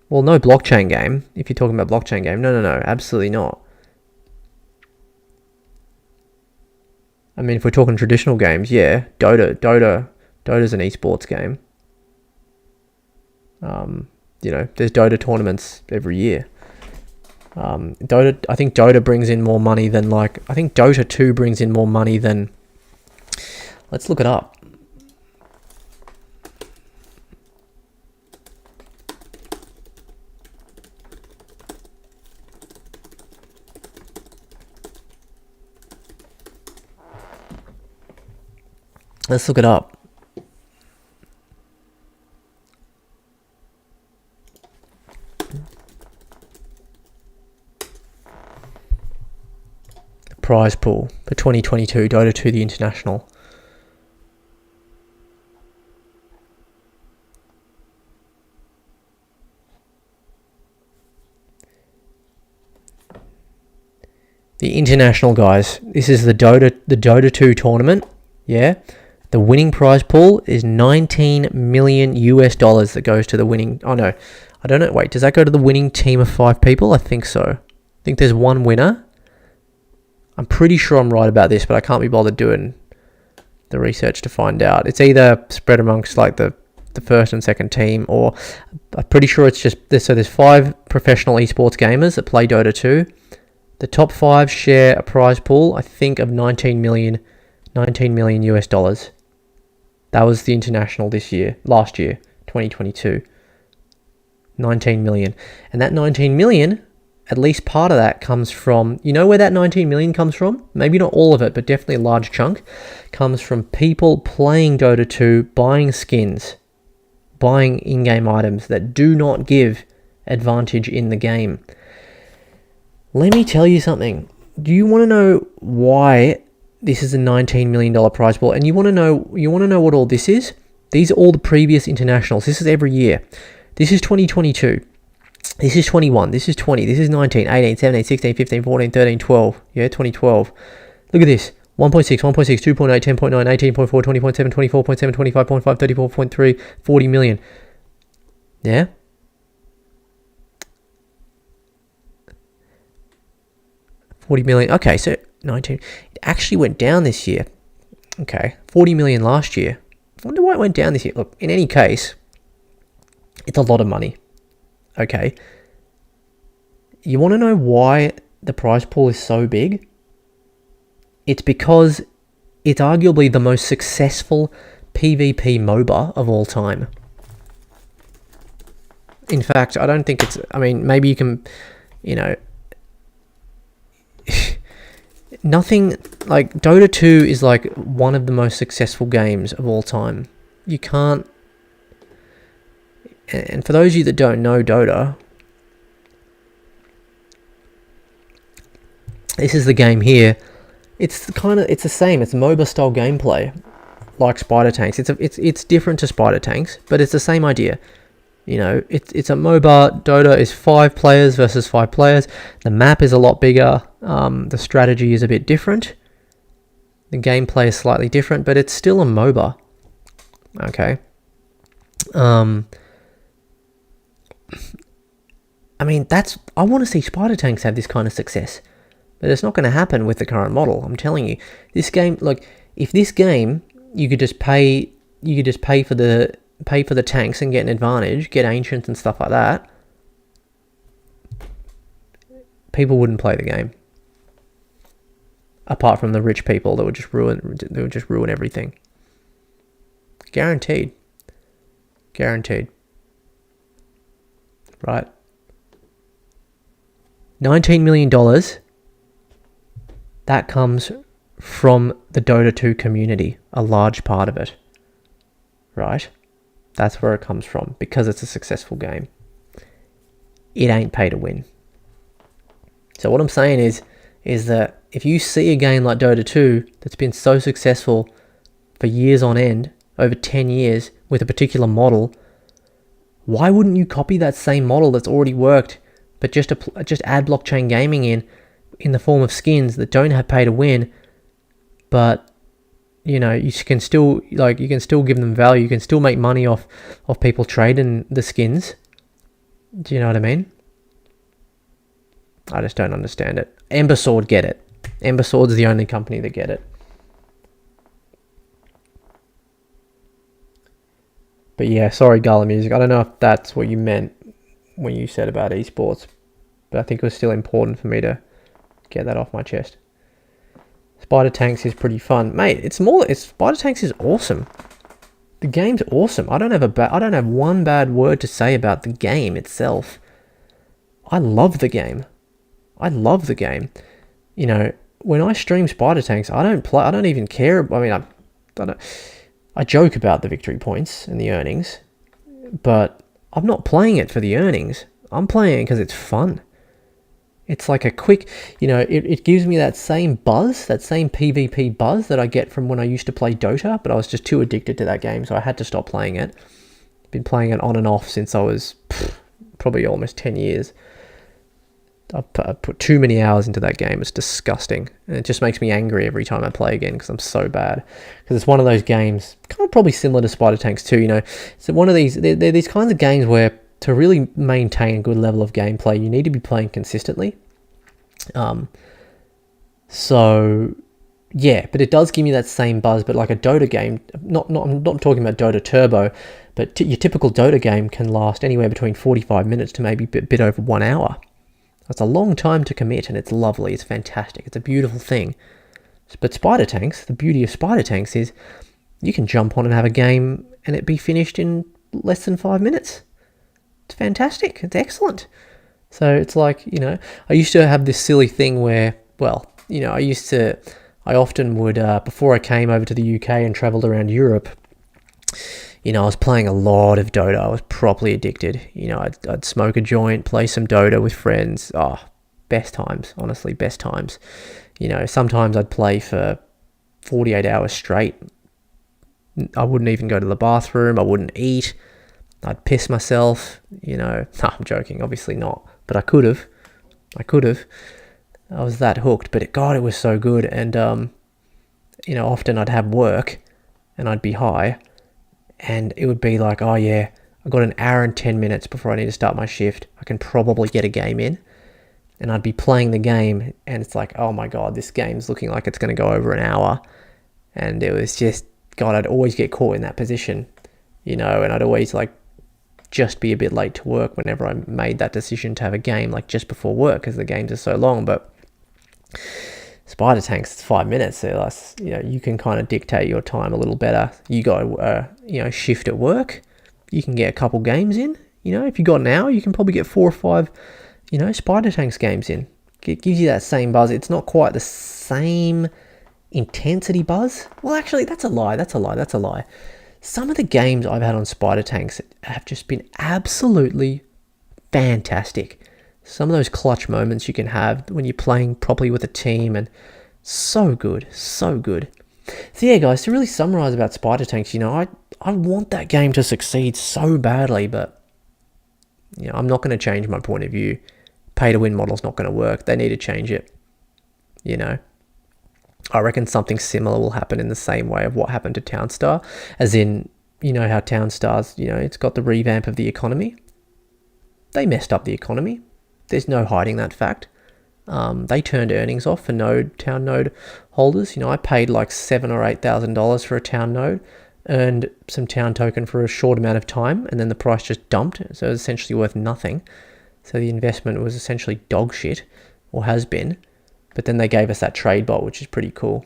Well, no blockchain game. If you're talking about blockchain game, no, absolutely not. I mean, if we're talking traditional games, yeah, Dota's an esports game. There's Dota tournaments every year. I think Dota brings in more money than I think Dota 2 brings in more money than, let's look it up. Let's look it up. The prize pool for 2022, Dota 2, the international. The international, guys. This is the Dota 2 tournament. Yeah. The winning prize pool is $19 million that goes to the winning. Oh no, I don't know. Wait, does that go to the winning team of 5 people? I think so. I think there's one winner. I'm pretty sure I'm right about this, but I can't be bothered doing the research to find out. It's either spread amongst the first and second team, or I'm pretty sure it's just this. So there's 5 professional esports gamers that play Dota 2. The top 5 share a prize pool, I think, of $19 million. That was the international last year, 2022. 19 million. And that 19 million, at least part of that comes from, you know where that 19 million comes from? Maybe not all of it, but definitely a large chunk comes from people playing Dota 2, buying skins, buying in-game items that do not give advantage in the game. Let me tell you something. Do you want to know why this is a $19 million prize pool? And you want to know what all this is? These are all the previous internationals. This is every year. This is 2022. This is 21. This is 20. This is 19, 18, 17, 16, 15, 14, 13, 12. Yeah, 2012. Look at this. 1.6, 1.6, 2.8, 10.9, 18.4, 20.7, 24.7, 25.5, 34.3, 40 million. Yeah? $40 million. Okay, so 19. It actually went down this year. Okay, 40 million last year. I wonder why it went down this year. Look, in any case, it's a lot of money. Okay. You want to know why the prize pool is so big? It's because it's arguably the most successful PvP MOBA of all time. In fact, I don't think it's... I mean, maybe you can... Nothing like Dota 2 is like one of the most successful games of all time. You can't. And for those of you that don't know Dota, this is the game here. It's the same. It's MOBA style gameplay, like Spider Tanks. It's different to Spider Tanks, but it's the same idea. It's a MOBA. Dota is 5 players versus 5 players. The map is a lot bigger. The strategy is a bit different. The gameplay is slightly different, but it's still a MOBA. Okay. I mean, I want to see Spider Tanks have this kind of success, but it's not going to happen with the current model. I'm telling you, this game, if this game you could just pay for the tanks and get an advantage, get ancients and stuff like that, people wouldn't play the game. Apart from the rich people that would just ruin everything. Guaranteed. Right? $19 million, that comes from the Dota 2 community, a large part of it. Right? That's where it comes from, because it's a successful game. It ain't pay to win. So what I'm saying is that if you see a game like Dota 2 that's been so successful for years on end, over 10 years, with a particular model, why wouldn't you copy that same model that's already worked, but just add blockchain gaming in the form of skins that don't have pay to win, but you can still give them value, you can still make money off people trading the skins. Do you know what I mean? I just don't understand it. Ember Sword get it. Ember Sword's the only company that get it. But yeah, sorry, Gala Music. I don't know if that's what you meant when you said about esports, but I think it was still important for me to get that off my chest. Spider Tanks is pretty fun, mate. Spider Tanks is awesome. The game's awesome. I don't have one bad word to say about the game itself. I love the game. When I stream Spider Tanks, I don't even care. I mean, I joke about the victory points and the earnings, but I'm not playing it for the earnings. I'm playing it because it's fun. It's like a quick, it gives me that same buzz, that same PvP buzz that I get from when I used to play Dota, but I was just too addicted to that game, so I had to stop playing it. Been playing it on and off since I was probably almost 10 years. I've put too many hours into that game. It's disgusting. And it just makes me angry every time I play again because I'm so bad. Because it's one of those games, kind of probably similar to Spider Tanks too, So one of these, they're these kinds of games where to really maintain a good level of gameplay, you need to be playing consistently. So yeah, but it does give me that same buzz, but like a Dota game, I'm not talking about Dota Turbo, but your typical Dota game can last anywhere between 45 minutes to maybe a bit over 1 hour. That's a long time to commit, and it's lovely, it's fantastic, it's a beautiful thing. But Spider Tanks, the beauty of Spider Tanks is you can jump on and have a game and it be finished in less than 5 minutes. It's fantastic, it's excellent. So it's like, I used to have this silly thing where, I often would, before I came over to the UK and travelled around Europe, I was playing a lot of Dota. I was properly addicted. I'd smoke a joint, play some Dota with friends. Oh, best times, honestly, best times. Sometimes I'd play for 48 hours straight. I wouldn't even go to the bathroom. I wouldn't eat. I'd piss myself, No, I'm joking, obviously not. But I could have. I was that hooked. But it was so good. And, often I'd have work and I'd be high. And it would be like, oh yeah, I got an hour and 10 minutes before I need to start my shift. I can probably get a game in. And I'd be playing the game and it's like, oh my God, this game's looking like it's going to go over an hour. And it was just, God, I'd always get caught in that position, and I'd always just be a bit late to work whenever I made that decision to have a game just before work because the games are so long. But Spider Tanks, it's 5 minutes. So you can kind of dictate your time a little better. You got shift at work. You can get a couple games in. If you got an hour, you can probably get 4 or 5, Spider Tanks games in. It gives you that same buzz. It's not quite the same intensity buzz. Well, actually, that's a lie. Some of the games I've had on Spider Tanks have just been absolutely fantastic. Some of those clutch moments you can have when you're playing properly with a team, and so good. So yeah, guys, to really summarize about Spider Tanks, I want that game to succeed so badly, but I'm not going to change my point of view. Pay to win model's not going to work. They need to change it. I reckon something similar will happen in the same way of what happened to Townstar, as in, how Townstar's, it's got the revamp of the economy. They messed up the economy. There's no hiding that fact. They turned earnings off for town node holders. I paid like $7,000 or $8,000 for a town node, earned some town token for a short amount of time, and then the price just dumped. So it was essentially worth nothing. So the investment was essentially dog shit. or has been. But then they gave us that trade bot, which is pretty cool.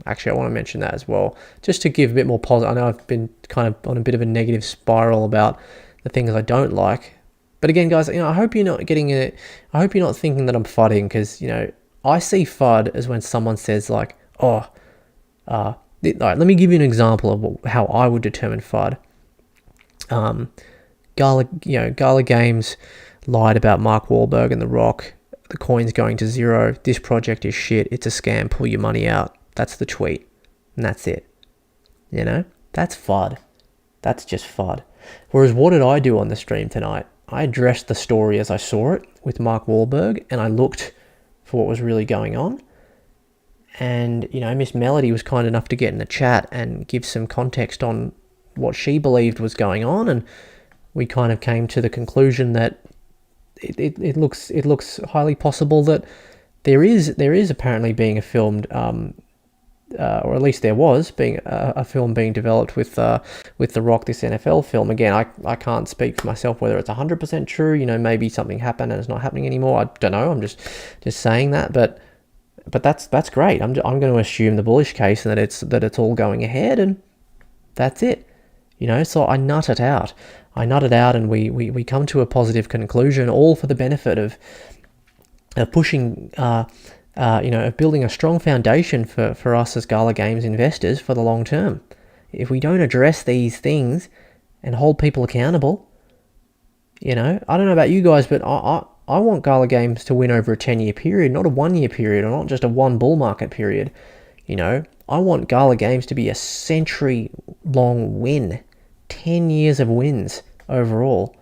Actually, I want to mention that as well, just to give a bit more positive. I know I've been kind of on a bit of a negative spiral about the things I don't like. But again, guys, I hope you're not getting it. I hope you're not thinking that I'm fudding, because, I see FUD as when someone says like, all right, let me give you an example of how I would determine FUD. Gala Games lied about Mark Wahlberg and The Rock. The coin's going to zero. This project is shit. It's a scam. Pull your money out. That's the tweet. And that's it. That's FUD. That's just FUD. Whereas what did I do on the stream tonight? I addressed the story as I saw it with Mark Wahlberg, and I looked for what was really going on. And, Miss Melody was kind enough to get in the chat and give some context on what she believed was going on. And we kind of came to the conclusion that it looks highly possible that there is apparently being a filmed, or at least there was being a film being developed with The Rock, this NFL film. Again, I can't speak for myself whether it's 100% true. Maybe something happened and it's not happening anymore. I don't know. I'm just saying that, but that's great. I'm going to assume the bullish case and that it's all going ahead, and that's it. So I nut it out. And we come to a positive conclusion, all for the benefit of pushing, of building a strong foundation for us as Gala Games investors for the long term. If we don't address these things and hold people accountable, I don't know about you guys, but I want Gala Games to win over a 10-year period, not a 1-year period, or not just a one bull market period. I want Gala Games to be a century-long win. 10 years of wins overall.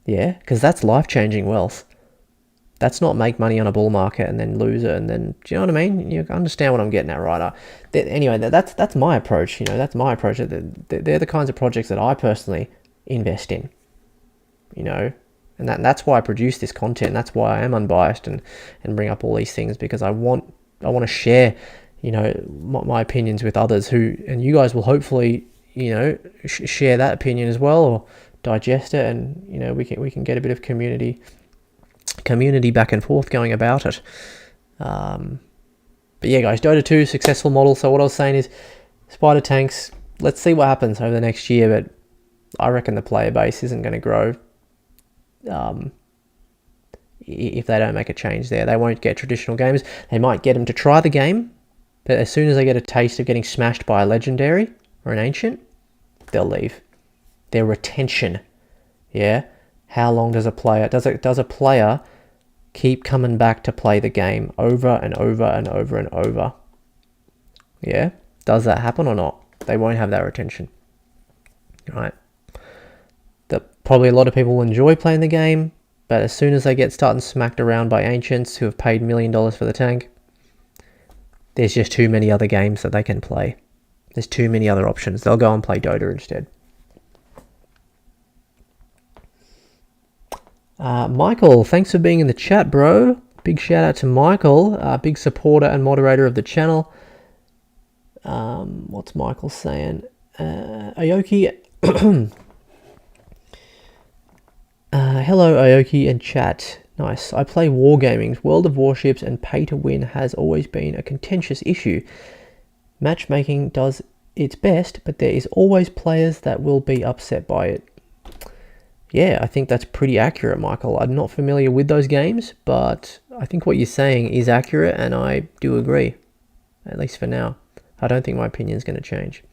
Yeah, because that's life-changing wealth. That's not make money on a bull market and then lose it, and then, do you know what I mean? You understand what I'm getting at, right? Anyway, that's my approach. That's my approach. They're the kinds of projects that I personally invest in. And that's why I produce this content. That's why I am unbiased and bring up all these things, because I want to share, my opinions with others and you guys will hopefully, share that opinion as well, or digest it, and we can get a bit of community back and forth going about it. But yeah, guys, Dota 2 successful model. So what I was saying is, Spider Tanks, let's see what happens over the next year, but I reckon the player base isn't going to grow if they don't make a change there. They won't get traditional gamers. They might get them to try the game, but as soon as they get a taste of getting smashed by a legendary or an ancient, they'll leave. Their retention, yeah. How long does a player keep coming back to play the game over and over and over and over? Yeah, does that happen or not? They won't have that retention, right? Probably a lot of people will enjoy playing the game, but as soon as they get started smacked around by ancients who have paid $1 million for the tank, there's just too many other games that they can play. There's too many other options. They'll go and play Dota instead. Michael, thanks for being in the chat, bro. Big shout out to Michael, big supporter and moderator of the channel. What's Michael saying? Aoki. Hello, Aoki and chat. Nice. I play Wargaming. World of Warships and pay to win has always been a contentious issue. Matchmaking does its best, but there is always players that will be upset by it. Yeah, I think that's pretty accurate, Michael. I'm not familiar with those games, but I think what you're saying is accurate, and I do agree, at least for now. I don't think my opinion is going to change.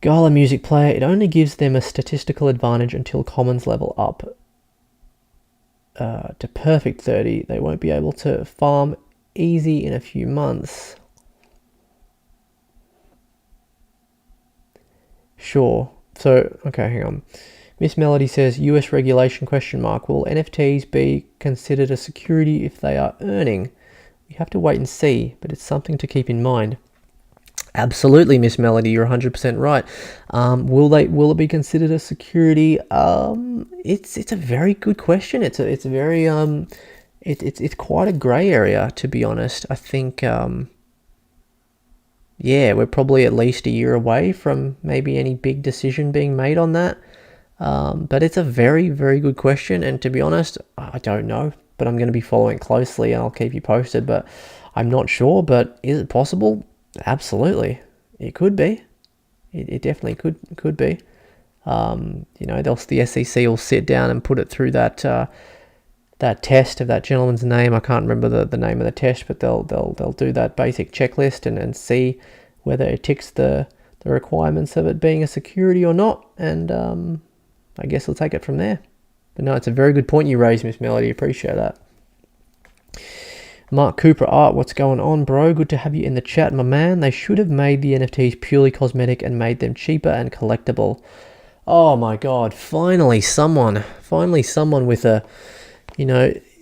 Gala music player, it only gives them a statistical advantage until commons level up to perfect 30. They won't be able to farm easy in a few months. Sure. So, okay, hang on. Miss Melody says, US regulation question mark. Will NFTs be considered a security if they are earning? We have to wait and see, but it's something to keep in mind. Absolutely, Miss Melody, you're 100% right. Will it be considered a security? It's a very good question. It's quite a grey area, to be honest. I think yeah, we're probably at least a year away from maybe any big decision being made on that. But it's a very, very good question, and to be honest, I don't know. but I'm going to be following closely and I'll keep you posted. But I'm not sure, but is it possible? Absolutely. It could be. It definitely could be. The SEC will sit down and put it through that test of that gentleman's name. I can't remember the name of the test, but they'll do that basic checklist and see whether it ticks the requirements of it being a security or not. And I guess we'll take it from there. But no, it's a very good point you raised, Miss Melody. Appreciate that. Mark Cooper Art, what's going on, bro? Good to have you in the chat, my man. They should have made the NFTs purely cosmetic and made them cheaper and collectible. Oh my God, finally someone with a,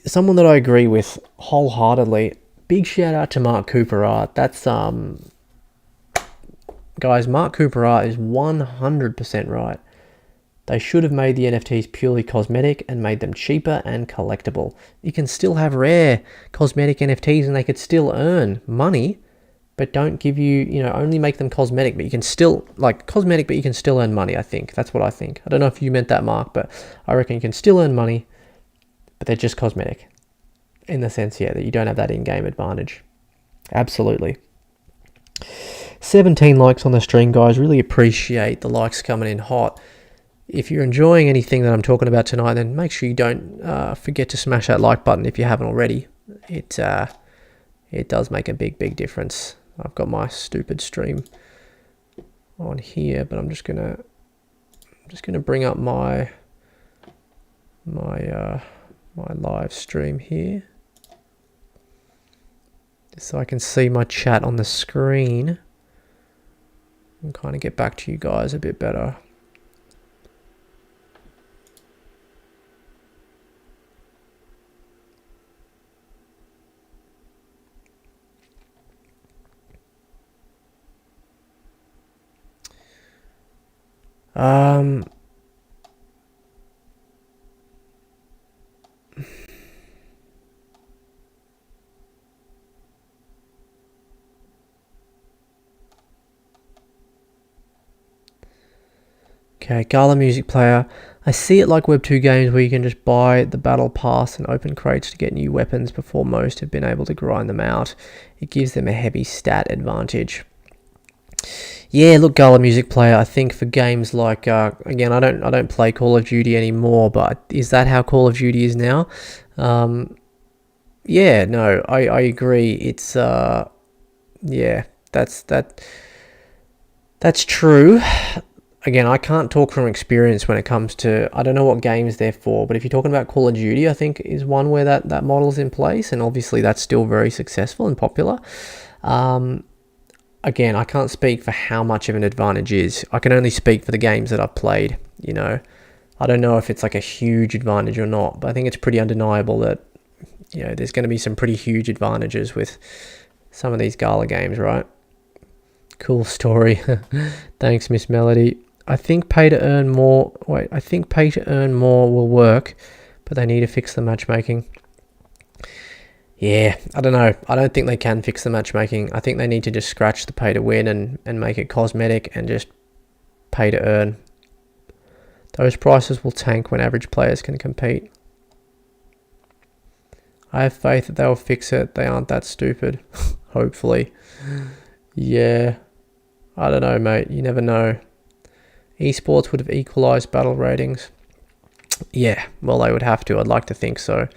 someone that I agree with wholeheartedly. Big shout out to Mark Cooper Art. That's, guys, Mark Cooper Art is 100% right. They should have made the NFTs purely cosmetic and made them cheaper and collectible. You can still have rare cosmetic NFTs and they could still earn money, but don't give you, only make them cosmetic, but you can still, cosmetic, but you can still earn money, I think. That's what I think. I don't know if you meant that, Mark, but I reckon you can still earn money, but they're just cosmetic. In the sense, that you don't have that in-game advantage. Absolutely. 17 likes on the stream, guys. Really appreciate the likes coming in hot. If you're enjoying anything that I'm talking about tonight, then make sure you don't forget to smash that like button if you haven't already. It does make a big difference. I've got my stupid stream on here, but I'm just gonna bring up my live stream here, just so I can see my chat on the screen and kind of get back to you guys a bit better. Okay, Gala Music Player. I see it like Web 2 games where you can just buy the battle pass and open crates to get new weapons before most have been able to grind them out. It gives them a heavy stat advantage. Yeah, look, Gala Music Player, I think for games like, again, I don't play Call of Duty anymore, but is that how Call of Duty is now? Yeah, no, I agree. It's, yeah, that's true. Again, I can't talk from experience when it comes to, I don't know what games they're for, but if you're talking about Call of Duty, I think is one where that model's in place, and obviously that's still very successful and popular. Again, I can't speak for how much of an advantage is. I can only speak for the games that I've played, I don't know if it's like a huge advantage or not, but I think it's pretty undeniable that, there's going to be some pretty huge advantages with some of these Gala games, right? Cool story. Thanks, Miss Melody. I think pay to earn more will work, but they need to fix the matchmaking. Yeah, I don't know. I don't think they can fix the matchmaking. I think they need to just scratch the pay to win and make it cosmetic and just pay to earn. Those prices will tank when average players can compete. I have faith that they'll fix it. They aren't that stupid. Hopefully. Yeah. I don't know, mate. You never know. Esports would have equalized battle ratings. Yeah, well, they would have to. I'd like to think so.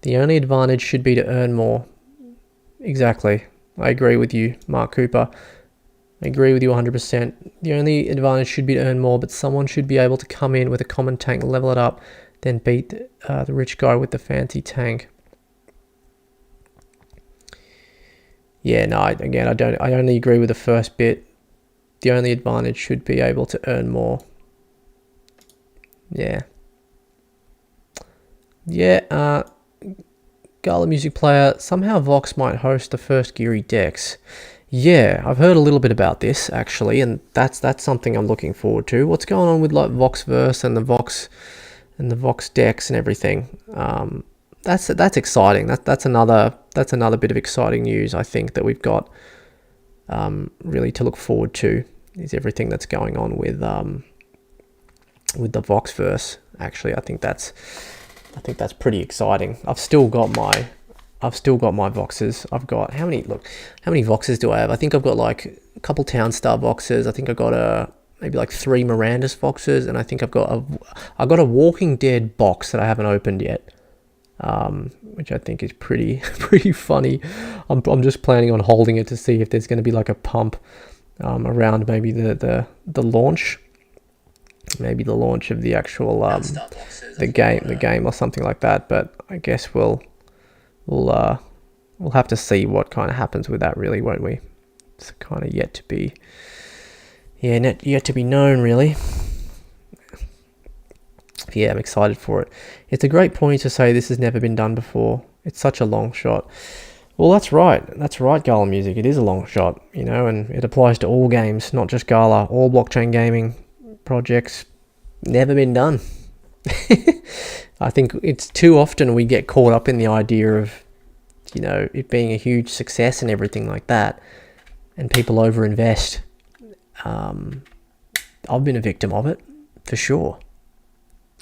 The only advantage should be to earn more. Exactly. I agree with you, Mark Cooper. I agree with you 100%. The only advantage should be to earn more, but someone should be able to come in with a common tank, level it up, then beat the rich guy with the fancy tank. Yeah, no, I only agree with the first bit. The only advantage should be able to earn more. Yeah. Yeah, Gala Music Player, somehow Vox might host the first Geary Dex. Yeah, I've heard a little bit about this, actually, and that's something I'm looking forward to. What's going on with like Voxverse and the Vox Dex and everything? That's exciting. That's another bit of exciting news, I think, that we've got really to look forward to, is everything that's going on with the Voxverse. Actually, I think that's I think that's pretty exciting. I've still got my Voxes. I've got how many Voxes do I have? I think I've got like a couple Townstar Voxes. I think I've got maybe like 3 Mirandus Voxes, and I think I've got a Walking Dead box that I haven't opened yet, which I think is pretty funny. I'm just planning on holding it to see if there's going to be like a pump around maybe the launch, maybe the launch of the actual the game or something like that. But I guess we'll have to see what kind of happens with that, really, won't we? It's kind of yet to be known, really. Yeah, I'm excited for it. It's a great point to say this has never been done before. It's such a long shot. Well, that's right, Gala Music. It is a long shot, and it applies to all games, not just Gala. All blockchain gaming projects, never been done. I think it's too often we get caught up in the idea of, it being a huge success and everything like that, and people overinvest. I've been a victim of it, for sure,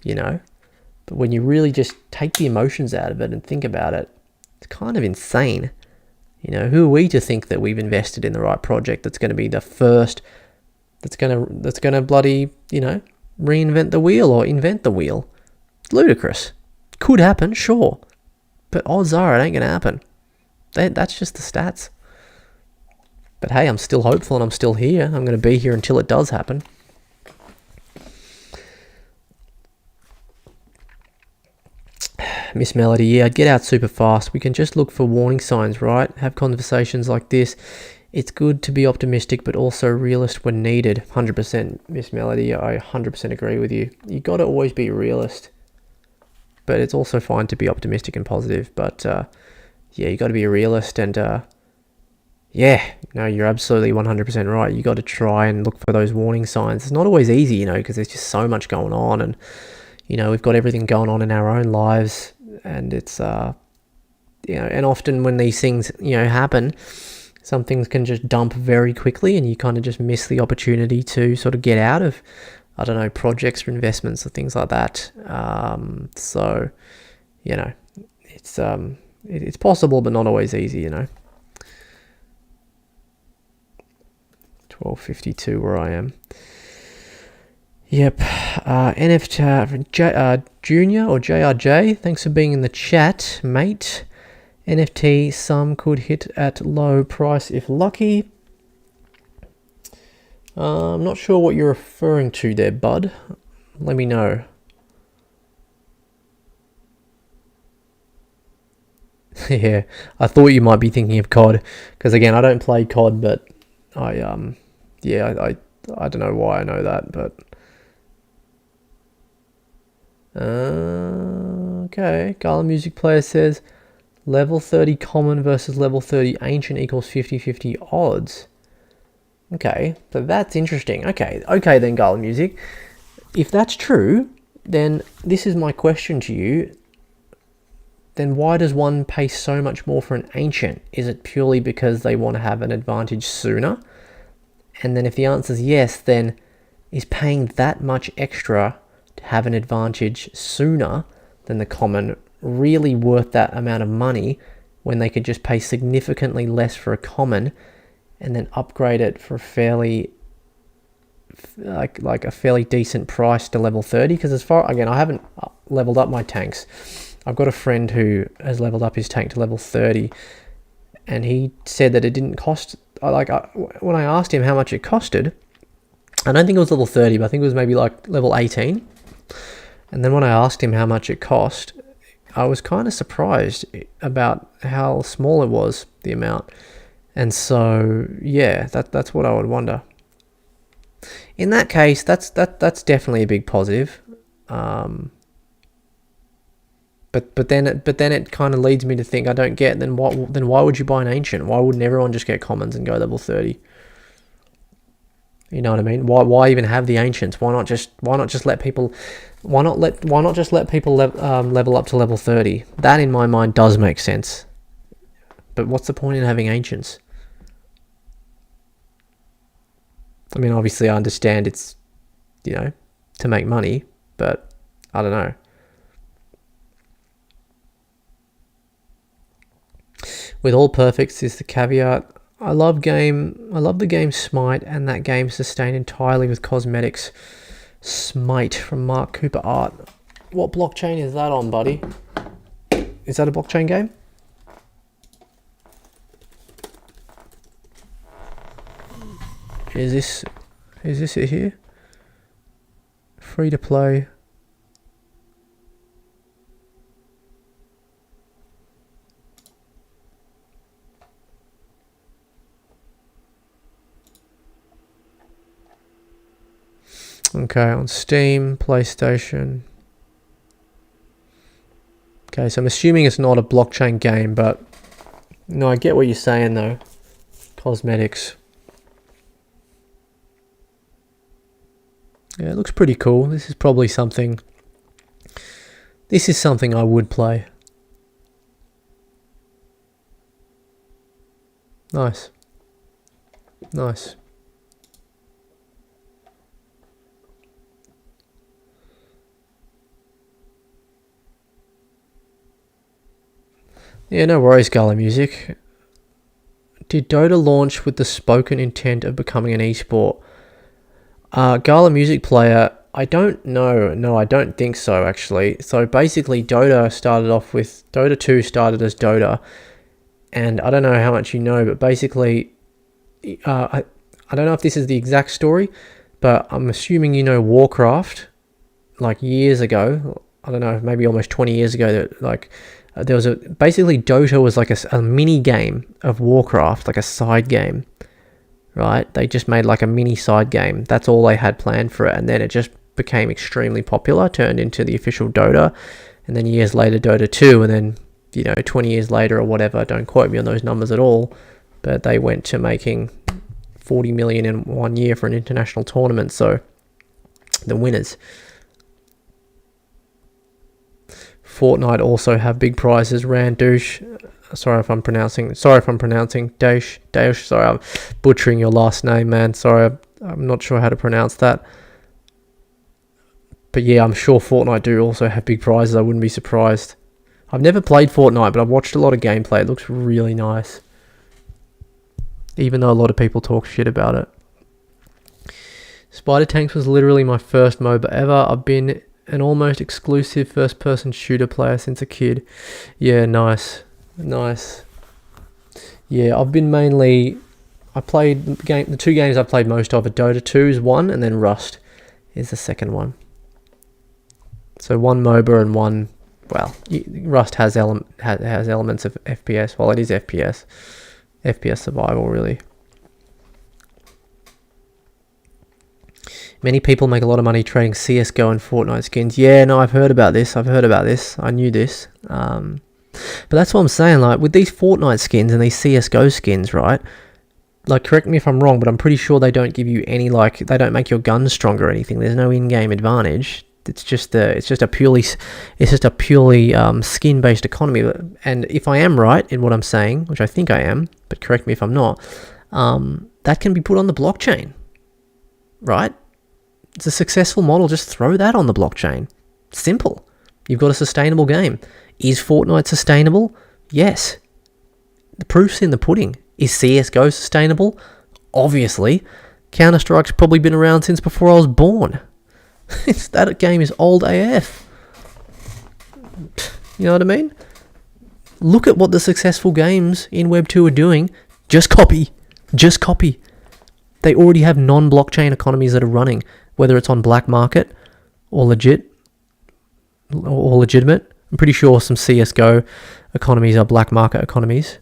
but when you really just take the emotions out of it and think about it, it's kind of insane. Who are we to think that we've invested in the right project that's going to be the first that's going to bloody, reinvent the wheel or invent the wheel? It's ludicrous. Could happen, sure, but odds are it ain't going to happen. That's just the stats. But hey, I'm still hopeful and I'm still here. I'm going to be here until it does happen. Miss Melody, yeah, I'd get out super fast. We can just look for warning signs, right? Have conversations like this. It's good to be optimistic, but also realist when needed. 100%, Miss Melody, I 100% agree with you. You got to always be a realist, but it's also fine to be optimistic and positive. But yeah, you got to be a realist, and yeah, no, you're absolutely 100% right. You got to try and look for those warning signs. It's not always easy, because there's just so much going on, and we've got everything going on in our own lives, and it's and often when these things happen, some things can just dump very quickly, and you kind of just miss the opportunity to sort of get out of, I don't know, projects or investments or things like that. So it's possible, but not always easy. 12:52 where I am. Yep. NFT Junior or JRJ, thanks for being in the chat, mate. NFT, some could hit at low price if lucky. I'm not sure what you're referring to there, bud. Let me know. Yeah, I thought you might be thinking of COD, because again, I don't play COD, but I don't know why I know that, but okay. Gala Music Player says level 30 common versus level 30 ancient equals 50-50 odds. Okay, so that's interesting. Okay then, Gala Music. If that's true, then this is my question to you. Then why does one pay so much more for an ancient? Is it purely because they want to have an advantage sooner? And then if the answer is yes, then is paying that much extra to have an advantage sooner than the common really worth that amount of money when they could just pay significantly less for a common and then upgrade it for a fairly decent price to level 30? Because again, I haven't leveled up my tanks. I've got a friend who has leveled up his tank to level 30, and he said that it didn't cost, when I asked him how much it costed, I don't think it was level 30, but I think it was maybe like level 18. And then when I asked him how much it cost, I was kind of surprised about how small it was, the amount. And so, yeah, that's what I would wonder. In that case, that's definitely a big positive. But then it kind of leads me to think, I don't get, then why would you buy an ancient? Why wouldn't everyone just get commons and go level 30? You know what I mean? Why even have the ancients? Why not just let people level up to level 30? That in my mind does make sense. But what's the point in having ancients? I mean, obviously I understand it's, to make money, but I don't know. With all perfects is the caveat. I love the game Smite, and that game sustained entirely with cosmetics. Smite from Mark Cooper Art. What blockchain is that on, buddy? Is that a blockchain game? Is this it here? Free to play. Okay, on Steam, PlayStation. Okay, so I'm assuming it's not a blockchain game, but no, I get what you're saying though. Cosmetics. Yeah, it looks pretty cool. This is probably something. This is something I would play. Nice. Nice. Yeah, no worries, Gala Music. Did Dota launch with the spoken intent of becoming an esport? Gala Music Player, I don't know. No, I don't think so, actually. So basically, Dota 2 started as Dota. And I don't know how much you know, but basically, I don't know if this is the exact story, but I'm assuming you know Warcraft, like years ago. I don't know, maybe almost 20 years ago, that like there was basically Dota was like a mini game of Warcraft, like a side game, right? They just made like a mini side game. That's all they had planned for it, and then it just became extremely popular, turned into the official Dota, and then years later Dota 2, and then 20 years later or whatever, don't quote me on those numbers at all, but they went to making 40 million in 1 year for an international tournament. So the winners. Fortnite also have big prizes. Mirandus, sorry if I'm pronouncing Daesh. Sorry, I'm butchering your last name, man. Sorry, I'm not sure how to pronounce that. But yeah, I'm sure Fortnite do also have big prizes. I wouldn't be surprised. I've never played Fortnite, but I've watched a lot of gameplay. It looks really nice, even though a lot of people talk shit about it. Spider Tanks was literally my first MOBA ever. I've been an almost exclusive first-person shooter player since a kid. Yeah, nice. Yeah, I've been the two games I've played most of are Dota 2 is one, and then Rust is the second one. So one MOBA and one, well, Rust has elements of FPS. Well, it is FPS survival, really. Many people make a lot of money trading CSGO and Fortnite skins. Yeah, no, I've heard about this. I knew this. But that's what I'm saying. Like, with these Fortnite skins and these CSGO skins, right? Like, correct me if I'm wrong, but I'm pretty sure they don't give you any, like, they don't make your guns stronger or anything. There's no in-game advantage. It's just a purely skin-based economy. And if I am right in what I'm saying, which I think I am, but correct me if I'm not, that can be put on the blockchain, right? It's a successful model. Just throw that on the blockchain. Simple. You've got a sustainable game. Is Fortnite sustainable? Yes. The proof's in the pudding. Is CSGO sustainable? Obviously. Counter-Strike's probably been around since before I was born. That game is old AF. You know what I mean? Look at what the successful games in Web 2 are doing. Just copy. They already have non-blockchain economies that are running, whether it's on black market or legitimate. I'm pretty sure some CSGO economies are black market economies.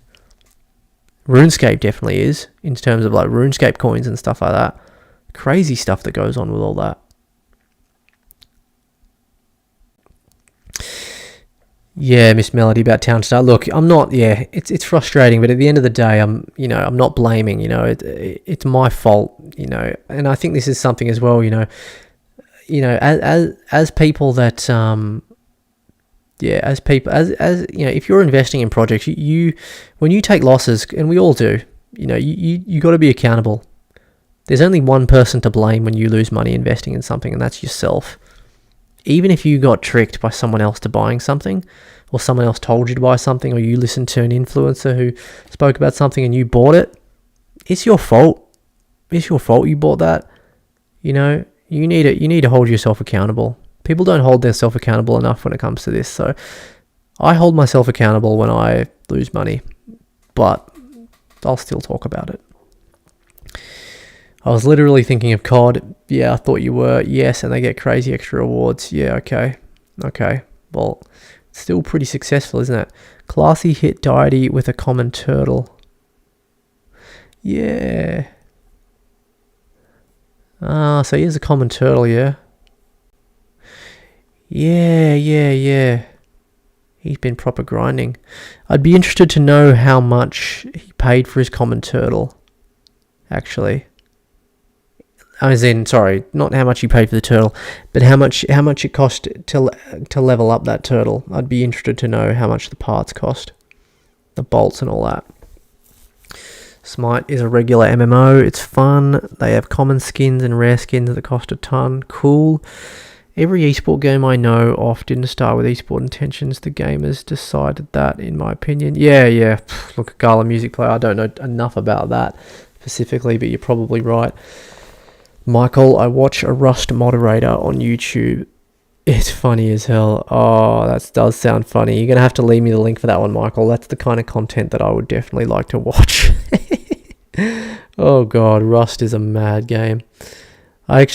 RuneScape definitely is, in terms of like RuneScape coins and stuff like that. Crazy stuff that goes on with all that. Yeah, Miss Melody, about Townstar. Look, I'm not. Yeah, it's frustrating, but at the end of the day, I'm not blaming. It's my fault. And I think this is something as well. As people that if you're investing in projects, you when you take losses, and we all do, you got to be accountable. There's only one person to blame when you lose money investing in something, and that's yourself. Even if you got tricked by someone else to buying something, or someone else told you to buy something, or you listened to an influencer who spoke about something and you bought it, it's your fault. It's your fault you bought that. You know, you need to hold yourself accountable. People don't hold themselves accountable enough when it comes to this. So I hold myself accountable when I lose money, but I'll still talk about it. I was literally thinking of COD. Yeah, I thought you were. Yes, and they get crazy extra rewards. Yeah, okay. Well, it's still pretty successful, isn't it? Classy hit deity with a common turtle. Yeah. So here's a common turtle, yeah? Yeah. He's been proper grinding. I'd be interested to know how much he paid for his common turtle, actually. Sorry, not how much he paid for the turtle, but how much it cost to level up that turtle. I'd be interested to know how much the parts cost, the bolts and all that. Smite is a regular MMO. It's fun. They have common skins and rare skins that cost a ton. Cool. Every esport game I know of didn't start with esport intentions. The gamers decided that, in my opinion. Yeah. Look at Gala Music Player. I don't know enough about that specifically, but you're probably right. Michael, I watch a Rust moderator on YouTube. It's funny as hell. Oh, that does sound funny. You're going to have to leave me the link for that one, Michael. That's the kind of content that I would definitely like to watch. Oh God, Rust is a mad game. I've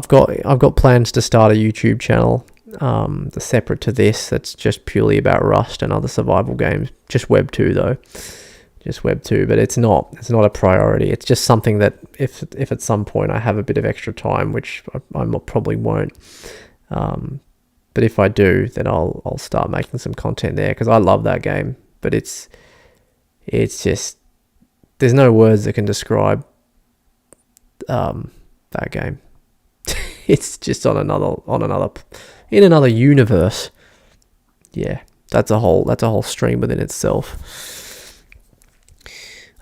got plans to start a YouTube channel separate to this that's just purely about Rust and other survival games. Just Web 2 though. Just Web 2, but it's not a priority. It's just something that if at some point I have a bit of extra time, which I probably won't, but if I do, then I'll start making some content there, because I love that game. But it's just, there's no words that can describe that game. It's just in another universe. Yeah, that's a whole stream within itself.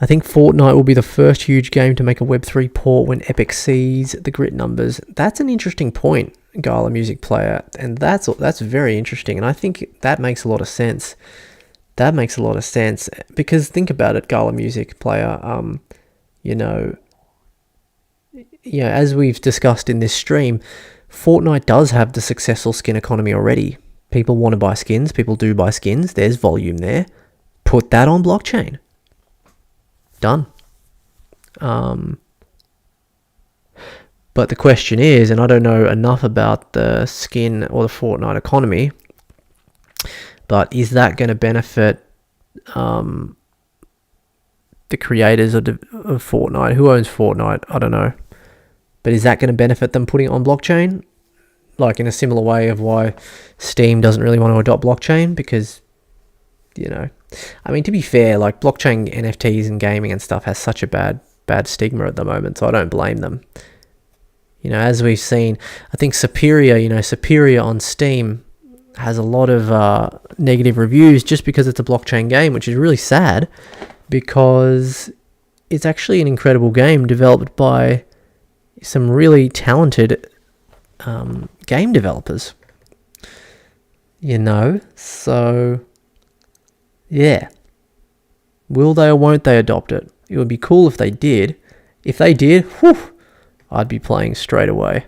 I think Fortnite will be the first huge game to make a Web3 port when Epic sees the grit numbers. That's an interesting point, Gala Music Player, and that's very interesting, and I think that makes a lot of sense. Because think about it, Gala Music Player, as we've discussed in this stream, Fortnite does have the successful skin economy already. People want to buy skins, people do buy skins, there's volume there. Put that on blockchain. Done. But the question is, and I don't know enough about the skin or the Fortnite economy, but is that going to benefit the creators of Fortnite? Who owns Fortnite? I don't know. But is that going to benefit them putting it on blockchain? Like in a similar way of why Steam doesn't really want to adopt blockchain, because, to be fair, like blockchain NFTs and gaming and stuff has such a bad stigma at the moment, so I don't blame them. As we've seen, I think Superior on Steam has a lot of negative reviews just because it's a blockchain game, which is really sad, because it's actually an incredible game developed by some really talented game developers. So yeah. Will they or won't they adopt it? It would be cool if they did. If they did, I'd be playing straight away.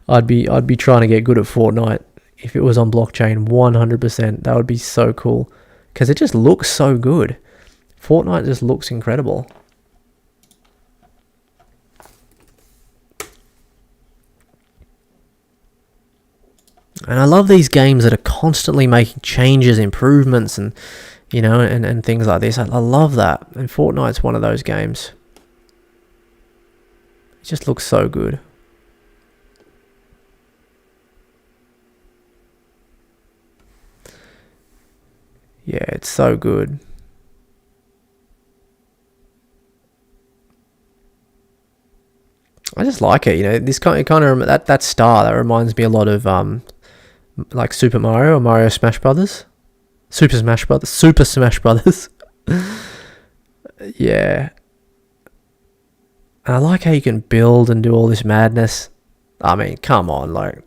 I'd be trying to get good at Fortnite if it was on blockchain 100%. That would be so cool, because it just looks so good. Fortnite just looks incredible. And I love these games that are constantly making changes, improvements, and and things like this. I love that. And Fortnite's one of those games. It just looks so good. Yeah, it's so good. I just like it. This kind of that star that reminds me a lot of like Super Mario or Mario Smash Brothers. Super Smash Brothers. Yeah. And I like how you can build and do all this madness. I mean, come on, like,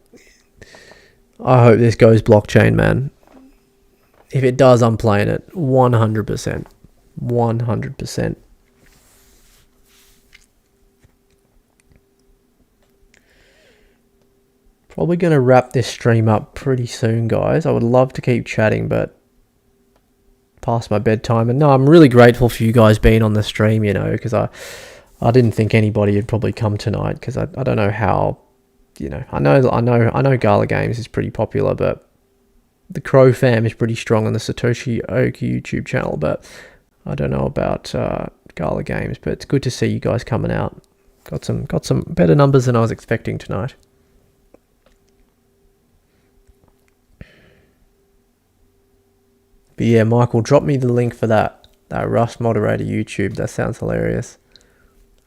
I hope this goes blockchain, man. If it does, I'm playing it 100%. 100%. Probably going to wrap this stream up pretty soon, guys. I would love to keep chatting, but past my bedtime. And no, I'm really grateful for you guys being on the stream, you know, because I didn't think anybody would probably come tonight, because I don't know how, you know, I know Gala Games is pretty popular, but the Crow fam is pretty strong on the Satoshiaoki YouTube channel, but I don't know about Gala Games. But it's good to see you guys coming out. Got some better numbers than I was expecting tonight. But yeah, Michael, drop me the link for that Rust moderator YouTube. That sounds hilarious.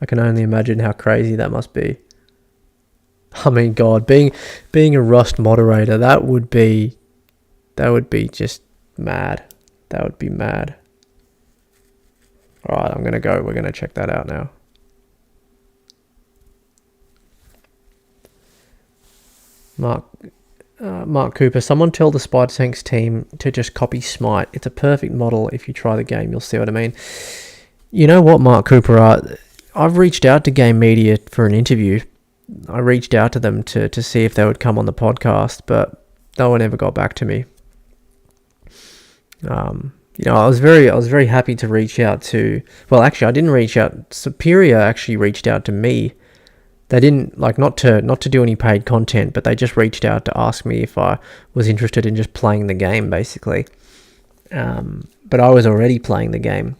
I can only imagine how crazy that must be. I mean, God, being a Rust moderator, that would be just mad. That would be mad. All right, we're going to check that out now. Mark Cooper, someone tell the Spider Tanks team to just copy Smite. It's a perfect model. If you try the game, you'll see what I mean. You know what, Mark Cooper, I've reached out to Game Media for an interview. I reached out to them to see if they would come on the podcast, but no one ever got back to me. You know, I was very happy to reach out to, well, actually I didn't reach out. Superior actually reached out to me. They didn't, like, not to do any paid content, but they just reached out to ask me if I was interested in just playing the game, basically. But I was already playing the game.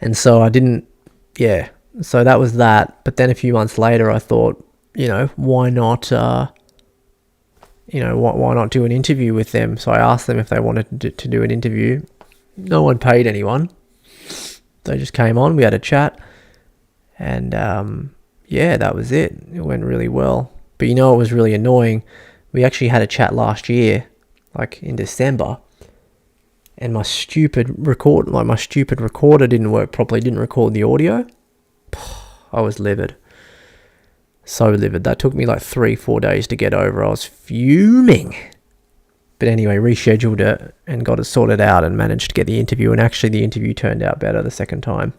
And so I didn't, yeah. So that was that. But then a few months later, I thought, you know, why not, why not do an interview with them? So I asked them if they wanted to do an interview. No one paid anyone. They just came on, we had a chat, and, yeah, that was it. It went really well. But you know, it was really annoying. We actually had a chat last year, like in December, and my stupid recorder didn't work properly, didn't record the audio. I was livid. So livid. That took me like 3-4 days to get over. I was fuming. But anyway, rescheduled it and got it sorted out and managed to get the interview. And actually the interview turned out better the second time.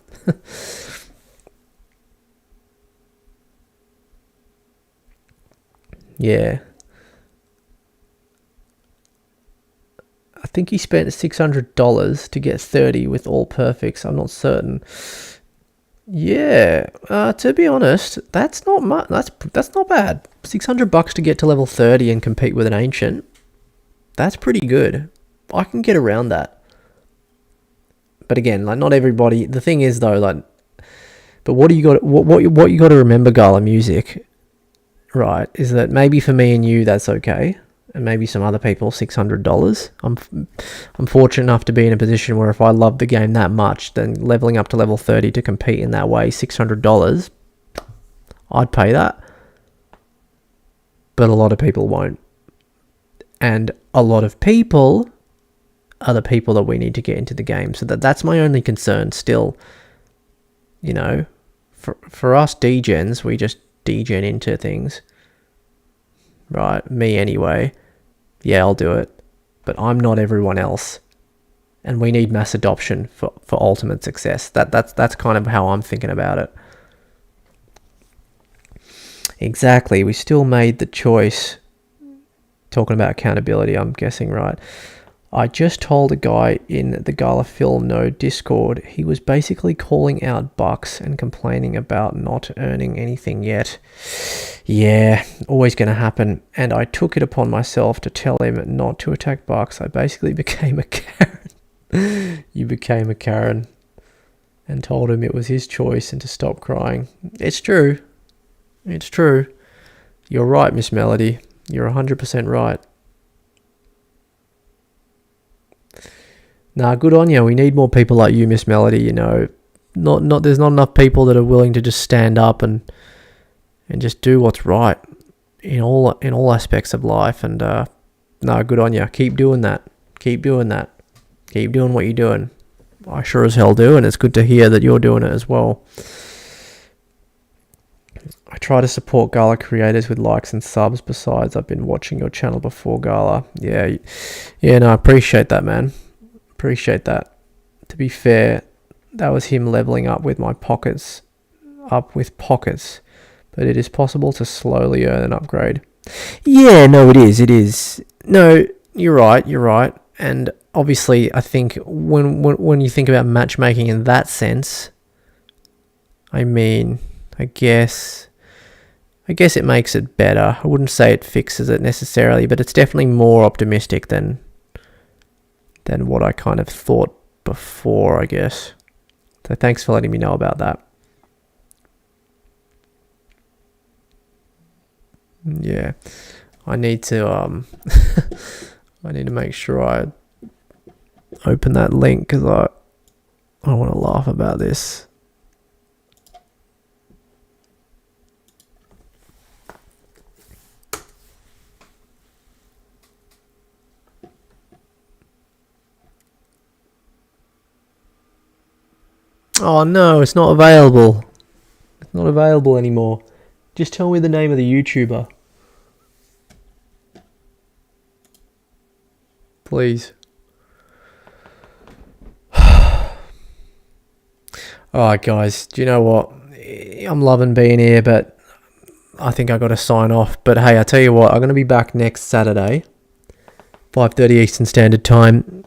Yeah. I think he spent $600 to get 30 with all perfects. I'm not certain. Yeah, to be honest, that's not much. That's not bad. $600 to get to level 30 and compete with an ancient. That's pretty good. I can get around that. But again, like, not everybody. The thing is though, like, but what you got to remember, Gala Music, right, is that maybe for me and you that's okay, and maybe some other people $600. I'm fortunate enough to be in a position where if I love the game that much, then leveling up to level 30 to compete in that way, $600, I'd pay that. But a lot of people won't, and a lot of people are the people that we need to get into the game. So that's my only concern still. You know, for us degens, we just degen into things, right? Me anyway. Yeah, I'll do it, but I'm not everyone else, and we need mass adoption for ultimate success. That's kind of how I'm thinking about it. Exactly. We still made the choice. Talking about accountability, I'm guessing, right? I just told a guy in the Gala Film Node Discord, he was basically calling out bucks and complaining about not earning anything yet. Yeah, always going to happen. And I took it upon myself to tell him not to attack bucks. I basically became a Karen. You became a Karen. And told him it was his choice and to stop crying. It's true. It's true. You're right, Miss Melody. You're 100% right. Nah, good on you. We need more people like you, Miss Melody. You know, there's not enough people that are willing to just stand up and just do what's right in all aspects of life. And no, good on you. Keep doing that. Keep doing that. Keep doing what you're doing. I sure as hell do, and it's good to hear that you're doing it as well. I try to support Gala creators with likes and subs. Besides, I've been watching your channel before Gala. Yeah, no, I appreciate that, man. Appreciate that. To be fair, that was him leveling up with my pockets. Up with pockets. But it is possible to slowly earn an upgrade. Yeah, no, it is. No, you're right. And obviously, I think when you think about matchmaking in that sense, I mean, I guess it makes it better. I wouldn't say it fixes it necessarily, but it's definitely more optimistic than what I kind of thought before, I guess. So thanks for letting me know about that. Yeah, I need to I need to make sure I open that link because I want to laugh about this. Oh no, it's not available. It's not available anymore. Just tell me the name of the YouTuber. Please. Alright guys, do you know what? I'm loving being here, but I think I got to sign off. But hey, I tell you what, I'm going to be back next Saturday, 5:30 Eastern Standard Time.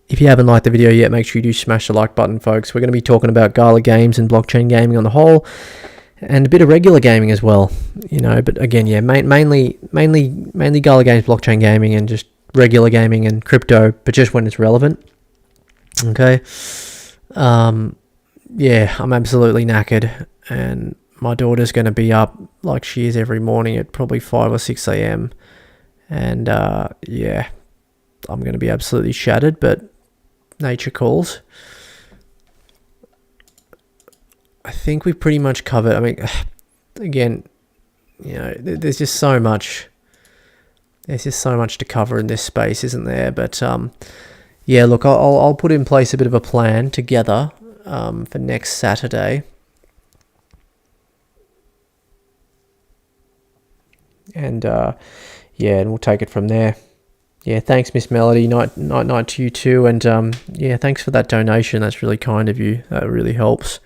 If you haven't liked the video yet, make sure you do smash the like button, folks. We're going to be talking about Gala games and blockchain gaming on the whole, and a bit of regular gaming as well. You know, but again, yeah, mainly Gala games, blockchain gaming, and just regular gaming and crypto, but just when it's relevant. Okay. Yeah, I'm absolutely knackered, and my daughter's going to be up like she is every morning at probably 5 or 6 a.m. And yeah, I'm going to be absolutely shattered, but nature calls. I think we've pretty much covered. I mean, again, you know, there's just so much. There's just so much to cover in this space, isn't there? But yeah, look, I'll put in place a bit of a plan together for next Saturday. And yeah, and we'll take it from there. Yeah, thanks, Miss Melody. Night to you too. And yeah, thanks for that donation. That's really kind of you. That really helps.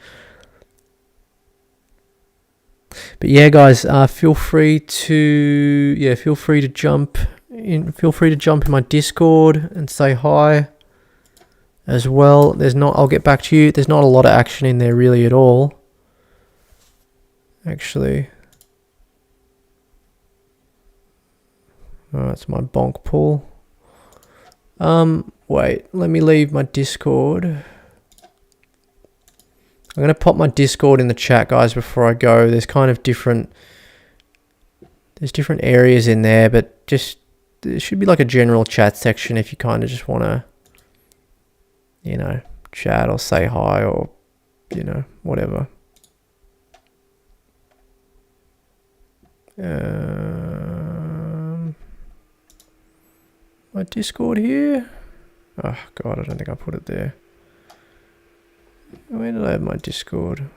But yeah, guys, feel free to jump in. Feel free to jump in my Discord and say hi as well. I'll get back to you. There's not a lot of action in there really at all. Actually, oh, that's my bonk pool. Wait, let me leave my Discord. I'm going to pop my Discord in the chat, guys, before I go. There's kind of different areas in there, but just there should be like a general chat section if you kind of just want to, you know, chat or say hi or, you know, whatever. My Discord here. Oh God, I don't think I put it there. Where did I have my Discord?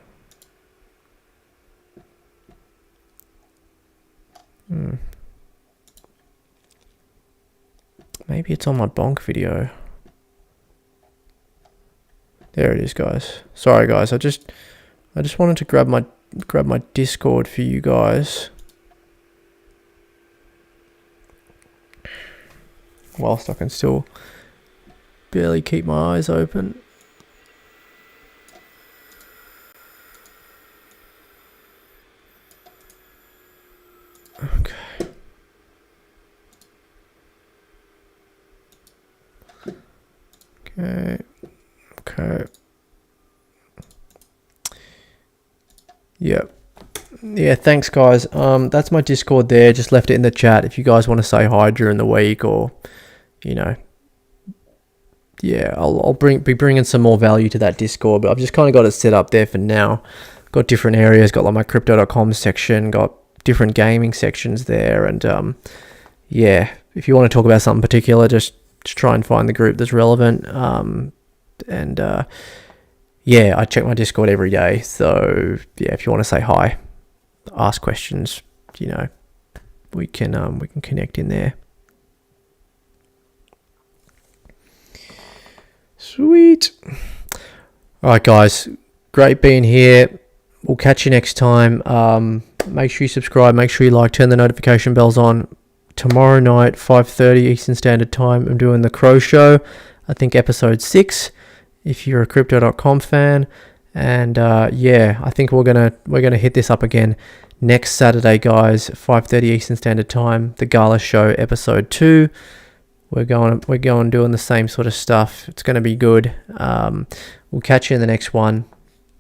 Maybe it's on my bonk video. There it is, guys. Sorry, guys. I just wanted to grab my Discord for you guys. Whilst I can still barely keep my eyes open. Okay. Okay. Yep. Yeah, thanks guys. That's my Discord there. Just left it in the chat if you guys want to say hi during the week, or you know, yeah, I'll be bringing some more value to that Discord, but I've just kind of got it set up there for now. Got different areas, got like my crypto.com section, got different gaming sections there, and yeah, if you want to talk about something particular, just try and find the group that's relevant. And yeah, I check my Discord every day, so yeah, if you want to say hi, ask questions, we can connect in there. Sweet. All right, guys, great being here. We'll catch you next time. Make sure you subscribe, make sure you like, turn the notification bells on. Tomorrow night, 5:30 Eastern Standard Time, I'm doing the Crow Show, I think episode 6, if you're a crypto.com fan. And I think we're gonna hit this up again next Saturday, guys, 5:30 Eastern Standard Time, the Gala Show episode 2. We're going doing the same sort of stuff. It's going to be good. We'll catch you in the next one.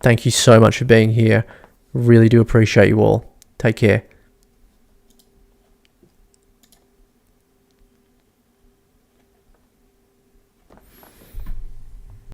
Thank you so much for being here. Really do appreciate you all. Take care.